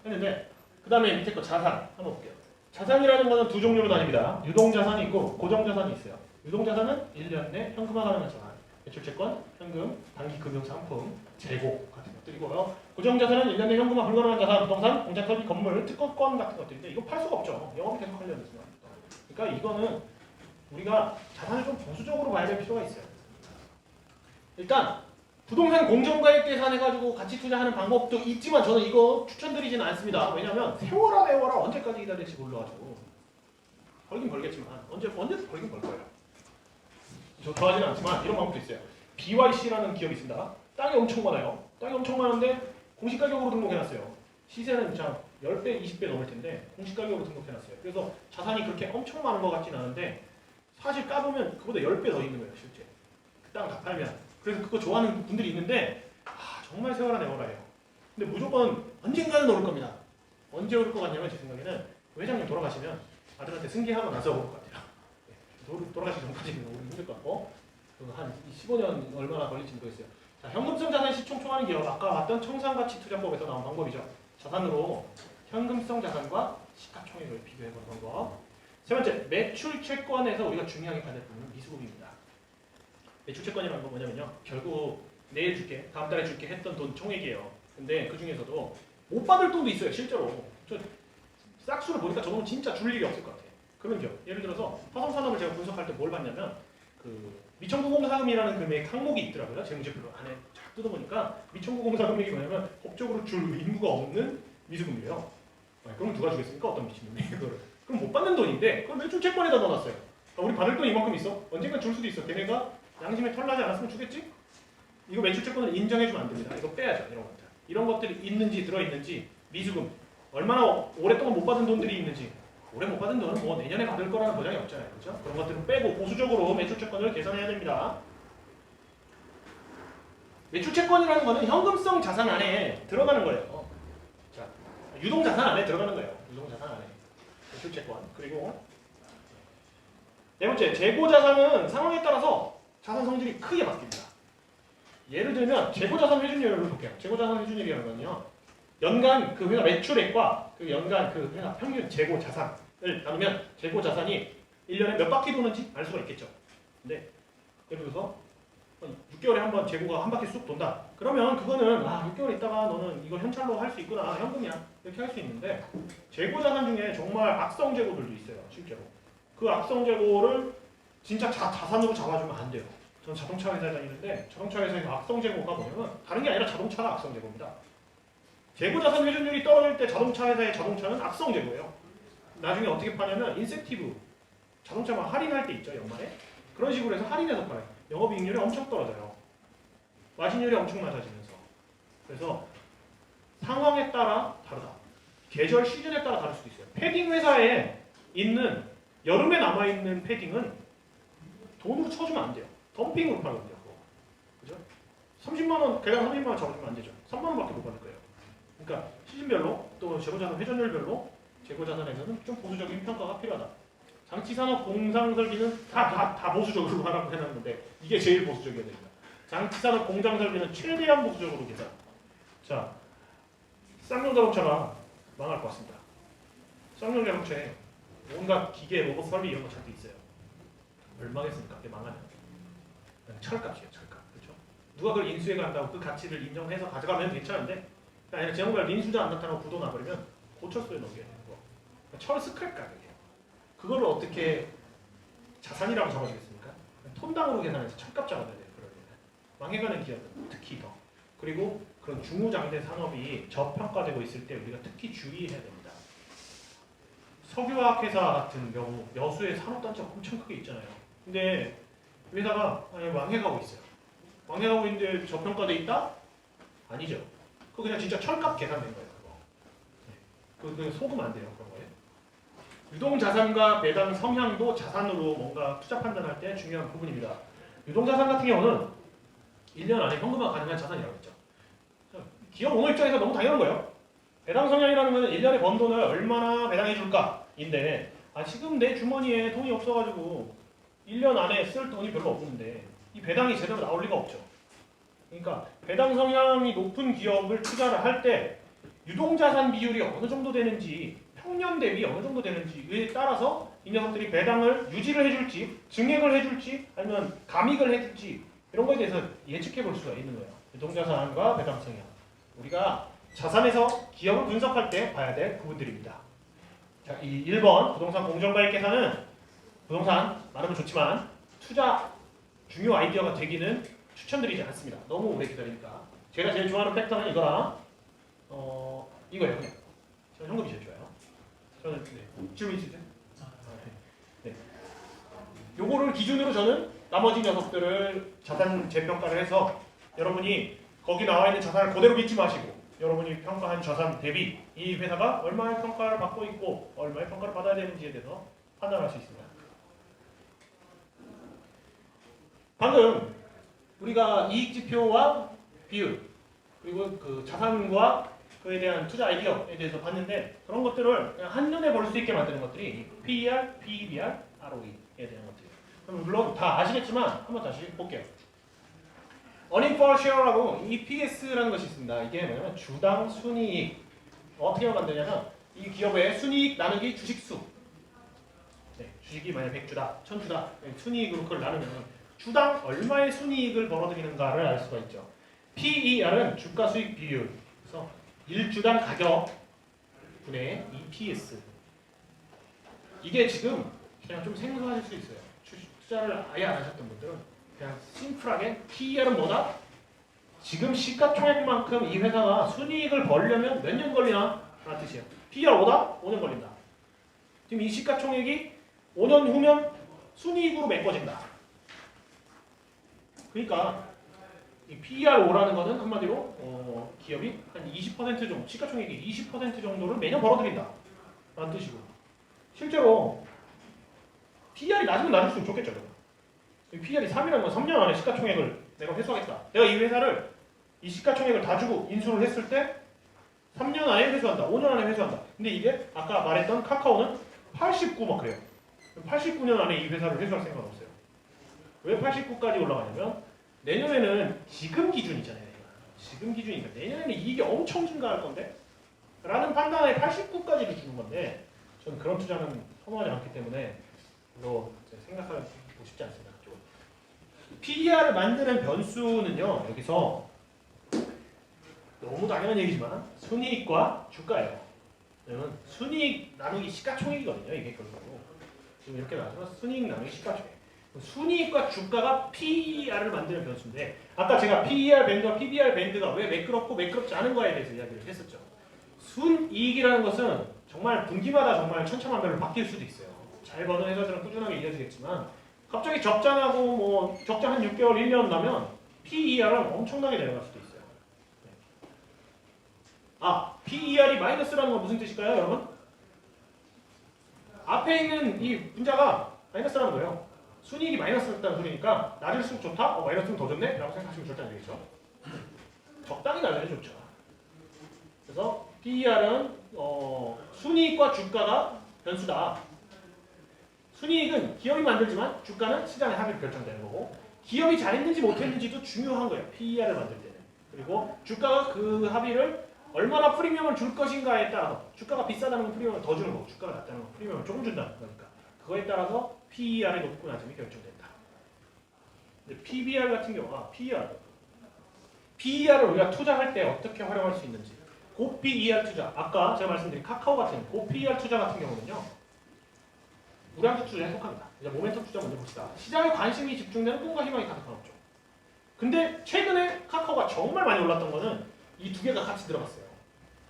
했는데 그 다음에 밑에 거 자산 한번 볼게요. 자산이라는 것은 두 종류로 나뉩니다. 유동자산이 있고 고정자산이 있어요. 유동자산은 1년 내 현금화 가능한 자산, 매출채권, 현금, 단기 금융상품, 재고 같은 것들이고요. 고정자산은 1년 내 현금화 불가능한 자산, 부동산, 공장 설비, 건물, 특허권 같은 것들인데 이거 팔 수가 없죠. 영업이 계속 하려면. 그러니까 이거는 우리가 자산을 좀 보수적으로 봐야 될 필요가 있어요. 일단 부동산 공정가액 계산해가지고 같이 투자하는 방법도 있지만 저는 이거 추천드리지는 않습니다. 왜냐하면 세워라 언제까지 기다릴지 몰라가지고 벌긴 벌겠지만 언제 벌긴 벌 거예요. 저 좋아하지는 않지만 이런 방법도 있어요. BYC라는 기업이 있습니다. 땅이 엄청 많아요. 땅이 엄청 많은데 공시가격으로 등록해놨어요. 시세는 참 10배, 20배 넘을 텐데 공시가격으로 등록해놨어요. 그래서 자산이 그렇게 엄청 많은 것 같진 않은데 사실 까보면 그보다 10배 더 있는 거예요. 실제 그 땅 다 팔면. 그래서 그거 좋아하는 분들이 있는데 정말 세워라 내워라 해요. 근데 무조건 언젠가는 오를 겁니다. 언제 오를 것 같냐면 제 생각에는 회장님 돌아가시면 아들한테 승계하고 나서 오를 것 같아요. 돌아가시기 전까지는 오기 힘들 것 같고 한 15년 얼마나 걸릴지 모르겠어요. 자, 현금성 자산 시총 총하는 기업 아까 봤던 청산가치투자법에서 나온 방법이죠. 자산으로 현금성 자산과 시가총액을 비교해보는 방법. 세 번째, 매출 채권에서 우리가 중요하게 봐야 될 부분은 미수급입니다. 매출 채권이라는 건 뭐냐면요. 결국 내일 줄게, 다음 달에 줄게 했던 돈 총액이에요. 근데 그 중에서도 못 받을 돈도 있어요. 실제로. 저 싹수를 보니까 저놈은 진짜 줄 일이 없을 것 같아요. 그런 기업. 예를 들어서 화성산업을 제가 분석할 때 뭘 봤냐면 미청구공사금이라는 금액 항목이 있더라고요. 재무제표 안에 쫙 뜯어보니까 미청구공사 금액이 뭐냐면 법적으로 줄 의무가 없는 미수금이에요. 그럼 누가 주겠습니까? 어떤 미친놈이 그거를. 그럼 못 받는 돈인데 그걸 매출 채권에다 넣어놨어요. 우리 받을 돈 이만큼 있어. 언젠가 줄 수도 있어. 걔네가 양심에 털나지 않았으면 주겠지? 이거 매출 채권을 인정해주면 안 됩니다. 이거 빼야죠. 이런 것들. 이런 것들이 있는지 들어있는지 미수금 얼마나 오랫동안 못 받은 돈들이 있는지 올해 못 받은 돈은 뭐 내년에 받을 거라는 보장이 없잖아요. 그렇죠? 그런 것들은 빼고 보수적으로 매출 채권을 계산해야 됩니다. 매출 채권이라는 거는 현금성 자산 안에 들어가는 거예요. 자, 유동 자산 안에 들어가는 거예요. 유동 자산 안에 매출 채권. 그리고 네 번째, 재고 자산은 상황에 따라서 자산 성질이 크게 바뀝니다. 예를 들면 재고 자산 회준율을 볼게요. 재고 자산 회준율이라는 건요. 연간 그 회사 매출액과 그 연간 그 회사 평균 재고 자산을 나누면 재고 자산이 1년에 몇 바퀴 도는지 알 수가 있겠죠. 근데 예를 들어서 6개월에 한 번 재고가 한 바퀴 쑥 돈다. 그러면 그거는 6개월 있다가 너는 이걸 현찰로 할 수 있구나. 현금이야. 이렇게 할 수 있는데 재고 자산 중에 정말 악성 재고들도 있어요. 실제로. 그 악성 재고를 진짜 자산으로 잡아주면 안 돼요. 저는 자동차 회사에 다니는데 자동차 회사에서 악성 재고가 뭐냐면 다른 게 아니라 자동차가 악성 재고입니다. 재고 자산 회전율이 떨어질 때 자동차 회사의 자동차는 악성 재고예요. 나중에 어떻게 파냐면 인센티브 자동차만 할인할 때 있죠 연말에 그런 식으로 해서 할인해서 팔아요. 영업이익률이 엄청 떨어져요. 마진율이 엄청 낮아지면서 그래서 상황에 따라 다르다. 계절 시즌에 따라 다를 수도 있어요. 패딩 회사에 있는 여름에 남아있는 패딩은 돈으로 쳐주면 안 돼요. 덤핑으로 팔거든요. 그죠? 30만 원, 개당 30만 원 잡아주면 안 되죠. 3만 원밖에 못 받을 거예요. 그러니까 시즌별로 또 재고자산 회전율별로 재고자산에서는 좀 보수적인 평가가 필요하다. 장치산업 공장설비는 다 보수적으로 하라고 해놨는데 이게 제일 보수적이어야 됩니다. 장치산업 공장설비는 최대한 보수적으로 계산. 자, 쌍용자동차가 망할 것 같습니다. 쌍용자동차에 온갖 기계, 로봇 설비 이런 거 잔뜩 있어요. 얼마겠습니까? 그게 망하면 철값이에요, 철값. 그렇죠? 누가 그걸 인수해 간다고 그 가치를 인정해서 가져가면 괜찮은데 아니라 제목별 인수도 안 나타나고 부도 나버리면 고철소에 넣어야 되는 거. 철 스크랩 가격이에요. 그거를 어떻게 자산이라고 잡아주겠습니까? 톤당으로 계산해서 철값 잡아야 돼요. 그러면 망해가는 기업은 특히 더. 그리고 그런 중후장대 산업이 저평가되고 있을 때 우리가 특히 주의해야 됩니다. 석유화학 회사 같은 경우 여수에 산업단지가 엄청 크게 있잖아요. 근데 회사가 망해가고 있어요. 망해가고 있는데 저평가돼 있다? 아니죠. 그거 그냥 진짜 철값 계산된 거예요. 그거. 그냥 속으면 안 돼요. 그런 거예요. 유동자산과 배당 성향도 자산으로 뭔가 투자 판단할 때 중요한 부분입니다. 유동자산 같은 경우는 1년 안에 현금화 가능한 자산이라고 했죠. 기업 오너 입장에서 너무 당연한 거예요. 배당 성향이라는 것은 1년에 번 돈을 얼마나 배당해 줄까인데 지금 내 주머니에 돈이 없어가지고 1년 안에 쓸 돈이 별로 없는데 이 배당이 제대로 나올 리가 없죠. 그러니까 배당 성향이 높은 기업을 투자를 할 때 유동자산 비율이 어느 정도 되는지 평년 대비 어느 정도 되는지에 따라서 이 녀석들이 배당을 유지를 해줄지 증액을 해줄지 아니면 감익을 해줄지 이런 거에 대해서 예측해 볼 수가 있는 거예요. 유동자산과 배당 성향. 우리가 자산에서 기업을 분석할 때 봐야 될 부분들입니다. 자, 이 1번 부동산 공정가액 계산은 부동산 많으면 좋지만 투자 중요 아이디어가 되기는 추천드리지 않습니다. 너무 오래 기다리니까. 제가 제일 좋아하는 팩터는 이거랑 이거예요. 그냥. 저는 현금이 제일 좋아요. 저는 질문 있으세요? 네. 요거를 기준으로 저는 나머지 녀석들을 자산 재평가를 해서 여러분이 거기 나와 있는 자산을 그대로 믿지 마시고 여러분이 평가한 자산 대비 이 회사가 얼마의 평가를 받고 있고 얼마의 평가를 받아야 되는지에 대해서 판단할 수 있습니다. 방금 우리가 이익지표와 비율 그리고 그 자산과 그에 대한 투자 아이디어에 대해서 봤는데 그런 것들을 그냥 한눈에 볼 수 있게 만드는 것들이 PER, PEBR, ROE에 대한 것들. 그럼 물론 다 아시겠지만 한번 다시 볼게요. Earning per share라고 EPS라는 것이 있습니다. 이게 뭐냐면 주당 순이익. 어떻게 만드냐면 이 기업의 순이익 나누기 주식수. 네, 주식이 만약 100주다, 1000주다 순이익으로 그걸 나누면 주당 얼마의 순이익을 벌어들이는가를 알 수가 있죠. PER은 주가 수익 비율. 그래서 1주당 가격 분의 EPS. 이게 지금 그냥 좀 생소하실 수 있어요. 투자를 아예 안 하셨던 분들은 그냥 심플하게 PER은 뭐다? 지금 시가총액만큼 이 회사가 순이익을 벌려면 몇 년 걸리나? 라는 뜻이에요. PER 5다? 5년 걸린다. 지금 이 시가총액이 5년 후면 순이익으로 메꿔진다. 그러니까 이 PER 5라는 것은 한마디로 기업이 한 20% 정도, 시가총액이 20% 정도를 매년 벌어들인다. 라는 뜻이고 실제로 PER이 낮으면 낮을수록 좋겠죠. PER이 3이라는 건 3년 안에 시가총액을 내가 회수하겠다. 내가 이 회사를 이 시가총액을 다 주고 인수를 했을 때 3년 안에 회수한다. 5년 안에 회수한다. 근데 이게 아까 말했던 카카오는 89 막 그래요. 89년 안에 이 회사를 회수할 생각 없어요. 왜 89까지 올라가냐면 내년에는 지금 기준이잖아요. 지금 기준이니까 내년에는 이익이 엄청 증가할 건데 라는 판단에 89까지를 주는 건데 저는 그런 투자는 선호하지 않기 때문에 별로 생각하고 싶지 않습니다. PER을 만드는 변수는요. 여기서 너무 당연한 얘기지만 순이익과 주가예요. 왜냐면 순이익 나누기 시가총액이거든요. 이게 결국 지금 이렇게 나와서 순이익 나누기 시가총액. 순이익과 주가가 PER을 만드는 변수인데 아까 제가 PER 밴드와 PBR 밴드가 왜 매끄럽고 매끄럽지 않은 거에 대해서 이야기를 했었죠. 순이익이라는 것은 정말 분기마다 정말 천차만별로 바뀔 수도 있어요. 잘 버는 회사들은 꾸준하게 이어지겠지만 갑자기 적자나고 뭐 적자 한 6개월, 1년 나면 PER은 엄청나게 내려갈 수도 있어요. 네. 아, PER이 마이너스라는 건 무슨 뜻일까요, 여러분? 앞에 있는 이 문자가 마이너스라는 거예요. 순이익이 마이너스였다는 소리니까 낮을수록 좋다? 마이너스면 더 좋네? 라고 생각하시면 절대 안 되겠죠. 적당히 낮아야 좋죠. 그래서 PER은 순이익과 주가가 변수다. 순이익은 기업이 만들지만 주가는 시장의 합의로 결정되는 거고 기업이 잘했는지 못했는지도 중요한 거예요. PER을 만들 때는. 그리고 주가가 그 합의를 얼마나 프리미엄을 줄 것인가에 따라서 주가가 비싸다는 건 프리미엄을 더 주는 거고 주가가 낮다는 건 프리미엄을 조금 준다는 거니까 그거에 따라서 PER의 높고 낮음이 결정된다. 근데 PBR 같은 경우가 PER을 우리가 투자할 때 어떻게 활용할 수 있는지 고 PER 투자 아까 제가 말씀드린 카카오 같은 고 PER 투자 같은 경우는요 우량주 투자에 속합니다. 이제 모멘텀 투자 먼저 봅시다. 시장에 관심이 집중되는 꿈과 희망이 가득한 업종. 근데 최근에 카카오가 정말 많이 올랐던 거는 이 두 개가 같이 들어갔어요.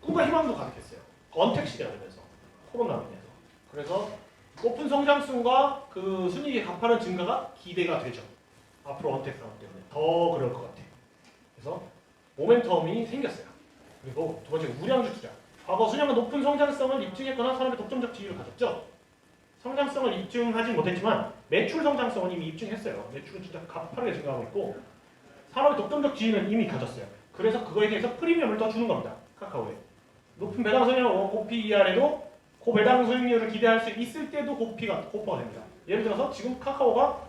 꿈과 희망도 가득했어요. 언택 시대가 되면서 코로나로 인해서. 그래서 높은 성장성과 그 순이익의 가파른 증가가 기대가 되죠. 앞으로 언택 상황 때문에 더 그럴 것 같아요. 그래서 모멘텀이 생겼어요. 그리고 두 번째 우량주 투자. 과거 순양은 높은 성장성을 입증했거나 산업의 독점적 지위를 가졌죠. 성장성을 입증하진 못했지만 매출 성장성은 이미 입증했어요. 매출은 진짜 가파르게 증가하고 있고 산업의 독점적 지위는 이미 가졌어요. 그래서 그거에 대해서 프리미엄을 더 주는 겁니다. 카카오에. 높은 배당 수익률, 고 PER에도 고 배당 수익률을 기대할 수 있을 때도 고퍼가 됩니다. 예를 들어서 지금 카카오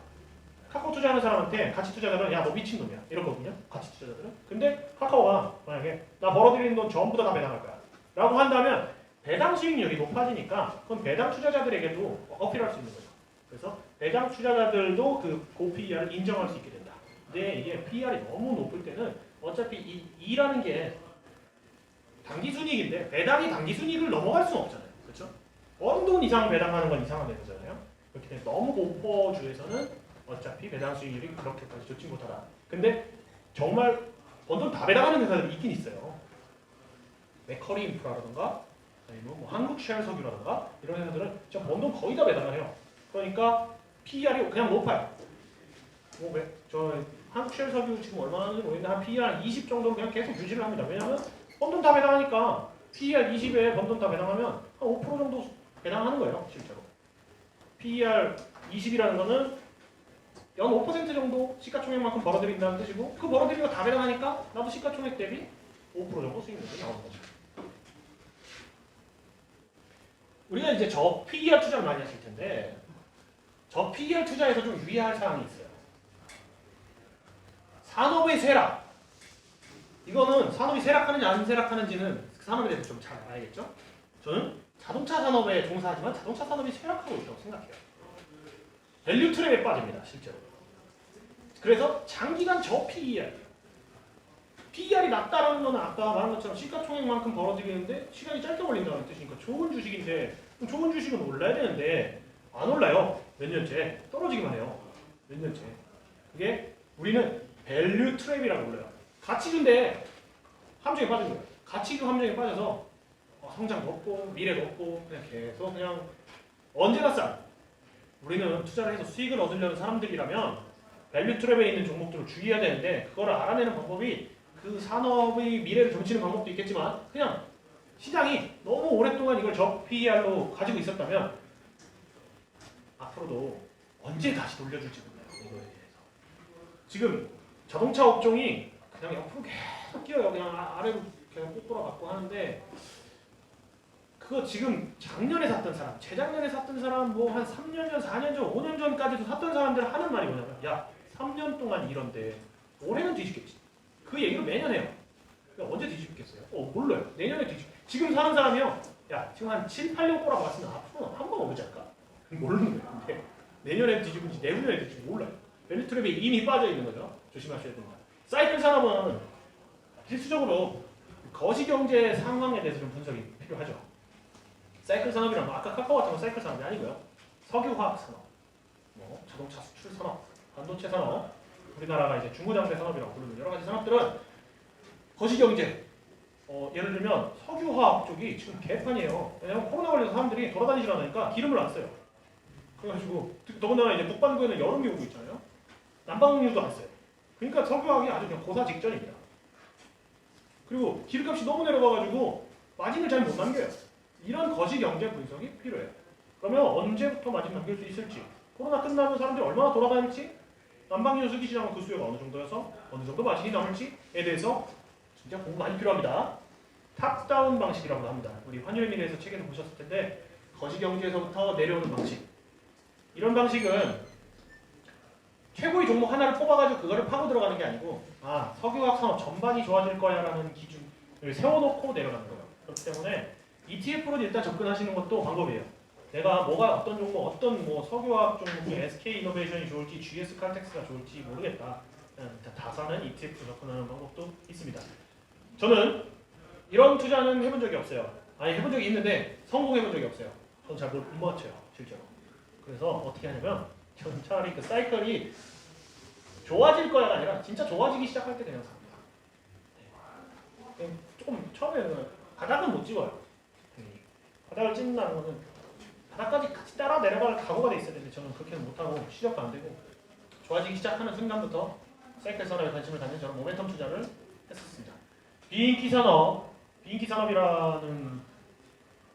투자하는 사람한테 가치 투자자들은 야 너 미친놈이야 이렇거든요. 가치 투자자들은. 근데 카카오가 만약에 나 벌어들이는 돈 전부 다 배당할 거야 라고 한다면 배당 수익률이 높아지니까 그건 배당 투자자들에게도 어필할 수 있는 거죠. 그래서 배당 투자자들도 그 고 PER을 인정할 수 있게 된다. 근데 이게 PER이 너무 높을 때는 어차피 이 2라는 게 단기순이익인데 배당이 단기순이익을 넘어갈 수는 없잖아요. 그렇죠? 어느 돈 이상 배당하는 건 이상한 거잖아요. 그렇기 때문에 너무 고퍼주에서는 어차피 배당 수익률이 그렇게까지 좋지 못하다. 근데 정말 번 돈 다 배당하는 회사들이 있긴 있어요. 맥커리 인프라라든가 아니면 뭐 한국셰어석유라든가 이런 회사들은 진짜 번 돈 거의 다 배당을 해요. 그러니까 PER이 그냥 높아요. 저 한국셰어석유 지금 얼마나 하는지 모르겠는데 한 PER 20 정도로 그냥 계속 유지를 합니다. 왜냐하면 번 돈 다 배당하니까 PER 20에 번 돈 다 배당하면 한 5% 정도 배당하는 거예요. 실제로. PER 20이라는 거는 연 5% 정도 시가총액만큼 벌어들인다는 뜻이고 그 벌어들인 거 다 배당하니까 나도 시가총액 대비 5% 정도 수익률이 나오는 거죠. 우리가 이제 저 PER 투자를 많이 하실 텐데 저 PER 투자에서 좀 유의할 사항이 있어요. 산업의 쇠락. 이거는 산업이 쇠락하는지 안 쇠락하는지는 그 산업에 대해서 좀 잘 알아야겠죠? 저는 자동차 산업에 종사하지만 자동차 산업이 쇠락하고 있다고 생각해요. 밸류 트랩에 빠집니다. 실제로. 그래서 장기간 저 PER이 낮다라는 거는 아까 말한 것처럼 시가총액만큼 벌어들이는데 시간이 짧게 걸린다는 뜻이니까 좋은 주식인데 좋은 주식은 올라야 되는데 안 올라요. 몇 년째. 떨어지기만 해요. 몇 년째. 그게 우리는 밸류 트랩이라고 불러요. 가치주인데 함정에 빠진 거예요. 가치주 함정에 빠져서 성장도 없고 미래도 없고 그냥 계속 그냥 언제나 싼. 우리는 투자를 해서 수익을 얻으려는 사람들이라면 밸류 트랩에 있는 종목들을 주의해야 되는데 그걸 알아내는 방법이 그 산업의 미래를 점치는 방법도 있겠지만 그냥 시장이 너무 오랫동안 이걸 저 PER로 가지고 있었다면 앞으로도 언제 다시 돌려줄지 몰라요. 이거에 대해서. 지금 자동차 업종이 그냥 옆으로 계속 뛰어요. 그냥 아래로 계속 꼭 돌아갔고 하는데 그거 지금 작년에 샀던 사람, 재작년에 샀던 사람 뭐 한 3년 전, 4년 전, 5년 전까지도 샀던 사람들 하는 말이 뭐냐면 야 3년 동안 이런데 올해는 뒤집겠지. 그 얘기를 매년 해요. 언제 뒤집겠어요? 몰라요. 내년에 지금 사는 사람이요. 야 지금 한 7, 8년 꼬라봤으면 앞으로는 한 번 오르지 않을까? 모르는 거예요. 근데 내년에 뒤집은지 내후년에 뒤집은지 몰라요. 밸류 트랩에 이미 빠져 있는 거죠. 조심하셔야 됩니다. 사이클 산업은 필수적으로 거시경제 상황에 대해서 좀 분석이 필요하죠. 사이클 산업이란 아까 카카오 같은 건 사이클 산업이 아니고요. 석유화학 산업, 뭐 자동차 수출 산업, 반도체 산업, 우리나라가 이제 중고장비 산업이라고 부르는 여러 가지 산업들은 거시경제 예를 들면 석유화학 쪽이 지금 개판이에요. 왜냐면 코로나 걸려서 사람들이 돌아다니질 않으니까 기름을 안 써요. 그래가지고 더군다나 이제 북반구에는 여름이 오고 있잖아요. 난방유도 안 써요. 그러니까 석유화학이 아주 그냥 고사 직전입니다. 그리고 기름값이 너무 내려가가지고 마진을 잘 못 남겨요. 이런 거시 경제 분석이 필요해요. 그러면 언제부터 마진 남길 수 있을지, 코로나 끝나면 사람들이 얼마나 돌아다닐지, 난방유 쓰기 시작하면 그 수요가 어느 정도여서 어느 정도 마진이 남을지에 대해서 진짜 공부 많이 필요합니다. 탑다운 방식이라고 합니다. 우리 환율의 미래에서 책에서 보셨을 텐데 거시 경제에서부터 내려오는 방식. 이런 방식은 최고의 종목 하나를 뽑아가지고 그거를 파고 들어가는 게 아니고 석유화학 산업 전반이 좋아질 거야 라는 기준을 세워놓고 내려가는 거예요. 그렇기 때문에 ETF로 일단 접근하시는 것도 방법이에요. 내가 뭐가 어떤 종목, 어떤 뭐 석유화학 종목이 SK이노베이션이 좋을지 GS칼텍스가 좋을지 모르겠다. 다 사는 ETF 접근하는 방법도 있습니다. 저는 이런 투자는 해본 적이 없어요. 아니 해본 적이 있는데 성공해본 적이 없어요. 저는 잘 못 맞춰요 실제로. 그래서 어떻게 하냐면 저는 차라리 그 사이클이 좋아질 거야가 아니라 진짜 좋아지기 시작할 때 그냥 삽니다. 네. 조금 처음에는 바닥은 못 찍어요. 바닥을 찍는다는 거는 바닥까지 같이 따라 내려갈 각오가 돼 있어야 되는데 저는 그렇게는 못하고 시작도 안 되고 좋아지기 시작하는 순간부터 사이클 산업에 관심을 갖는 저는 모멘텀 투자를 했었습니다. 비인기 산업이라는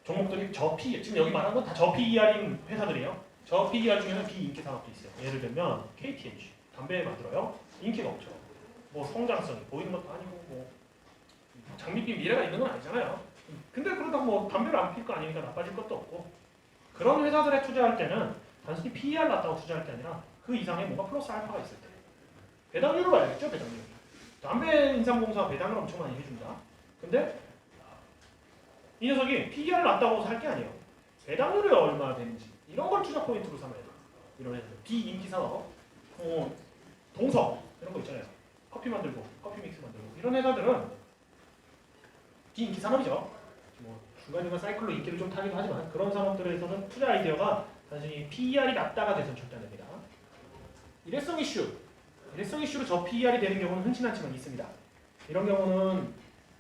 종목들이 지금 여기 말한 건 다 저PER인 회사들이에요. 저PER 중에는 비인기 산업도 있어요. 예를 들면 KTH, 담배 만들어요. 인기가 없죠. 뭐 성장성이 보이는 것도 아니고 뭐 장밋빛 미래가 있는 건 아니잖아요. 근데 그러다가 뭐 담배를 안 필 거 아니니까 나빠질 것도 없고 그런 회사들에 투자할 때는 단순히 PER 낮다고 투자할 게 아니라 그 이상의 뭔가 플러스 알파가 있을 때 배당률을 봐야겠죠. 배당률. 담배 인삼공사 배당을 엄청 많이 해준다. 근데 이 녀석이 PER을 낮다고 살 게 아니에요. 배당률이 얼마나 되는지 이런 걸 투자 포인트로 삼아야 돼요. 이런 애들 비인기 산업, 동석 이런 거 있잖아요. 커피 만들고 커피 믹스 만들고 이런 회사들은 비인기 산업이죠. 뭐 중간중간 사이클로 인기를 좀 타기도 하지만 그런 산업들에서는 투자 아이디어가 단순히 PER이 낮다가 돼서는 절대 안 됩니다. 일회성 이슈로 저 PER이 되는 경우는 흔치않지만 있습니다. 이런 경우는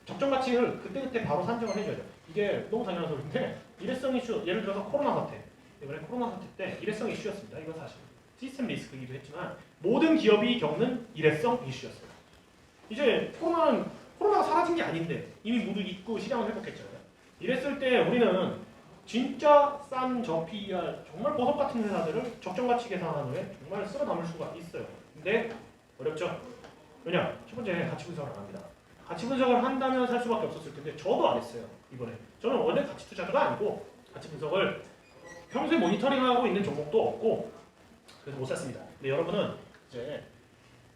적정 가치를 그때그때 바로 산정을 해줘야죠. 이게 너무 당연한 소리인데 일회성 이슈, 예를 들어서 코로나 사태, 이번에 코로나 사태 때 일회성 이슈였습니다. 이건 사실 시스템 리스크이기도 했지만 모든 기업이 겪는 일회성 이슈였어요. 이제 코로나가 사라진 게 아닌데 이미 모두 잊고 시장을 회복했잖아요. 이랬을 때 우리는 진짜 싼 저 PER, 정말 보석 같은 회사들을 적정 가치 계산한 후에 정말 쓸어 담을 수가 있어요. 근데 어렵죠? 왜냐? 첫 번째 가치 분석을 안 합니다. 가치 분석을 한다면 살 수밖에 없었을 텐데 저도 안 했어요. 이번에. 저는 원래 가치 투자자가 아니고 가치 분석을 평소에 모니터링하고 있는 종목도 없고 그래서 못 샀습니다. 근데 여러분은 이제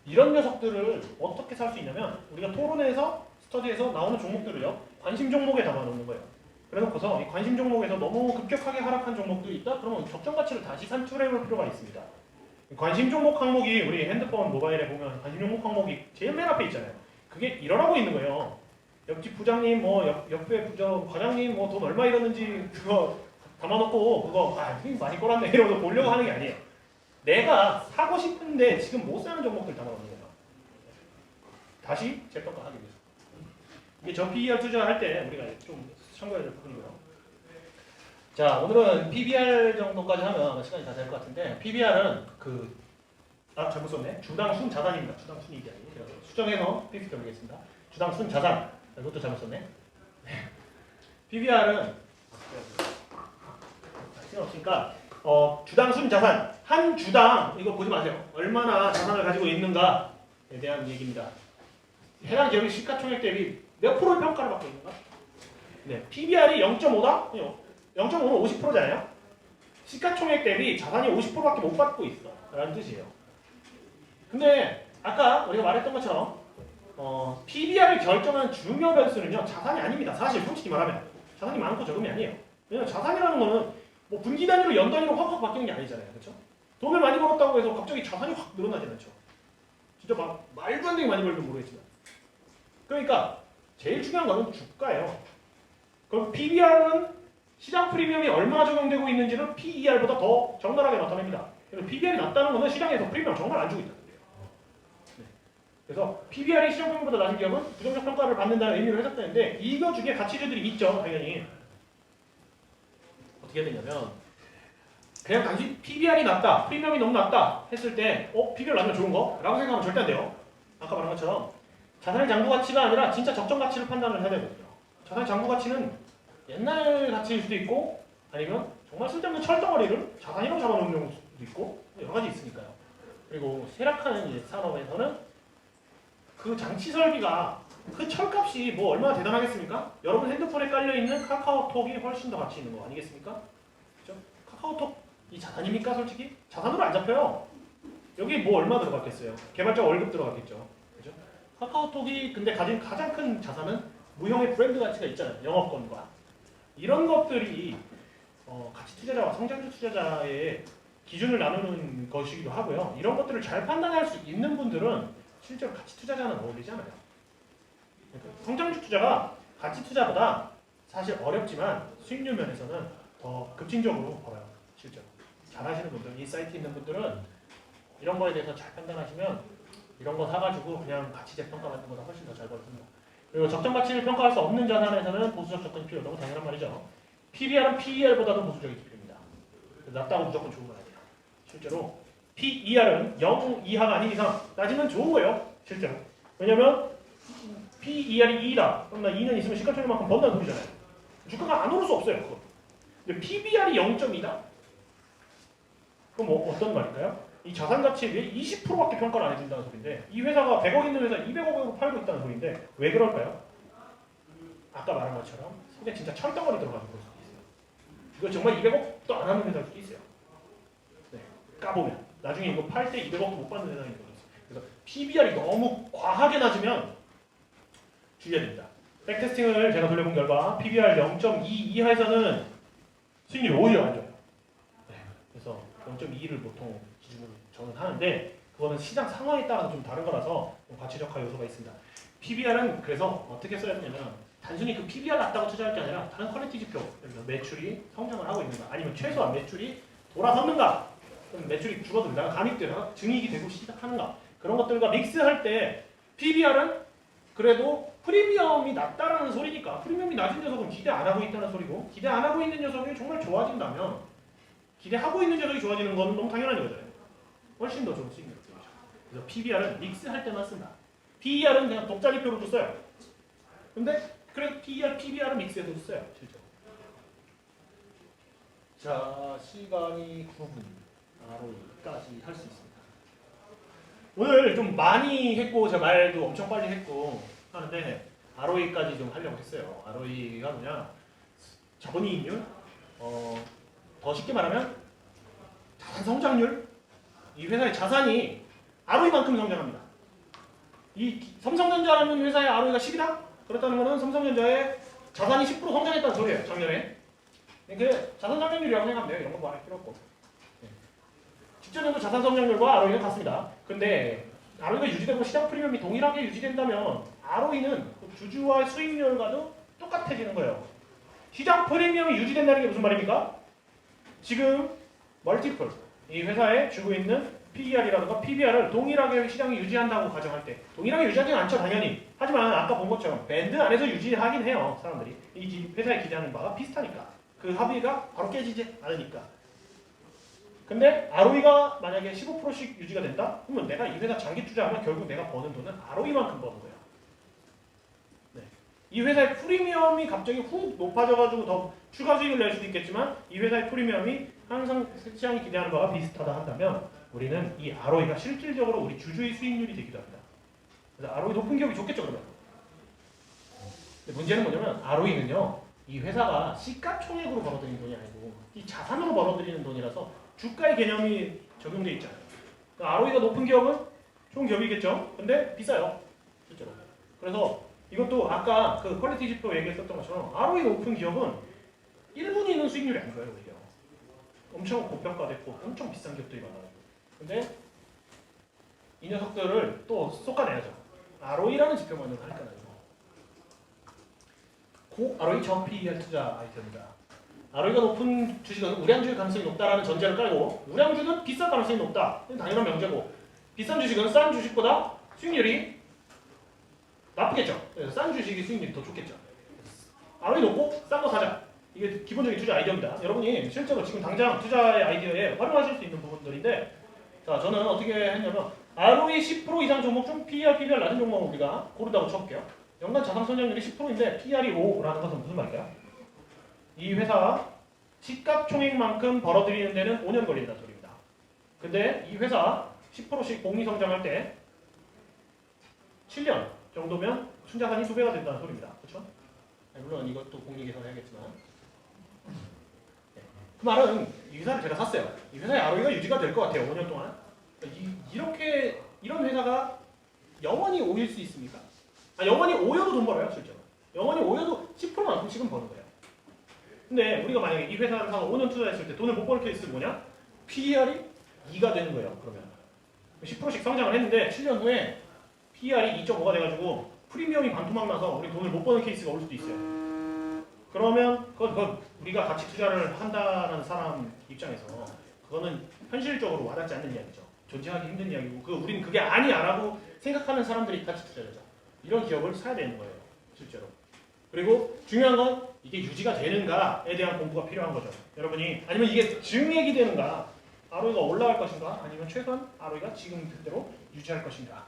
이런 녀석들을 어떻게 살 수 있냐면 우리가 토론회에서 스터디에서 나오는 종목들을요. 관심 종목에 담아놓는 거예요. 그래놓고서 이 관심 종목에서 너무 급격하게 하락한 종목들이 있다? 그러면 적정 가치를 다시 산출해볼 필요가 있습니다. 관심 종목 항목이 우리 핸드폰 모바일에 보면 관심 종목 항목이 제일 맨 앞에 있잖아요. 그게 일어나고 있는 거예요. 옆집 부장님, 옆에 과장님 돈 얼마 잃었는지 그거 담아놓고 그거 많이 꼬랐네 이러면서 보려고 하는 게 아니에요. 내가 사고 싶은데 지금 못 사는 종목들 담아놓는 거예요. 다시 재평가하기 위해서. 이게 저 PER 투자할 때 우리가 좀 참고해야 될 부분이고요. 자, 오늘은 PBR 정도까지 하면 시간이 다 될 것 같은데 PBR은 잘못 썼네. 주당 순 자산입니다. 주당 순이익이 아니고 제가 수정해서 픽스 드리겠습니다. 주당 순 자산. 이것도 잘못 썼네. PBR은 시간 없으니까 주당 순 자산 한 주당 이거 보지 마세요. 얼마나 자산을 가지고 있는가에 대한 얘기입니다. 해당 기업의 시가총액 대비 몇 프로의 평가를 받고 있는가? 네, PBR이 0.5다? 0.5는 50%잖아요. 시가총액 대비 자산이 50%밖에 못 받고 있어 라는 뜻이에요. 근데 아까 우리가 말했던 것처럼 PBR을 결정한 중요 변수는요 자산이 아닙니다. 사실 솔직히 말하면 자산이 많고 적음이 아니에요. 왜냐면 자산이라는 거는 뭐 분기 단위로 연 단위로 확확 바뀌는 게 아니잖아요. 그렇죠? 돈을 많이 벌었다고 해서 갑자기 자산이 확 늘어나진 않죠. 진짜 말도 안 되게 많이 벌면 모르겠지만. 그러니까 제일 중요한 거는 주가예요. 그럼 PBR은 시장 프리미엄이 얼마나 적용되고 있는지를 PER보다 더 적나라하게 나타냅니다. 그래서 PBR이 낮다는 것은 시장에서 프리미엄 정말 안 주고 있다는 거예요. 네. 그래서 PBR이 시장평균보다 낮은 기업은 부정적 평가를 받는다는 의미로 해석되는데 이거 중에 가치주들이 있죠, 당연히. 어떻게 되냐면 그냥 단순히 PBR이 낮다, 프리미엄이 너무 낮다 했을 때 PBR 낮으면 좋은 거? 라고 생각하면 절대 안 돼요. 아까 말한 것처럼 자산의 장부 가치가 아니라 진짜 적정 가치를 판단을 해야 되거든요. 자산의 장부 가치는 옛날 가치일 수도 있고 아니면 정말 쓸데없는 철덩어리를 자산이라고 잡아놓은 경우도 있고 여러 가지 있으니까요. 그리고 쇠락하는 이제 산업에서는 그 장치 설비가 그 철값이 뭐 얼마나 대단하겠습니까? 여러분 핸드폰에 깔려있는 카카오톡이 훨씬 더 가치 있는 거 아니겠습니까? 그렇죠? 카카오톡 이 자산입니까 솔직히? 자산으로 안 잡혀요. 여기 뭐 얼마 들어갔겠어요? 개발자 월급 들어갔겠죠. 그죠? 카카오톡이 근데 가진 가장 큰 자산은 무형의 브랜드 가치가 있잖아요. 영업권과. 이런 것들이 가치 투자자와 성장주 투자자의 기준을 나누는 것이기도 하고요. 이런 것들을 잘 판단할 수 있는 분들은 실제로 가치 투자자는 어울리지 않아요. 그러니까 성장주 투자가 가치 투자보다 사실 어렵지만 수익률 면에서는 더 급진적으로 벌어요. 실제로. 잘하시는 분들, 이 사이트 있는 분들은 이런 거에 대해서 잘 판단하시면 이런 거 사가지고 그냥 가치재 평가 같은 거보다 훨씬 더 잘 벌습니다. 그리고 적정 가치를 평가할 수 없는 자산에서는 보수적 접근이 필요. 너무 당연한 말이죠. PBR은 PER보다도 보수적인 지표입니다. 낮다고 무조건 좋은 건 아니에요. 실제로 PER은 0 이하가 아닌 이상 낮으면 좋은 거예요. 실제로. 왜냐면 PER이 2다. 그럼 나 2는 있으면 시가총액만큼 번다는 소리잖아요. 주가가 안 오를 수 없어요. 그거. 근데 PBR이 0.2다? 그럼 어떤 말일까요? 이 자산 가치에 비해 20%밖에 평가를 안 해준다는 소리인데 이 회사가 100억 있는 회사 200억으로 팔고 있다는 소리인데 왜 그럴까요? 아까 말한 것처럼 속에 진짜 철덩어리 들어가는 걸 수도 있어요. 이거 정말 200억도 안 하는 회사일 수도 있어요. 네, 까보면 나중에 이거 팔 때 200억도 못 받는 회사인 거죠. 그래서 PBR이 너무 과하게 낮으면 주의해야 됩니다. 백테스팅을 제가 돌려본 결과 PBR 0.2 이하에서는 수익률이 오히려 안 좋아요. 네, 그래서 0.2를 보통 기준으로 저는 하는데 그거는 시장 상황에 따라서 좀 다른 거라서 가치적화 요소가 있습니다. PBR은 그래서 어떻게 써야 되냐면 단순히 그 PBR 낮다고 투자할 게 아니라 다른 퀄리티 지표, 매출이 성장을 하고 있는가 아니면 최소한 매출이 돌아섰는가 그럼 매출이 줄어든다, 감익되나, 증익이 되고 시작하는가 그런 것들과 믹스할 때 PBR은 그래도 프리미엄이 낮다라는 소리니까 프리미엄이 낮은 녀석은 기대 안 하고 있다는 소리고 기대 안 하고 있는 녀석이 정말 좋아진다면 기대하고 있는 녀석이 좋아지는 건 너무 당연한 거잖아요. 훨씬 더 좋은 수익률을 보죠. 그래서 PBR은 믹스할 때만 쓴다. PER은 그냥 독자지표로도 써요. 근데 그래도 PBR은 믹스해서 써요. 실제로. 자, 시간이 9분. ROE까지 할 수 있습니다. 오늘 좀 많이 했고 제 말도 엄청 빨리 했고 하는데 ROE까지 좀 하려고 했어요. ROE가 뭐냐? 자본이익률, 더 쉽게 말하면 자산 성장률. 이 회사의 자산이 ROE만큼 성장합니다. 이 삼성전자라는 회사의 ROE가 10이다? 그렇다는 것은 삼성전자의 자산이 10% 성장했다는 소리예요. 작년에. 그 자산 성장률이라고 생각하면 돼요. 이런 거 말할 필요 없고. 직전년도 자산 성장률과 ROE는 같습니다. 근데 ROE가 유지되고 시장 프리미엄이 동일하게 유지된다면 ROE는 주주와 수익률과도 똑같아지는 거예요. 시장 프리미엄이 유지된다는 게 무슨 말입니까? 지금 멀티플, 이 회사에 주고 있는 PER이라든가 PBR을 동일하게 시장이 유지한다고 가정할 때 동일하게 유지하지는 않죠, 당연히. 하지만 아까 본 것처럼 밴드 안에서 유지하긴 해요. 사람들이. 이 회사에 기대하는 바가 비슷하니까. 그 합의가 바로 깨지지 않으니까. 근데 ROE가 만약에 15%씩 유지가 된다? 그러면 내가 이 회사 장기 투자하면 결국 내가 버는 돈은 ROE만큼 버는 거예요. 네. 이 회사의 프리미엄이 갑자기 훅 높아져가지고 더 추가 수익을 낼 수도 있겠지만 이 회사의 프리미엄이 항상 시장이 기대하는 바가 비슷하다 한다면 우리는 이 ROE가 실질적으로 우리 주주의 수익률이 되기도 합니다. 그래서 ROE 높은 기업이 좋겠죠, 그러면. 근데 문제는 뭐냐면 ROE는요, 이 회사가 시가총액으로 벌어들이는 돈이 아니고 이 자산으로 벌어들이는 돈이라서 주가의 개념이 적용돼 있잖아요. 그러니까 ROE가 높은 기업은 좋은 기업이겠죠. 근데 비싸요, 실제로. 그래서 이것도 아까 그 퀄리티 지표 얘기했었던 것처럼 ROE 높은 기업은 1분위는 수익률이 안 좋아요, 오히려. 엄청 고평가됐고 엄청 비싼 기업들이 많아요. 근데 이 녀석들을 또 솎아내야죠. ROE라는 지표만은 할 건 아니고. 고 ROE 전 PER 투자 아이템입니다. ROE가 높은 주식은 우량주일 가능성이 높다라는 전제를 깔고 우량주는 비쌀 가능성이 높다. 당연한 명제고 비싼 주식은 싼 주식보다 수익률이 나쁘겠죠. 그래서 싼 주식이 수익률이 더 좋겠죠. ROE 높고 싼 거 사자. 이게 기본적인 투자 아이디어입니다. 여러분이 실제로 지금 당장 투자의 아이디어에 활용하실 수 있는 부분들인데, 자 저는 어떻게 했냐면 ROE 10% 이상 종목 중 PER, PBR 낮은 종목을 우리가 고른다고 쳐볼게요. 연간 자산 성장률이 10%인데 PER이 5라는 것은 무슨 말일까요? 이 회사 시가 총액만큼 벌어들이는 데는 5년 걸린다는 소리입니다. 근데 이 회사 10%씩 복리 성장할 때 7년 정도면 순자산이 수배가 된다는 소리입니다. 그렇죠? 물론 이것도 복리계산 해야겠지만, 네. 그 말은 이 회사를 제가 샀어요. 이 회사의 ROE가 유지가 될 것 같아요. 5년 동안. 이렇게 이런 회사가 영원히 오일 수 있습니까? 영원히 오여도 돈 벌어요, 실제로. 영원히 오여도 10%만큼씩은 버는 거예요. 근데 우리가 만약에 이 회사를 사서 5년 투자했을 때 돈을 못 버는 케이스는 뭐냐? PER이 2가 되는 거예요. 그러면 10%씩 성장을 했는데 7년 후에 PER이 2.5가 돼가지고 프리미엄이 반토막 나서 우리 돈을 못 버는 케이스가 올 수도 있어요. 그러면 그건 우리가 같이 투자를 한다는 사람 입장에서 그거는 현실적으로 와닿지 않는 이야기죠. 존재하기 힘든 이야기고, 우리는 그게 아니야라고 생각하는 사람들이 같이 투자를 하죠. 이런 기업을 사야 되는 거예요, 실제로. 그리고 중요한 건 이게 유지가 되는가에 대한 공부가 필요한 거죠. 여러분이 아니면 이게 증액이 되는가, ROE가 올라갈 것인가, 아니면 최소한 ROE가 지금 그대로 유지할 것인가.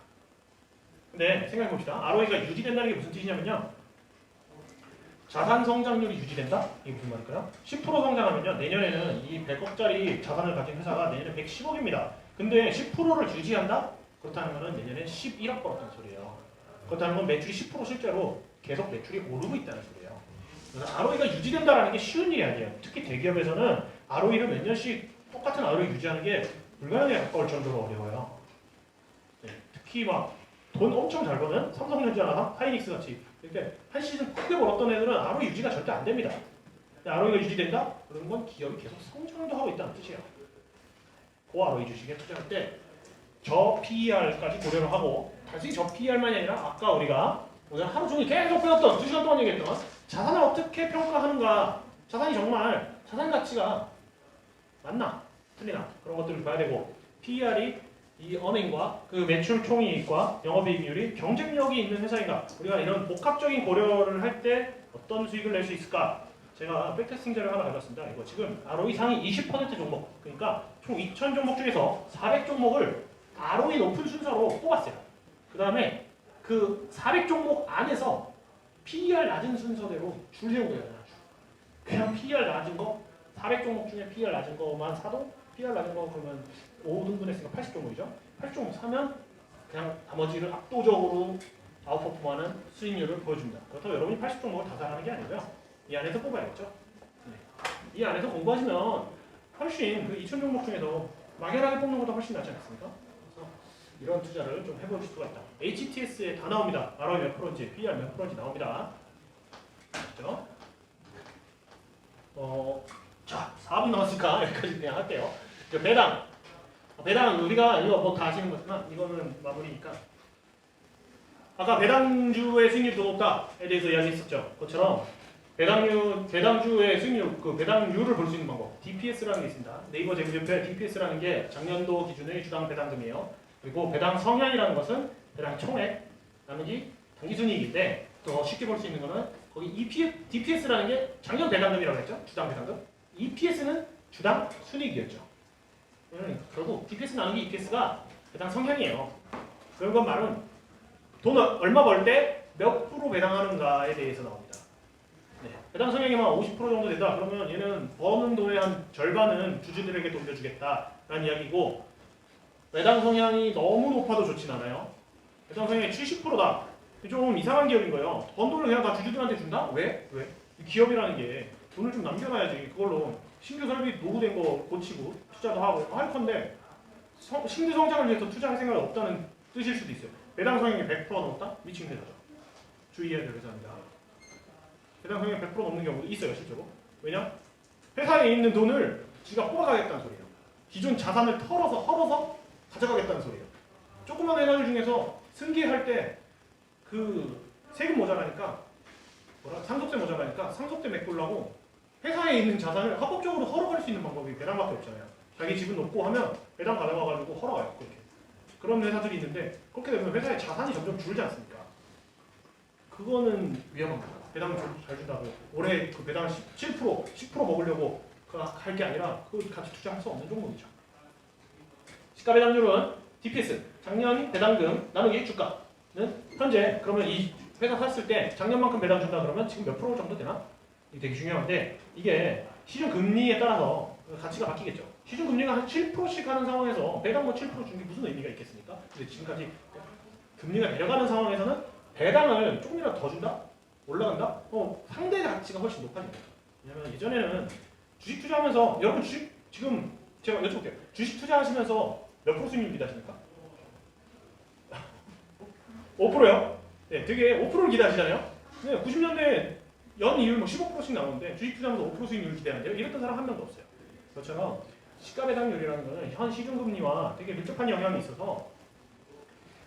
근데 생각해 봅시다. ROE가 유지된다는 게 무슨 뜻이냐면요, 자산 성장률이 유지된다? 이게 무슨 말일까요? 10% 성장하면요, 내년에는 이 100억짜리 자산을 가진 회사가 내년에 110억입니다. 근데 10%를 유지한다? 그렇다는 것은 내년에 11억 벌었다는 소리예요. 그렇다는 건 매출이 10% 실제로 계속 매출이 오르고 있다는 소리예요. 그래서 ROE가 유지된다는 게 쉬운 일이 아니에요. 특히 대기업에서는 ROE를 몇 년씩 똑같은 ROE 유지하는 게 불가능에 가까울 정도로 어려워요. 네, 특히 막 돈 엄청 잘 버는 삼성전자나 하이닉스 같이 이렇게 한 시즌 크게 벌었던 애들은 ROE 유지가 절대 안 됩니다. ROE가 유지된다? 그런 건 기업이 계속 성장도 하고 있다는 뜻이에요. 그 ROE 주식에 투자할 때 저 PER까지 고려를 하고, 단순히 저 PER만이 아니라 아까 우리가 오늘 하루 종일 계속 배웠던 2시간 동안 얘기했던 자산을 어떻게 평가하는가, 자산이 정말 자산 가치가 맞나 틀리나 그런 것들을 봐야 되고, PER이 이 은행과 그 매출 총이익과 영업이익률이 경쟁력이 있는 회사인가, 우리가 이런 복합적인 고려를 할 때 어떤 수익을 낼 수 있을까. 제가 백테스팅 자료 하나 가져왔습니다. 이거 지금 ROE 상위 20% 종목, 그러니까 총 2000 종목 중에서 400 종목을 ROE 높은 순서로 뽑았어요. 그 다음에 그 400 종목 안에서 PER 낮은 순서대로 줄 세운 거예요. 그냥 PER 낮은 거, 400 종목 중에 PER 낮은 거만 사도, PER 낮은 거 그러면 5등분 했으니까 80 종목이죠. 80 종목 사면 그냥 나머지를 압도적으로 아웃퍼폼하는 수익률을 보여줍니다. 그렇다고 여러분이 80 종목을 다 사라는 게 아니고요. 이 안에서 뽑아야겠죠. 네. 이 안에서 공부하시면 훨씬 그 2000 종목 중에서 막연하게 뽑는 것보다 훨씬 낫지 않습니까? 그래서 이런 투자를 좀 해볼 수가 있다. HTS에 다 나옵니다. ROE 몇 프로인지, PER 몇 프로인지 나옵니다. 그렇죠? 자, 4분 남았으니까 여기까지 그냥 할게요. 배당 우리가 이거 뭐 다 아시는 거지만 이거는 마무리니까, 아까 배당주의 수익률이 더 높다에 대해서 이야기했었죠. 그것처럼 배당주의 수익률, 그 배당률을 볼 수 있는 방법, DPS라는 게 있습니다. 네이버 재무제표에 DPS라는 게 작년도 기준의 주당 배당금이에요. 그리고 배당 성향이라는 것은 배당 총액 나누기 당기순이익인데, 또 쉽게 볼 수 있는 거는 거기 DPS라는 게 작년 배당금이라고 했죠. 주당 배당금. EPS는 주당 순이익이었죠. 결국 DPS 나누기 EPS가 배당 성향이에요. 그런 건 말은 돈을 얼마 벌 때 몇 프로 배당하는가에 대해서 나옵니다. 네. 배당 성향이만 50% 정도 된다. 그러면 얘는 버는 돈의 한 절반은 주주들에게 돌려주겠다라는 이야기고, 배당 성향이 너무 높아도 좋진 않아요. 배당 성향이 70%다. 좀 이상한 기업인 거예요. 번 돈을 그냥 다 주주들한테 준다? 왜? 기업이라는 게 돈을 좀 남겨놔야지. 그걸로 신규 설비 노후된 거 고치고 투자도 하고 할 건데, 신규 성장을 위해서 투자할 생각이 없다는 뜻일 수도 있어요. 배당 성향이 100% 넘었다? 미친 회사죠. 주의해야 될 회사입니다. 배당 성향이 100% 넘는 경우도 있어요, 실제로. 왜냐? 회사에 있는 돈을 지가 뽑아가겠다는 소리예요. 기존 자산을 헐어서 가져가겠다는 소리예요. 조그만 회사들 중에서 승계할 때 그 세금 모자라니까, 상속세 모자라니까 상속세 메꾸려고 회사에 있는 자산을 합법적으로 헐어갈 수 있는 방법이 배당밖에 없잖아요. 자기 집은 높고 하면 배당 가져가가지고 헐어가요. 그렇게. 그런 회사들이 있는데, 그렇게 되면 회사의 자산이 점점 줄지 않습니까? 그거는 위험합니다. 배당 잘 준다고 올해 그 배당 10% 먹으려고 할 게 아니라 그 같이 투자할 수 없는 종목이죠. 시가 배당률은 DPS 작년 배당금 나누기 주가는 현재 그러면 이 회사 샀을 때 작년만큼 배당 준다 그러면 지금 몇 프로 정도 되나? 이게 되게 중요한데 이게 시중 금리에 따라서 가치가 바뀌겠죠. 시중 금리가 한 7%씩 하는 상황에서 배당 뭐 7% 주는 게 무슨 의미가 있겠습니까? 근데 지금까지 금리가 내려가는 상황에서는 배당을 조금이라도 더 준다? 올라간다? 상대 가치가 훨씬 높아집니다. 왜냐면 예전에는 주식 투자하면서 여러분 주식 지금 제가 여쭤볼게요. 주식 투자하시면서 몇 프로 수익률 기대하십니까? 5%요? 네, 되게 5%를 기대하시잖아요. 네, 90년대 연 이율 뭐 15%씩 나오는데 주식 투자하면서 5% 수익률 기대하는데요. 이랬던 사람 한 명도 없어요. 그것처럼 시가 배당률이라는 것은 현 시중 금리와 되게 밀접한 영향이 있어서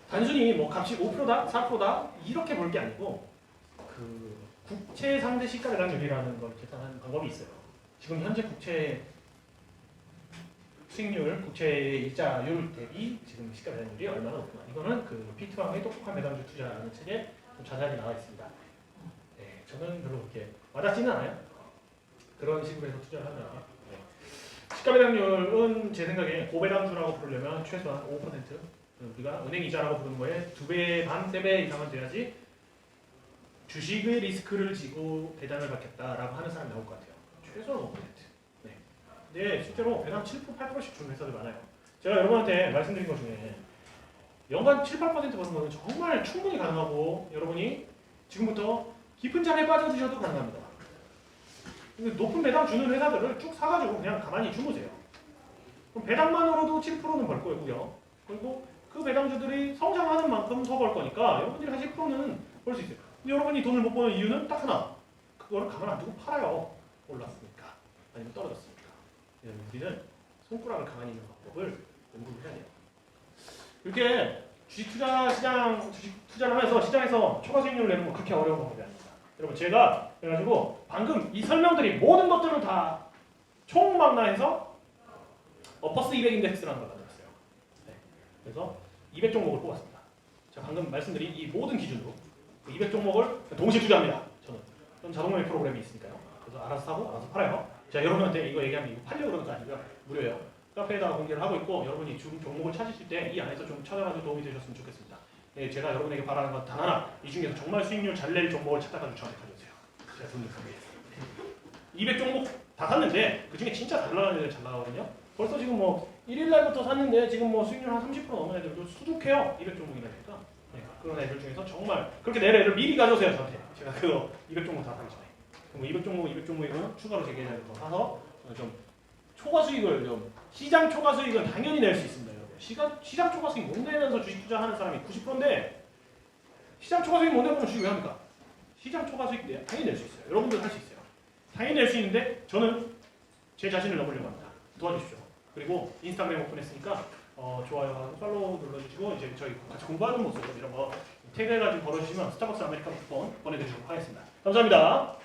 단순히 뭐 값이 5%다, 4%다 이렇게 볼 게 아니고 그 국채 상대 시가 배당률이라는 걸 계산하는 방법이 있어요. 지금 현재 국채 수익률, 국채의 일자율 대비 지금 시가 배당률이 얼마나 높구나. 이거는 그 피트왕의 똑똑한 배당주 투자라는 책에 좀 자세하게 나와 있습니다. 네, 저는 별로 그렇게 와닿지는 않아요. 그런 식으로 해서 투자를 하면. 네. 시가 배당률은 제 생각에 고배당주라고 부르려면 최소한 5%. 우리가 은행 이자라고 부르는 거에 2배 반, 3배 이상은 돼야지 주식의 리스크를 지고 배당을 받겠다라고 하는 사람이 나올 것 같아요. 최소한 5%. 네. 근데 실제로 배당 7%, 8%씩 주는 회사들 많아요. 제가 여러분한테 말씀드린 것 중에 연간 7, 8% 버는 거는 정말 충분히 가능하고 여러분이 지금부터 깊은 잠에 빠져드셔도 가능합니다. 근데 높은 배당 주는 회사들을 쭉 사가지고 그냥 가만히 주무세요. 그럼 배당만으로도 7%는 벌 거고요. 그리고 그 배당주들이 성장하는 만큼 더 벌 거니까 여러분들이 한 10%는 벌 수 있어요. 근데 여러분이 돈을 못 버는 이유는 딱 하나. 그거를 가만 안 두고 팔아요. 올랐으니까. 아니면 떨어졌으니까. 우리는 손가락을 가만히 있는 방법을 연구를 해야 돼요. 이렇게 주식 투자를 하면서 시장에서 초과 수익률을 내는 건 그렇게 어려운 방법이 아닙니다. 여러분 제가 그래가지고 방금 이 설명드린 모든 것들을 다 총망라해서 퍼스 200 인덱스라는 걸 만들었어요. 네. 그래서 200 종목을 뽑았습니다. 제가 방금 말씀드린 이 모든 기준으로 200 종목을 동시에 투자합니다. 저는 자동매매 프로그램이 있으니까요. 그래서 알아서 사고 알아서 팔아요. 제가 여러분한테 이거 얘기하면 이거 팔려고 그러는 거 아니고요. 무료예요. 카페에다가 공개를 하고 있고 여러분이 종목을 찾으실 때 이 안에서 좀 찾아가지고 도움이 되셨으면 좋겠습니다. 네, 제가 여러분에게 바라는 건 단 하나. 이 중에서 정말 수익률 잘 낼 종목을 찾아가지고 저한테 가져오세요. 제가 돈을 드리겠습니다. 200 종목 다 샀는데 그 중에 진짜 잘 나가는 애들 잘 나가거든요. 벌써 지금 뭐 1일날부터 샀는데 지금 뭐 수익률 한 30% 넘는 애들도 수두해요. 200 종목이라니까. 네, 그런 애들 중에서 정말 그렇게 낼 애들 미리 가져오세요. 저한테. 제가 그거 200 종목 다 사기 전에. 그럼 200 종목이고 추가로 제 계좌에 더 사서 좀 초과 수익을 좀 시장 초과 수익은 당연히 낼 수 있습니다. 여러분. 시장 초과 수익 못 내면서 주식 투자하는 사람이 90%인데 시장 초과 수익 못 내면 주식 왜 합니까? 시장 초과 수익 당연히 낼 수 있어요. 여러분들 할 수 있어요. 당연히 낼 수 있는데 저는 제 자신을 넘으려고 합니다. 도와주십시오. 그리고 인스타그램 오픈했으니까 좋아요하고 팔로우 눌러주시고 이제 저희 같이 공부하는 모습 이런 거 태그해가지고 걸어주시면 스타벅스 아메리카노 쿠폰 보내드리도록 하겠습니다. 감사합니다.